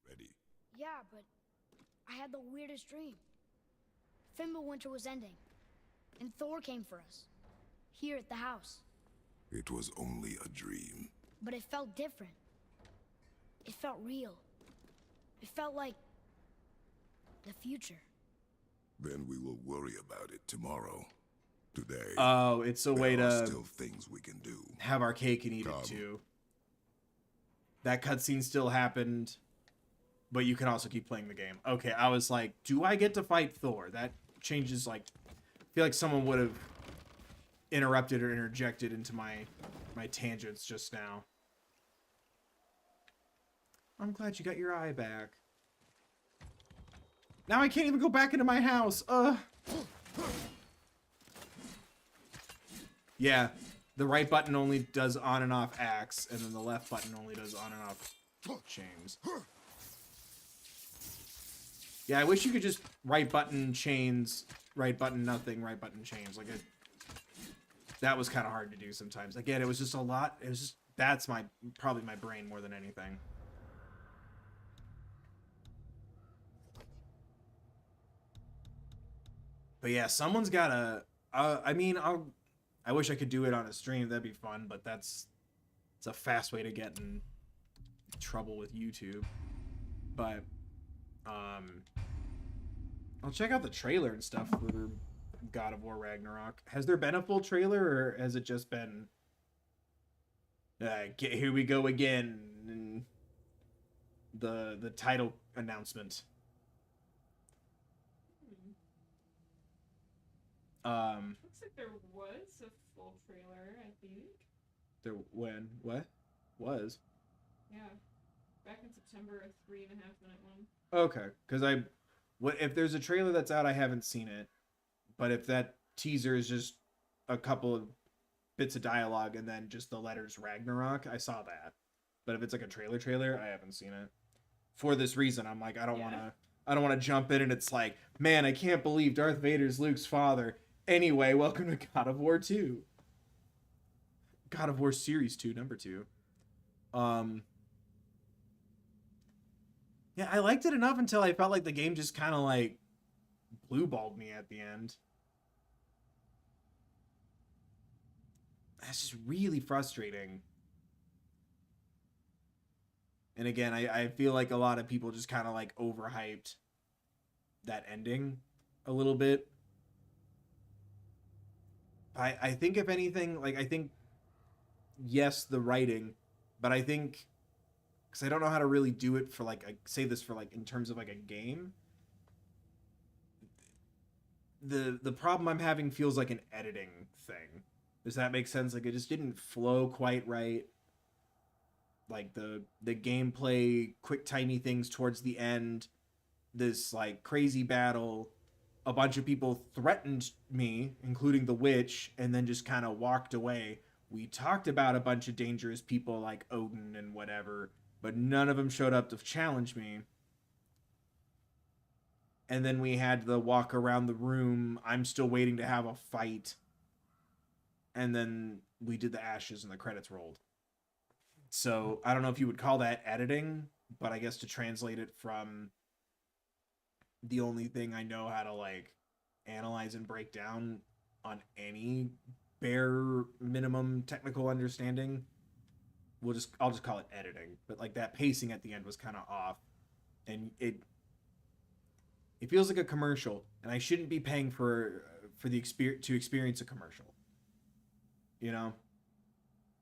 Ready? Yeah, but I had the weirdest dream. Fimbulwinter was ending, and Thor came for us, here at the house. It was only a dream. But it felt different. It felt real. It felt like the future. Then we will worry about it tomorrow. Today. Oh, it's a way there are to still things we can do. have our cake and eat it too. That cutscene still happened, but you can also keep playing the game. Okay, I was like, do I get to fight Thor? That changes, like, I feel like someone would have interrupted or interjected into my tangents just now. I'm glad you got your eye back. Now I can't even go back into my house. Yeah, the right button only does on and off axe, and then the left button only does on and off chains. Yeah, I wish you could just right button chains, right button nothing, right button chains. Like that was kind of hard to do sometimes. Again, it was just a lot. It was just that's probably my brain more than anything. But yeah, someone's gotta. I mean, I wish I could do it on a stream. That'd be fun. But it's a fast way to get in trouble with YouTube. But I'll check out the trailer and stuff for God of War Ragnarok. Has there been a full trailer, or has it just been here we go again, and the title announcement? Looks like there was a full trailer, I think. There when what was? Yeah, back in September, a 3.5-minute one. Okay, because if there's a trailer that's out, I haven't seen it. But if that teaser is just a couple of bits of dialogue and then just the letters Ragnarok, I saw that. But if it's like a trailer, I haven't seen it. For this reason, I'm like, I don't want to jump in and it's like, man, I can't believe Darth Vader's Luke's father. Anyway, welcome to God of War 2. God of War Series 2, number 2. Yeah, I liked it enough until I felt like the game just kind of like blue-balled me at the end. That's just really frustrating. And again, I feel like a lot of people just kind of like overhyped that ending a little bit. I think if anything, like I think, yes, the writing, but I think, because I don't know how to really do it for like, say this for like in terms of like a game. The problem I'm having feels like an editing thing. Does that make sense? Like it just didn't flow quite right. Like the gameplay, quick timey things towards the end, this like crazy battle, a bunch of people threatened me, including the witch, and then just kind of walked away. We talked about a bunch of dangerous people like Odin and whatever, but none of them showed up to challenge me. And then we had the walk around the room. I'm still waiting to have a fight. And then we did the ashes and the credits rolled. So I don't know if you would call that editing, but I guess to translate it from the only thing I know how to like analyze and break down on any bare minimum technical understanding, I'll just call it editing. But like that pacing at the end was kind of off, and it feels like a commercial, and I shouldn't be paying for the experience a commercial, you know?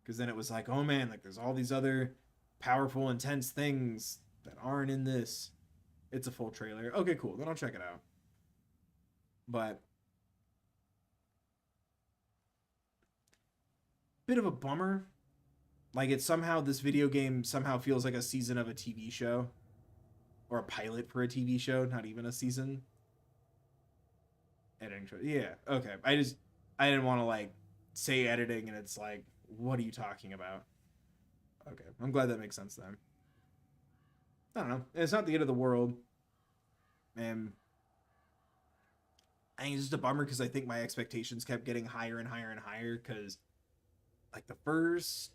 Because then it was like, oh man, like there's all these other powerful, intense things that aren't in this. It's a full trailer. Okay, cool. Then I'll check it out. But bit of a bummer. Like it's somehow, this video game somehow feels like a season of a TV show. Or a pilot for a TV show, not even a season. Editing show. Yeah, okay. I didn't want to like say editing and it's like, what are you talking about? Okay, I'm glad that makes sense then. I don't know. It's not the end of the world. And I think it's just a bummer because I think my expectations kept getting higher and higher and higher because like the first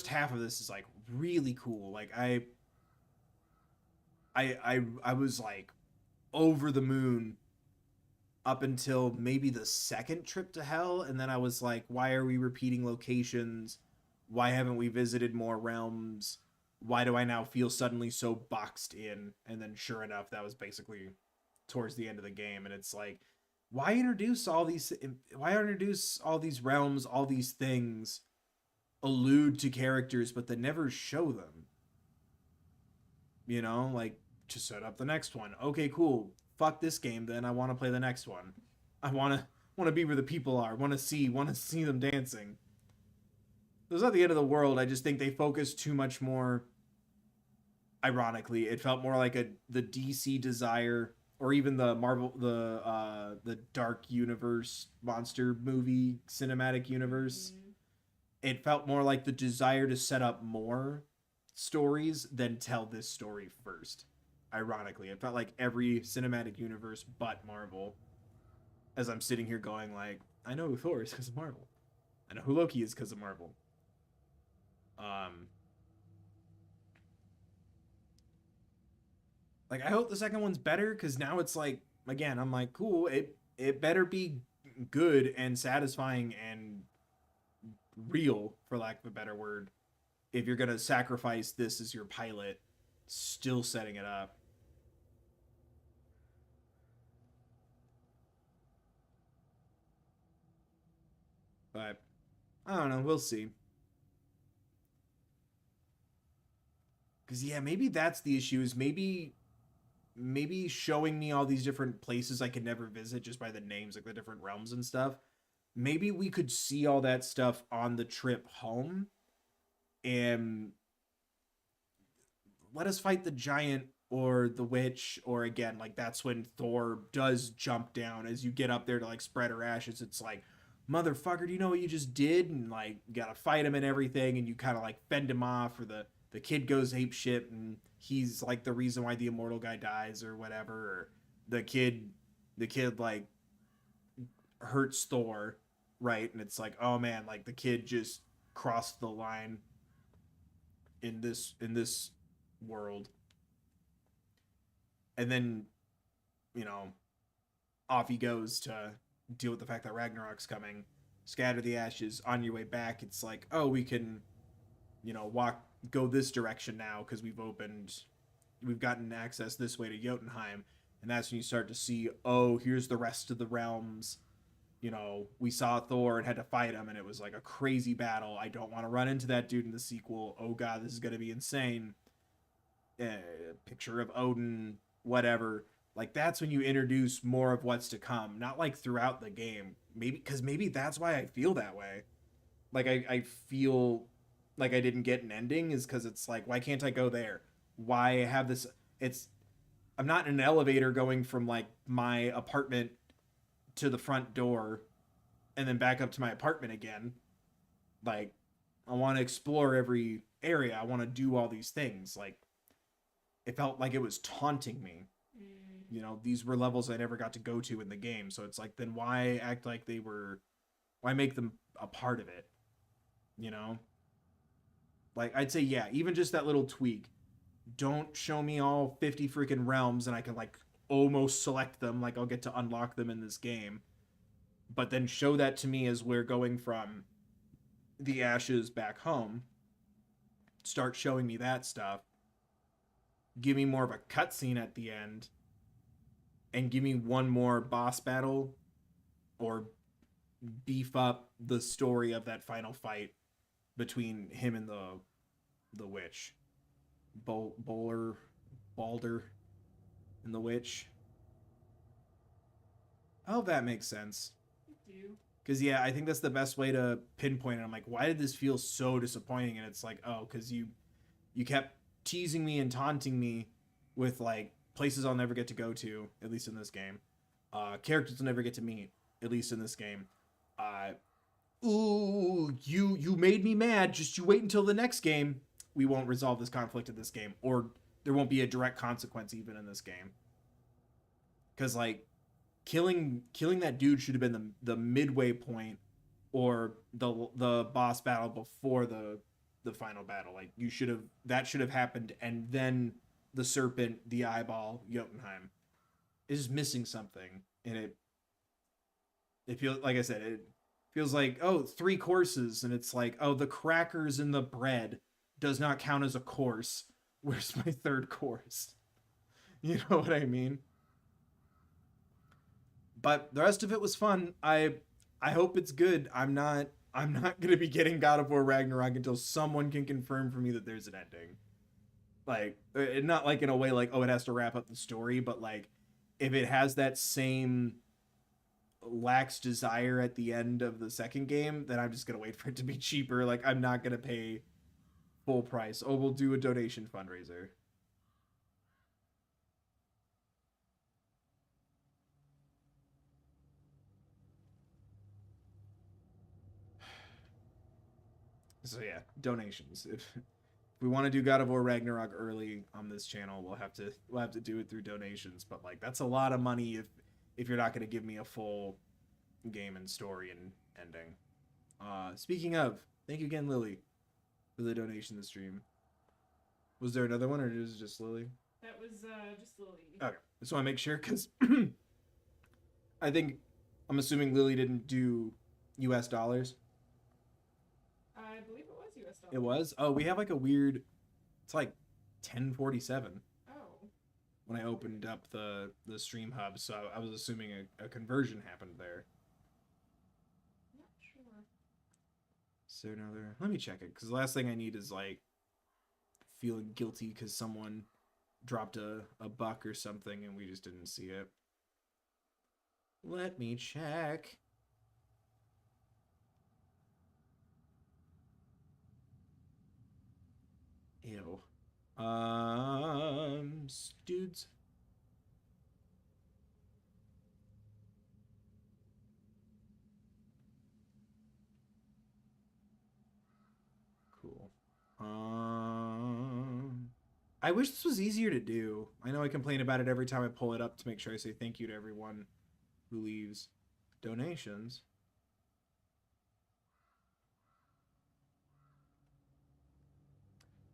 half of this is like really cool. Like I was like over the moon up until maybe the second trip to hell, and then I was like, why are we repeating locations? Why haven't we visited more realms? Why do I now feel suddenly so boxed in? And then sure enough, that was basically towards the end of the game, and it's like, why introduce all these realms, all these things, allude to characters, but then never show them? You know, like, just set up the next one. Okay, cool. Fuck this game, then I want to play the next one. I want to be where the people are. Want to see them dancing. It was not the end of the world. I just think they focused too much more. Ironically, it felt more like the DC Desire, or even the Marvel, the Dark Universe monster movie cinematic universe. Mm-hmm. It felt more like the desire to set up more stories than tell this story first. Ironically, it felt like every cinematic universe but Marvel. As I'm sitting here going like, I know who Thor is because of Marvel. I know who Loki is because of Marvel. Like I hope the second one's better because now it's like, again, I'm like, cool. It better be good and satisfying and real, for lack of a better word. If you're gonna sacrifice this as your pilot, still setting it up. But I don't know. We'll see. Because, yeah, maybe that's the issue, is maybe showing me all these different places I could never visit just by the names, like the different realms and stuff. Maybe we could see all that stuff on the trip home and let us fight the giant or the witch, or again, like that's when Thor does jump down as you get up there to like spread her ashes. It's like, motherfucker, do you know what you just did? And like, you gotta fight him and everything, and you kind of like fend him off, or the kid goes ape shit and he's like the reason why the immortal guy dies or whatever, or the kid like hurts Thor, right? And it's like, oh man, like the kid just crossed the line in this world. And then, you know, off he goes to deal with the fact that Ragnarok's coming. Scatter the ashes. On your way back, it's like, oh, we can, you know, go this direction now because we've gotten access this way to Jotunheim. And that's when you start to see, oh, here's the rest of the realms. You know, we saw Thor and had to fight him, and it was like a crazy battle. I don't want to run into that dude in the sequel. Oh god, this is going to be insane. Picture of Odin, whatever. Like, that's when you introduce more of what's to come. Not like throughout the game. Maybe that's why I feel that way. Like, I feel like I didn't get an ending is because it's like, why can't I go there? Why have this? I'm not in an elevator going from like my apartment to the front door and then back up to my apartment again. Like, I want to explore every area. I want to do all these things. Like, it felt like it was taunting me. You know, these were levels I never got to go to in the game. So it's like, then why act like why make them a part of it? You know? Like, I'd say, yeah, even just that little tweak. Don't show me all 50 freaking realms and I can, like, almost select them. Like, I'll get to unlock them in this game. But then show that to me as we're going from the ashes back home. Start showing me that stuff. Give me more of a cutscene at the end. And give me one more boss battle. Or beef up the story of that final fight between him and the witch. Balder and the witch. I hope that makes sense. Because, yeah, I think that's the best way to pinpoint it. I'm like, why did this feel so disappointing? And it's like, oh, because you kept teasing me and taunting me with, like, places I'll never get to go to, at least in this game. Characters I'll never get to meet, at least in this game. Ooh, you made me mad. Just you wait until the next game. We won't resolve this conflict in this game. Or there won't be a direct consequence even in this game. Because, like, killing that dude should have been the midway point or the boss battle before the final battle. Like, that should have happened, and then the serpent, the eyeball, Jotunheim is missing something. And it feels, like I said, it feels like, oh, 3 courses, and it's like, oh, the crackers and the bread does not count as a course. Where's my 3rd course? You know what I mean? But the rest of it was fun. I hope it's good. I'm not gonna be getting God of War Ragnarok until someone can confirm for me that there's an ending. Like, not like in a way like, oh, it has to wrap up the story, but like, if it has that same lax desire at the end of the second game, then I'm just gonna wait for it to be cheaper. Like, I'm not gonna pay full price. Oh, we'll do a donation fundraiser. So yeah, donations. If we want to do God of War Ragnarok early on this channel, we'll have to do it through donations. But like, that's a lot of money if you're not going to give me a full game and story and ending. Speaking of, thank you again, Lily, for the donation to the stream. Was there another one, or was it just Lily? That was just Lily. Okay, just want to make sure, because I'm assuming Lily didn't do U.S. dollars. I believe it was US dollars. It was? Oh, we have like a weird, it's like 1047 when I opened up the stream hub, so I was assuming a conversion happened there. Not sure. Is there another? Let me check it, because the last thing I need is like feeling guilty because someone dropped a buck or something and we just didn't see it. Let me check. Ew. Dudes. Cool. I wish this was easier to do. I know I complain about it every time I pull it up to make sure I say thank you to everyone who leaves donations.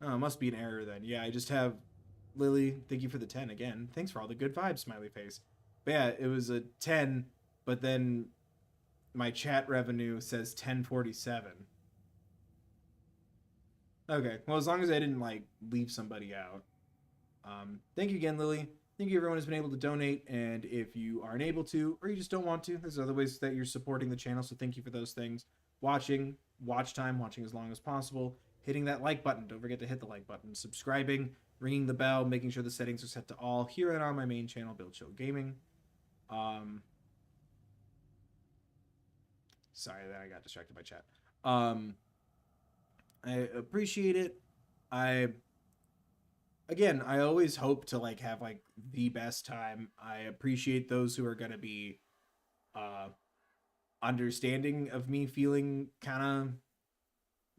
Oh, it must be an error then. Yeah, I just have Lily, thank you for the 10 again. Thanks for all the good vibes, smiley face. But yeah, it was a 10, but then my chat revenue says 1047. Okay, well, as long as I didn't, like, leave somebody out. Thank you again, Lily. Thank you everyone who's been able to donate, and if you aren't able to, or you just don't want to, there's other ways that you're supporting the channel, so thank you for those things. Watching, watch time, watching as long as possible, hitting that like button, don't forget to hit the like button, subscribing, ringing the bell, making sure the settings are set to all here and on my main channel, Build Chill Gaming. Sorry that I got distracted by chat. I appreciate it. I always hope to like have like the best time. I appreciate those who are going to be understanding of me feeling kind of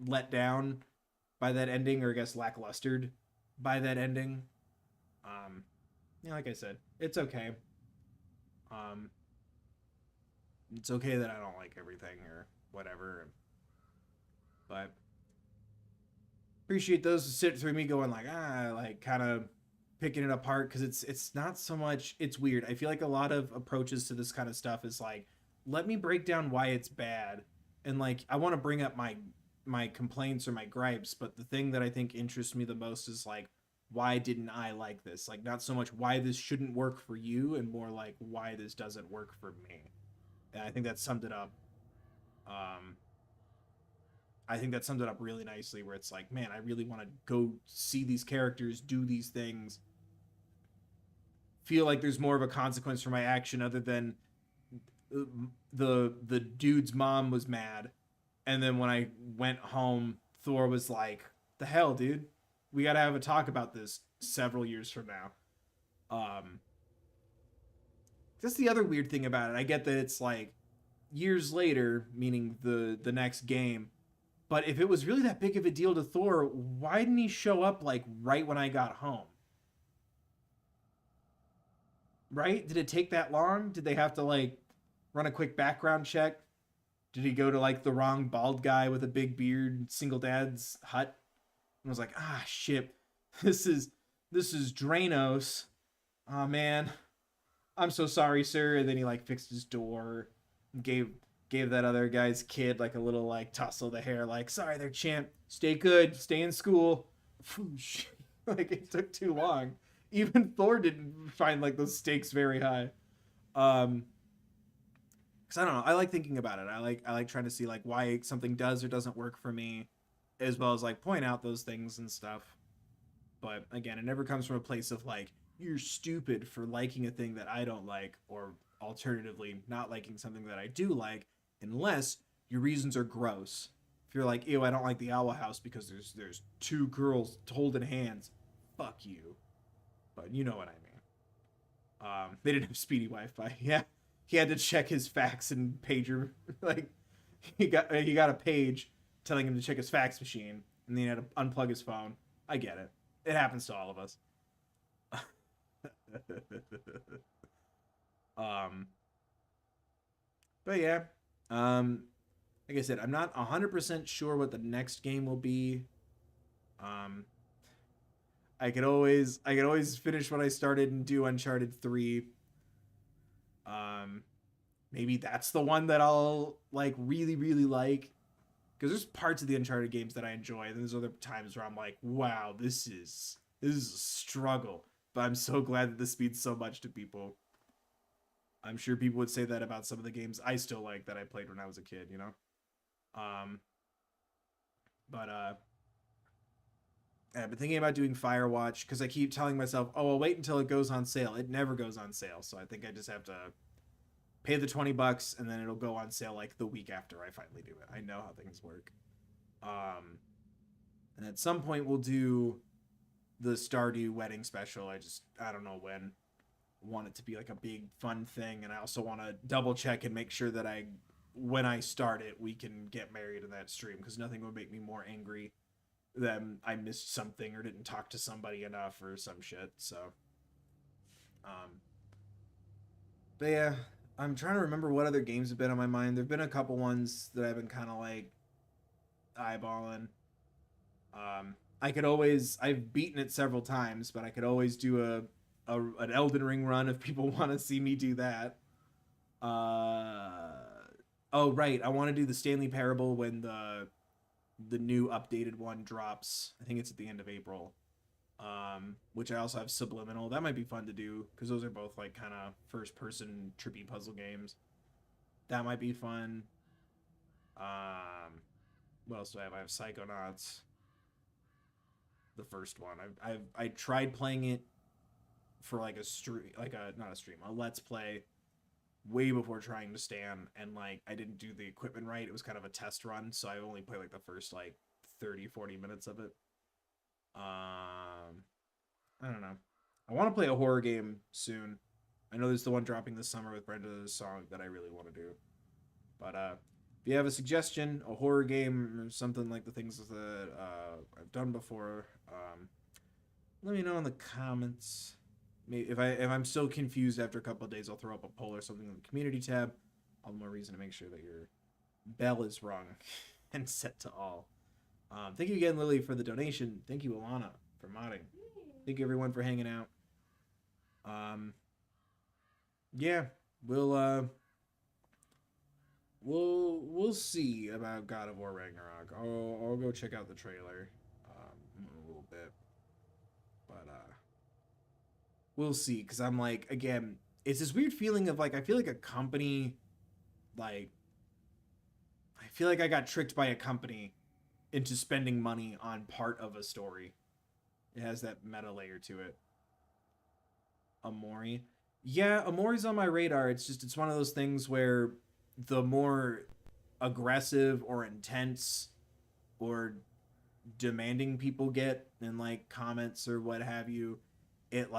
let down by that ending, or I guess lacklustered by that ending. Yeah, like I said, it's okay. It's okay that I don't like everything or whatever, but appreciate those who sit through me going like, like kind of picking it apart, because it's not so much, it's weird. I feel like a lot of approaches to this kind of stuff is like, let me break down why it's bad, and like I want to bring up my complaints or my gripes, but the thing that I think interests me the most is like, why didn't I like this? Like, not so much why this shouldn't work for you, and more like why this doesn't work for me. And I think that summed it up. I think that summed it up really nicely, where it's like, man, I really want to go see these characters do these things, feel like there's more of a consequence for my action other than the dude's mom was mad, and then when I went home, Thor was like, the hell, dude, we gotta have a talk about this several years from now. That's the other weird thing about it. I get that it's like years later, meaning the next game, but if it was really that big of a deal to Thor, why didn't he show up like right when I got home? Right? Did it take that long? Did they have to like run a quick background check? Did he go to like the wrong bald guy with a big beard, single dad's hut? And was like, shit, this is Dranos. Oh man, I'm so sorry, sir. And then he like fixed his door, gave that other guy's kid like a little like tussle of the hair, like, sorry there, champ, stay good, stay in school. Like, it took too long. Even Thor didn't find like those stakes very high. Because I don't know, I like thinking about it. I like trying to see like why something does or doesn't work for me, as well as like point out those things and stuff. But again, it never comes from a place of like, you're stupid for liking a thing that I don't like, or alternatively not liking something that I do like, unless your reasons are gross. If you're like, ew, I don't like the Owl House because there's two girls holding hands, fuck you. But you know what I mean. They didn't have speedy Wi-Fi. Yeah, he had to check his fax and pager. Like, he got a page telling him to check his fax machine, and then he had to unplug his phone. I get it. It happens to all of us. But yeah, like I said, I'm not 100% sure what the next game will be. I could always finish what I started and do Uncharted 3. Maybe that's the one that I'll like really, really like, because there's parts of the Uncharted games that I enjoy, and there's other times where I'm like, wow, this is a struggle. But I'm so glad that this means so much to people. I'm sure people would say that about some of the games I still like that I played when I was a kid, you know? But I've been thinking about doing Firewatch because I keep telling myself, oh, I'll wait until it goes on sale. It never goes on sale, so I think I just have to pay the $20 and then it'll go on sale like the week after I finally do it. I know how things work. And at some point we'll do the Stardew wedding special. I don't know when. Want it to be like a big fun thing, and I also want to double check and make sure that when I start it, we can get married in that stream, because nothing would make me more angry than I missed something or didn't talk to somebody enough or some shit. So, but yeah, I'm trying to remember what other games have been on my mind. There've been a couple ones that I've been kind of like eyeballing. I've beaten it several times, but I could always do an Elden Ring run if people want to see me do that. Oh right, I want to do the Stanley Parable when the new updated one drops. I think it's at the end of April. Which I also have Subliminal. That might be fun to do because those are both like kind of first person trippy puzzle games. That might be fun. What else do I have? I have Psychonauts. The first one. I tried playing it for like a stream, a let's play way before trying to stand, and like I didn't do the equipment right. It was kind of a test run, so I only played like the first like 30-40 minutes of it. I don't know. I want to play a horror game soon. I know there's the one dropping this summer with Brenda's song that I really want to do. But if you have a suggestion, a horror game or something like the things that I've done before, let me know in the comments. Maybe if I'm still confused after a couple of days, I'll throw up a poll or something in the community tab. All the more reason to make sure that your bell is rung and set to all. Thank you again, Lily, for the donation. Thank you, Alana, for modding. Thank you, everyone, for hanging out. Yeah, we'll see about God of War Ragnarok. I'll go check out the trailer in a little bit, but we'll see, because I'm like, again, it's this weird feeling of like I feel like a company, like I feel like I got tricked by a company into spending money on part of a story. It has that meta layer to it. Amori. Yeah, Amori's on my radar. It's one of those things where the more aggressive or intense or demanding people get in like comments or what have you, it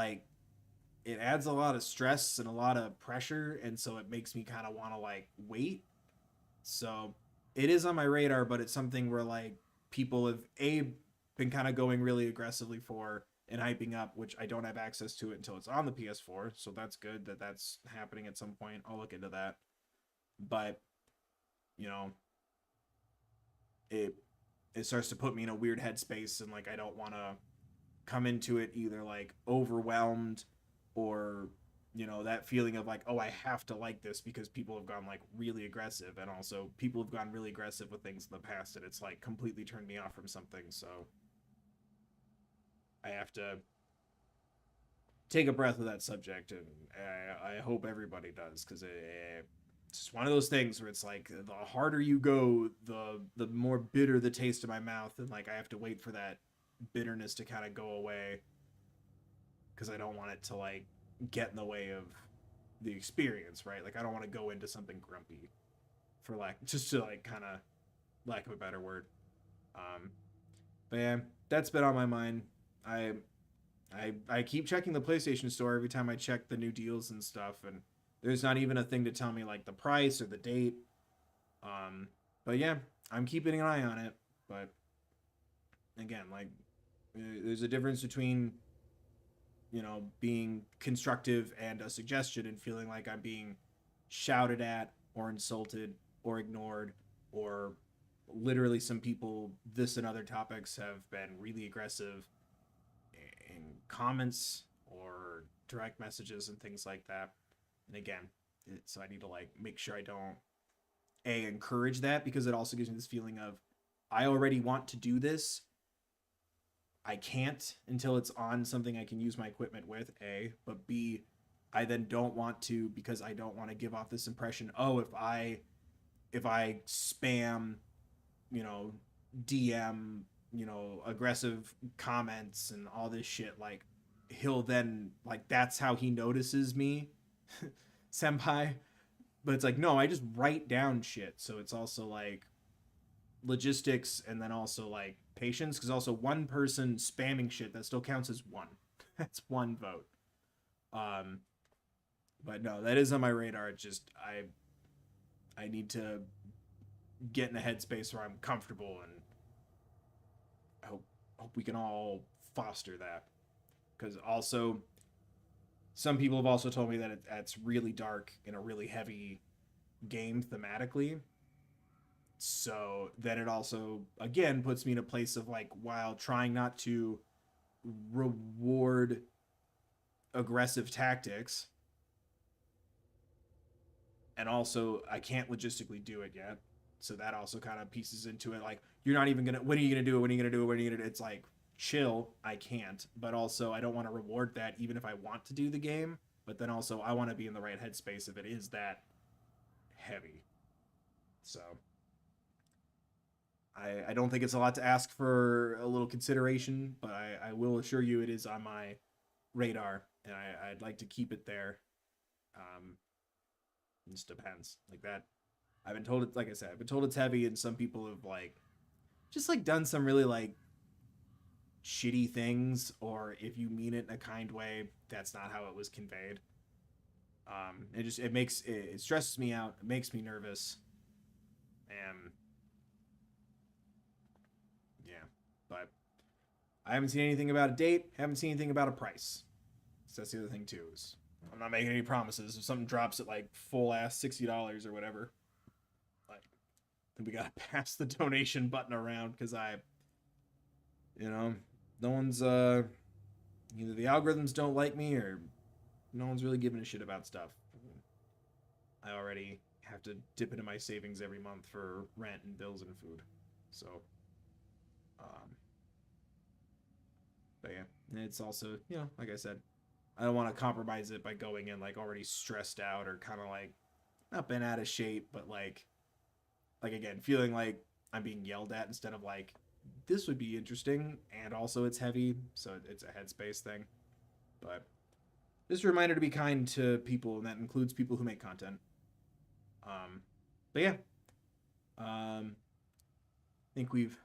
adds a lot of stress and a lot of pressure, and so it makes me kind of want to like wait. So it is on my radar, but it's something where like people have been kind of going really aggressively for and hyping up, which I don't have access to it until it's on the PS4. So that's good that that's happening at some point. I'll look into that. But, you know, it starts to put me in a weird headspace, and like I don't want to come into it either like overwhelmed or, you know, that feeling of like, oh, I have to like this because people have gone like really aggressive, and also people have gone really aggressive with things in the past, and it's like completely turned me off from something. So I have to take a breath with that subject, and I hope everybody does, because it's just one of those things where it's like the harder you go, the more bitter the taste in my mouth, and like I have to wait for that bitterness to kind of go away, because I don't want it to like get in the way of the experience, right? Like I don't want to go into something grumpy, for like just to like kind of lack of a better word. But yeah, that's been on my mind. I keep checking the PlayStation Store every time I check the new deals and stuff, and there's not even a thing to tell me like the price or the date. But yeah, I'm keeping an eye on it. But again, like there's a difference between, you know, being constructive and a suggestion and feeling like I'm being shouted at or insulted or ignored, or literally some people, this and other topics, have been really aggressive in comments or direct messages and things like that. And again, so I need to like make sure I don't encourage that, because it also gives me this feeling of I already want to do this. I can't until it's on something I can use my equipment with, but B, I then don't want to, because I don't want to give off this impression, oh, if I spam, you know, DM, you know, aggressive comments and all this shit, like he'll then like that's how he notices me, senpai. But it's like, no, I just write down shit. So it's also like logistics and then also like patience, because also one person spamming shit, that still counts as one. That's one vote. But no, that is on my radar. It's just I need to get in a headspace where I'm comfortable, and I hope we can all foster that. Because also, some people have also told me that it's really dark and a really heavy game thematically. So then it also, again, puts me in a place of like, while trying not to reward aggressive tactics, and also I can't logistically do it yet. So that also kind of pieces into it. Like, you're not even gonna, when are you gonna do it? When are you gonna do it? When are you gonna do it? It's like, chill, I can't. But also I don't want to reward that even if I want to do the game. But then also I want to be in the right headspace if it is that heavy. So I don't think it's a lot to ask for a little consideration, but I will assure you it is on my radar, and I'd like to keep it there. It just depends. Like that, I've been told it. Like I said, I've been told it's heavy, and some people have like just like done some really like shitty things, or if you mean it in a kind way, that's not how it was conveyed. It stresses me out. It makes me nervous, and yeah. But I haven't seen anything about a date. Haven't seen anything about a price. So that's the other thing too. Is I'm not making any promises. If something drops at like full ass $60 or whatever, like, then we gotta pass the donation button around, because no one's either the algorithms don't like me, or no one's really giving a shit about stuff. I already have to dip into my savings every month for rent and bills and food. So, but yeah, it's also, like I said, I don't want to compromise it by going in like already stressed out, or kind of like not been out of shape, but like again, feeling like I'm being yelled at instead of like, this would be interesting, and also it's heavy, so it's a headspace thing. But just a reminder to be kind to people, and that includes people who make content. But yeah, I think we've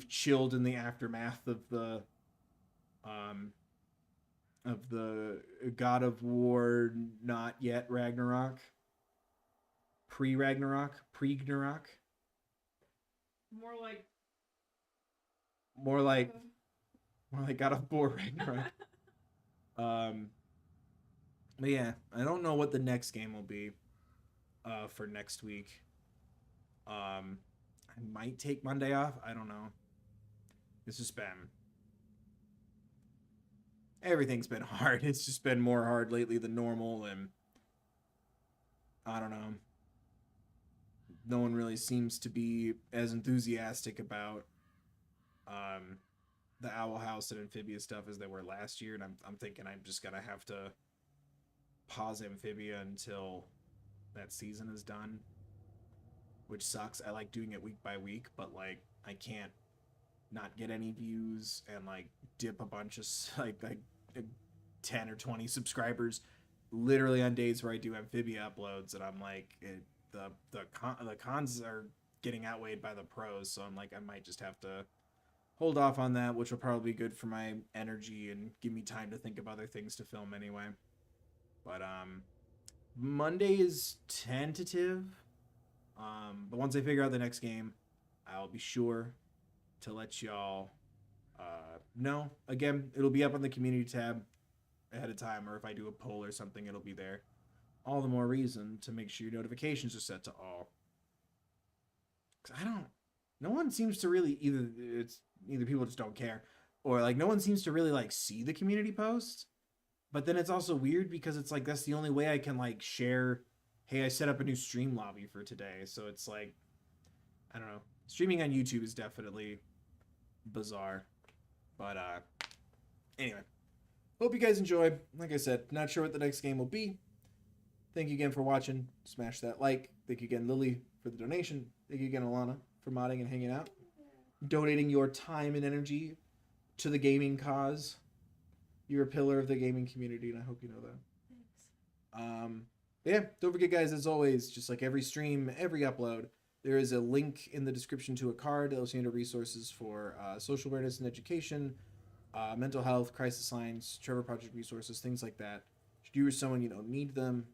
chilled in the aftermath of the God of War not yet Ragnarok, pre-Ragnarok. More like God of War Ragnarok. But yeah, I don't know what the next game will be for next week. I might take Monday off. I don't know. It's just been, everything's been hard. It's just been more hard lately than normal, and I don't know. No one really seems to be as enthusiastic about the Owl House and Amphibia stuff as they were last year, and I'm thinking I'm just gonna have to pause Amphibia until that season is done, which sucks. I like doing it week by week, but like I can't not get any views and like dip a bunch of like 10 or 20 subscribers literally on days where I do Amphibia uploads, and I'm like, the cons are getting outweighed by the pros, so I'm like, I might just have to hold off on that, which will probably be good for my energy and give me time to think of other things to film anyway. But Monday is tentative. But once I figure out the next game, I'll be sure to let y'all know. Again, it'll be up on the community tab ahead of time, or if I do a poll or something, it'll be there. All the more reason to make sure your notifications are set to all. 'Cause no one seems to really, either people just don't care, or like no one seems to really like see the community post. But then it's also weird because it's like, that's the only way I can like share, hey, I set up a new stream lobby for today. So it's like, I don't know. Streaming on YouTube is definitely bizarre. But anyway, hope you guys enjoy. Like I said, not sure what the next game will be. Thank you again for watching. Smash that like. Thank you again, Lily, for the donation. Thank you again, Alana, for modding and hanging out. donating your time and energy to the gaming cause. You're a pillar of the gaming community, and I hope you know that. Thanks. Yeah, don't forget, guys, as always, just like every stream, every upload, there is a link in the description to a card that will send you resources for social awareness and education, mental health, crisis lines, Trevor Project resources, things like that. Should you or someone need them,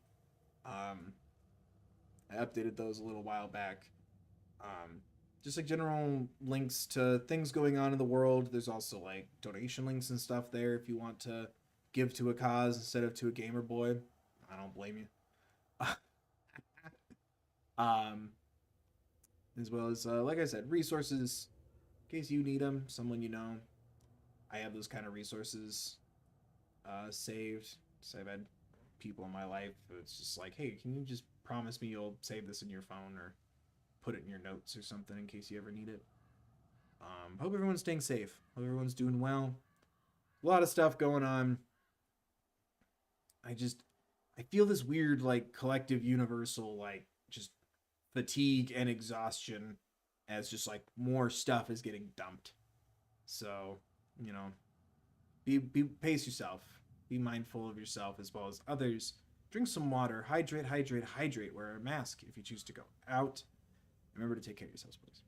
I updated those a little while back. Just like general links to things going on in the world. There's also like donation links and stuff there if you want to give to a cause instead of to a gamer boy. I don't blame you. As well as like I said, resources in case you need them, someone you know. I have those kind of resources saved. So I've had people in my life it's just like, hey, can you just promise me you'll save this in your phone or put it in your notes or something in case you ever need it. Hope everyone's staying safe. Hope everyone's doing well. A lot of stuff going on. I feel this weird like collective universal like just fatigue and exhaustion as just like more stuff is getting dumped. So, pace yourself. Be mindful of yourself as well as others. Drink some water. Hydrate. Wear a mask if you choose to go out. Remember to take care of yourselves, please.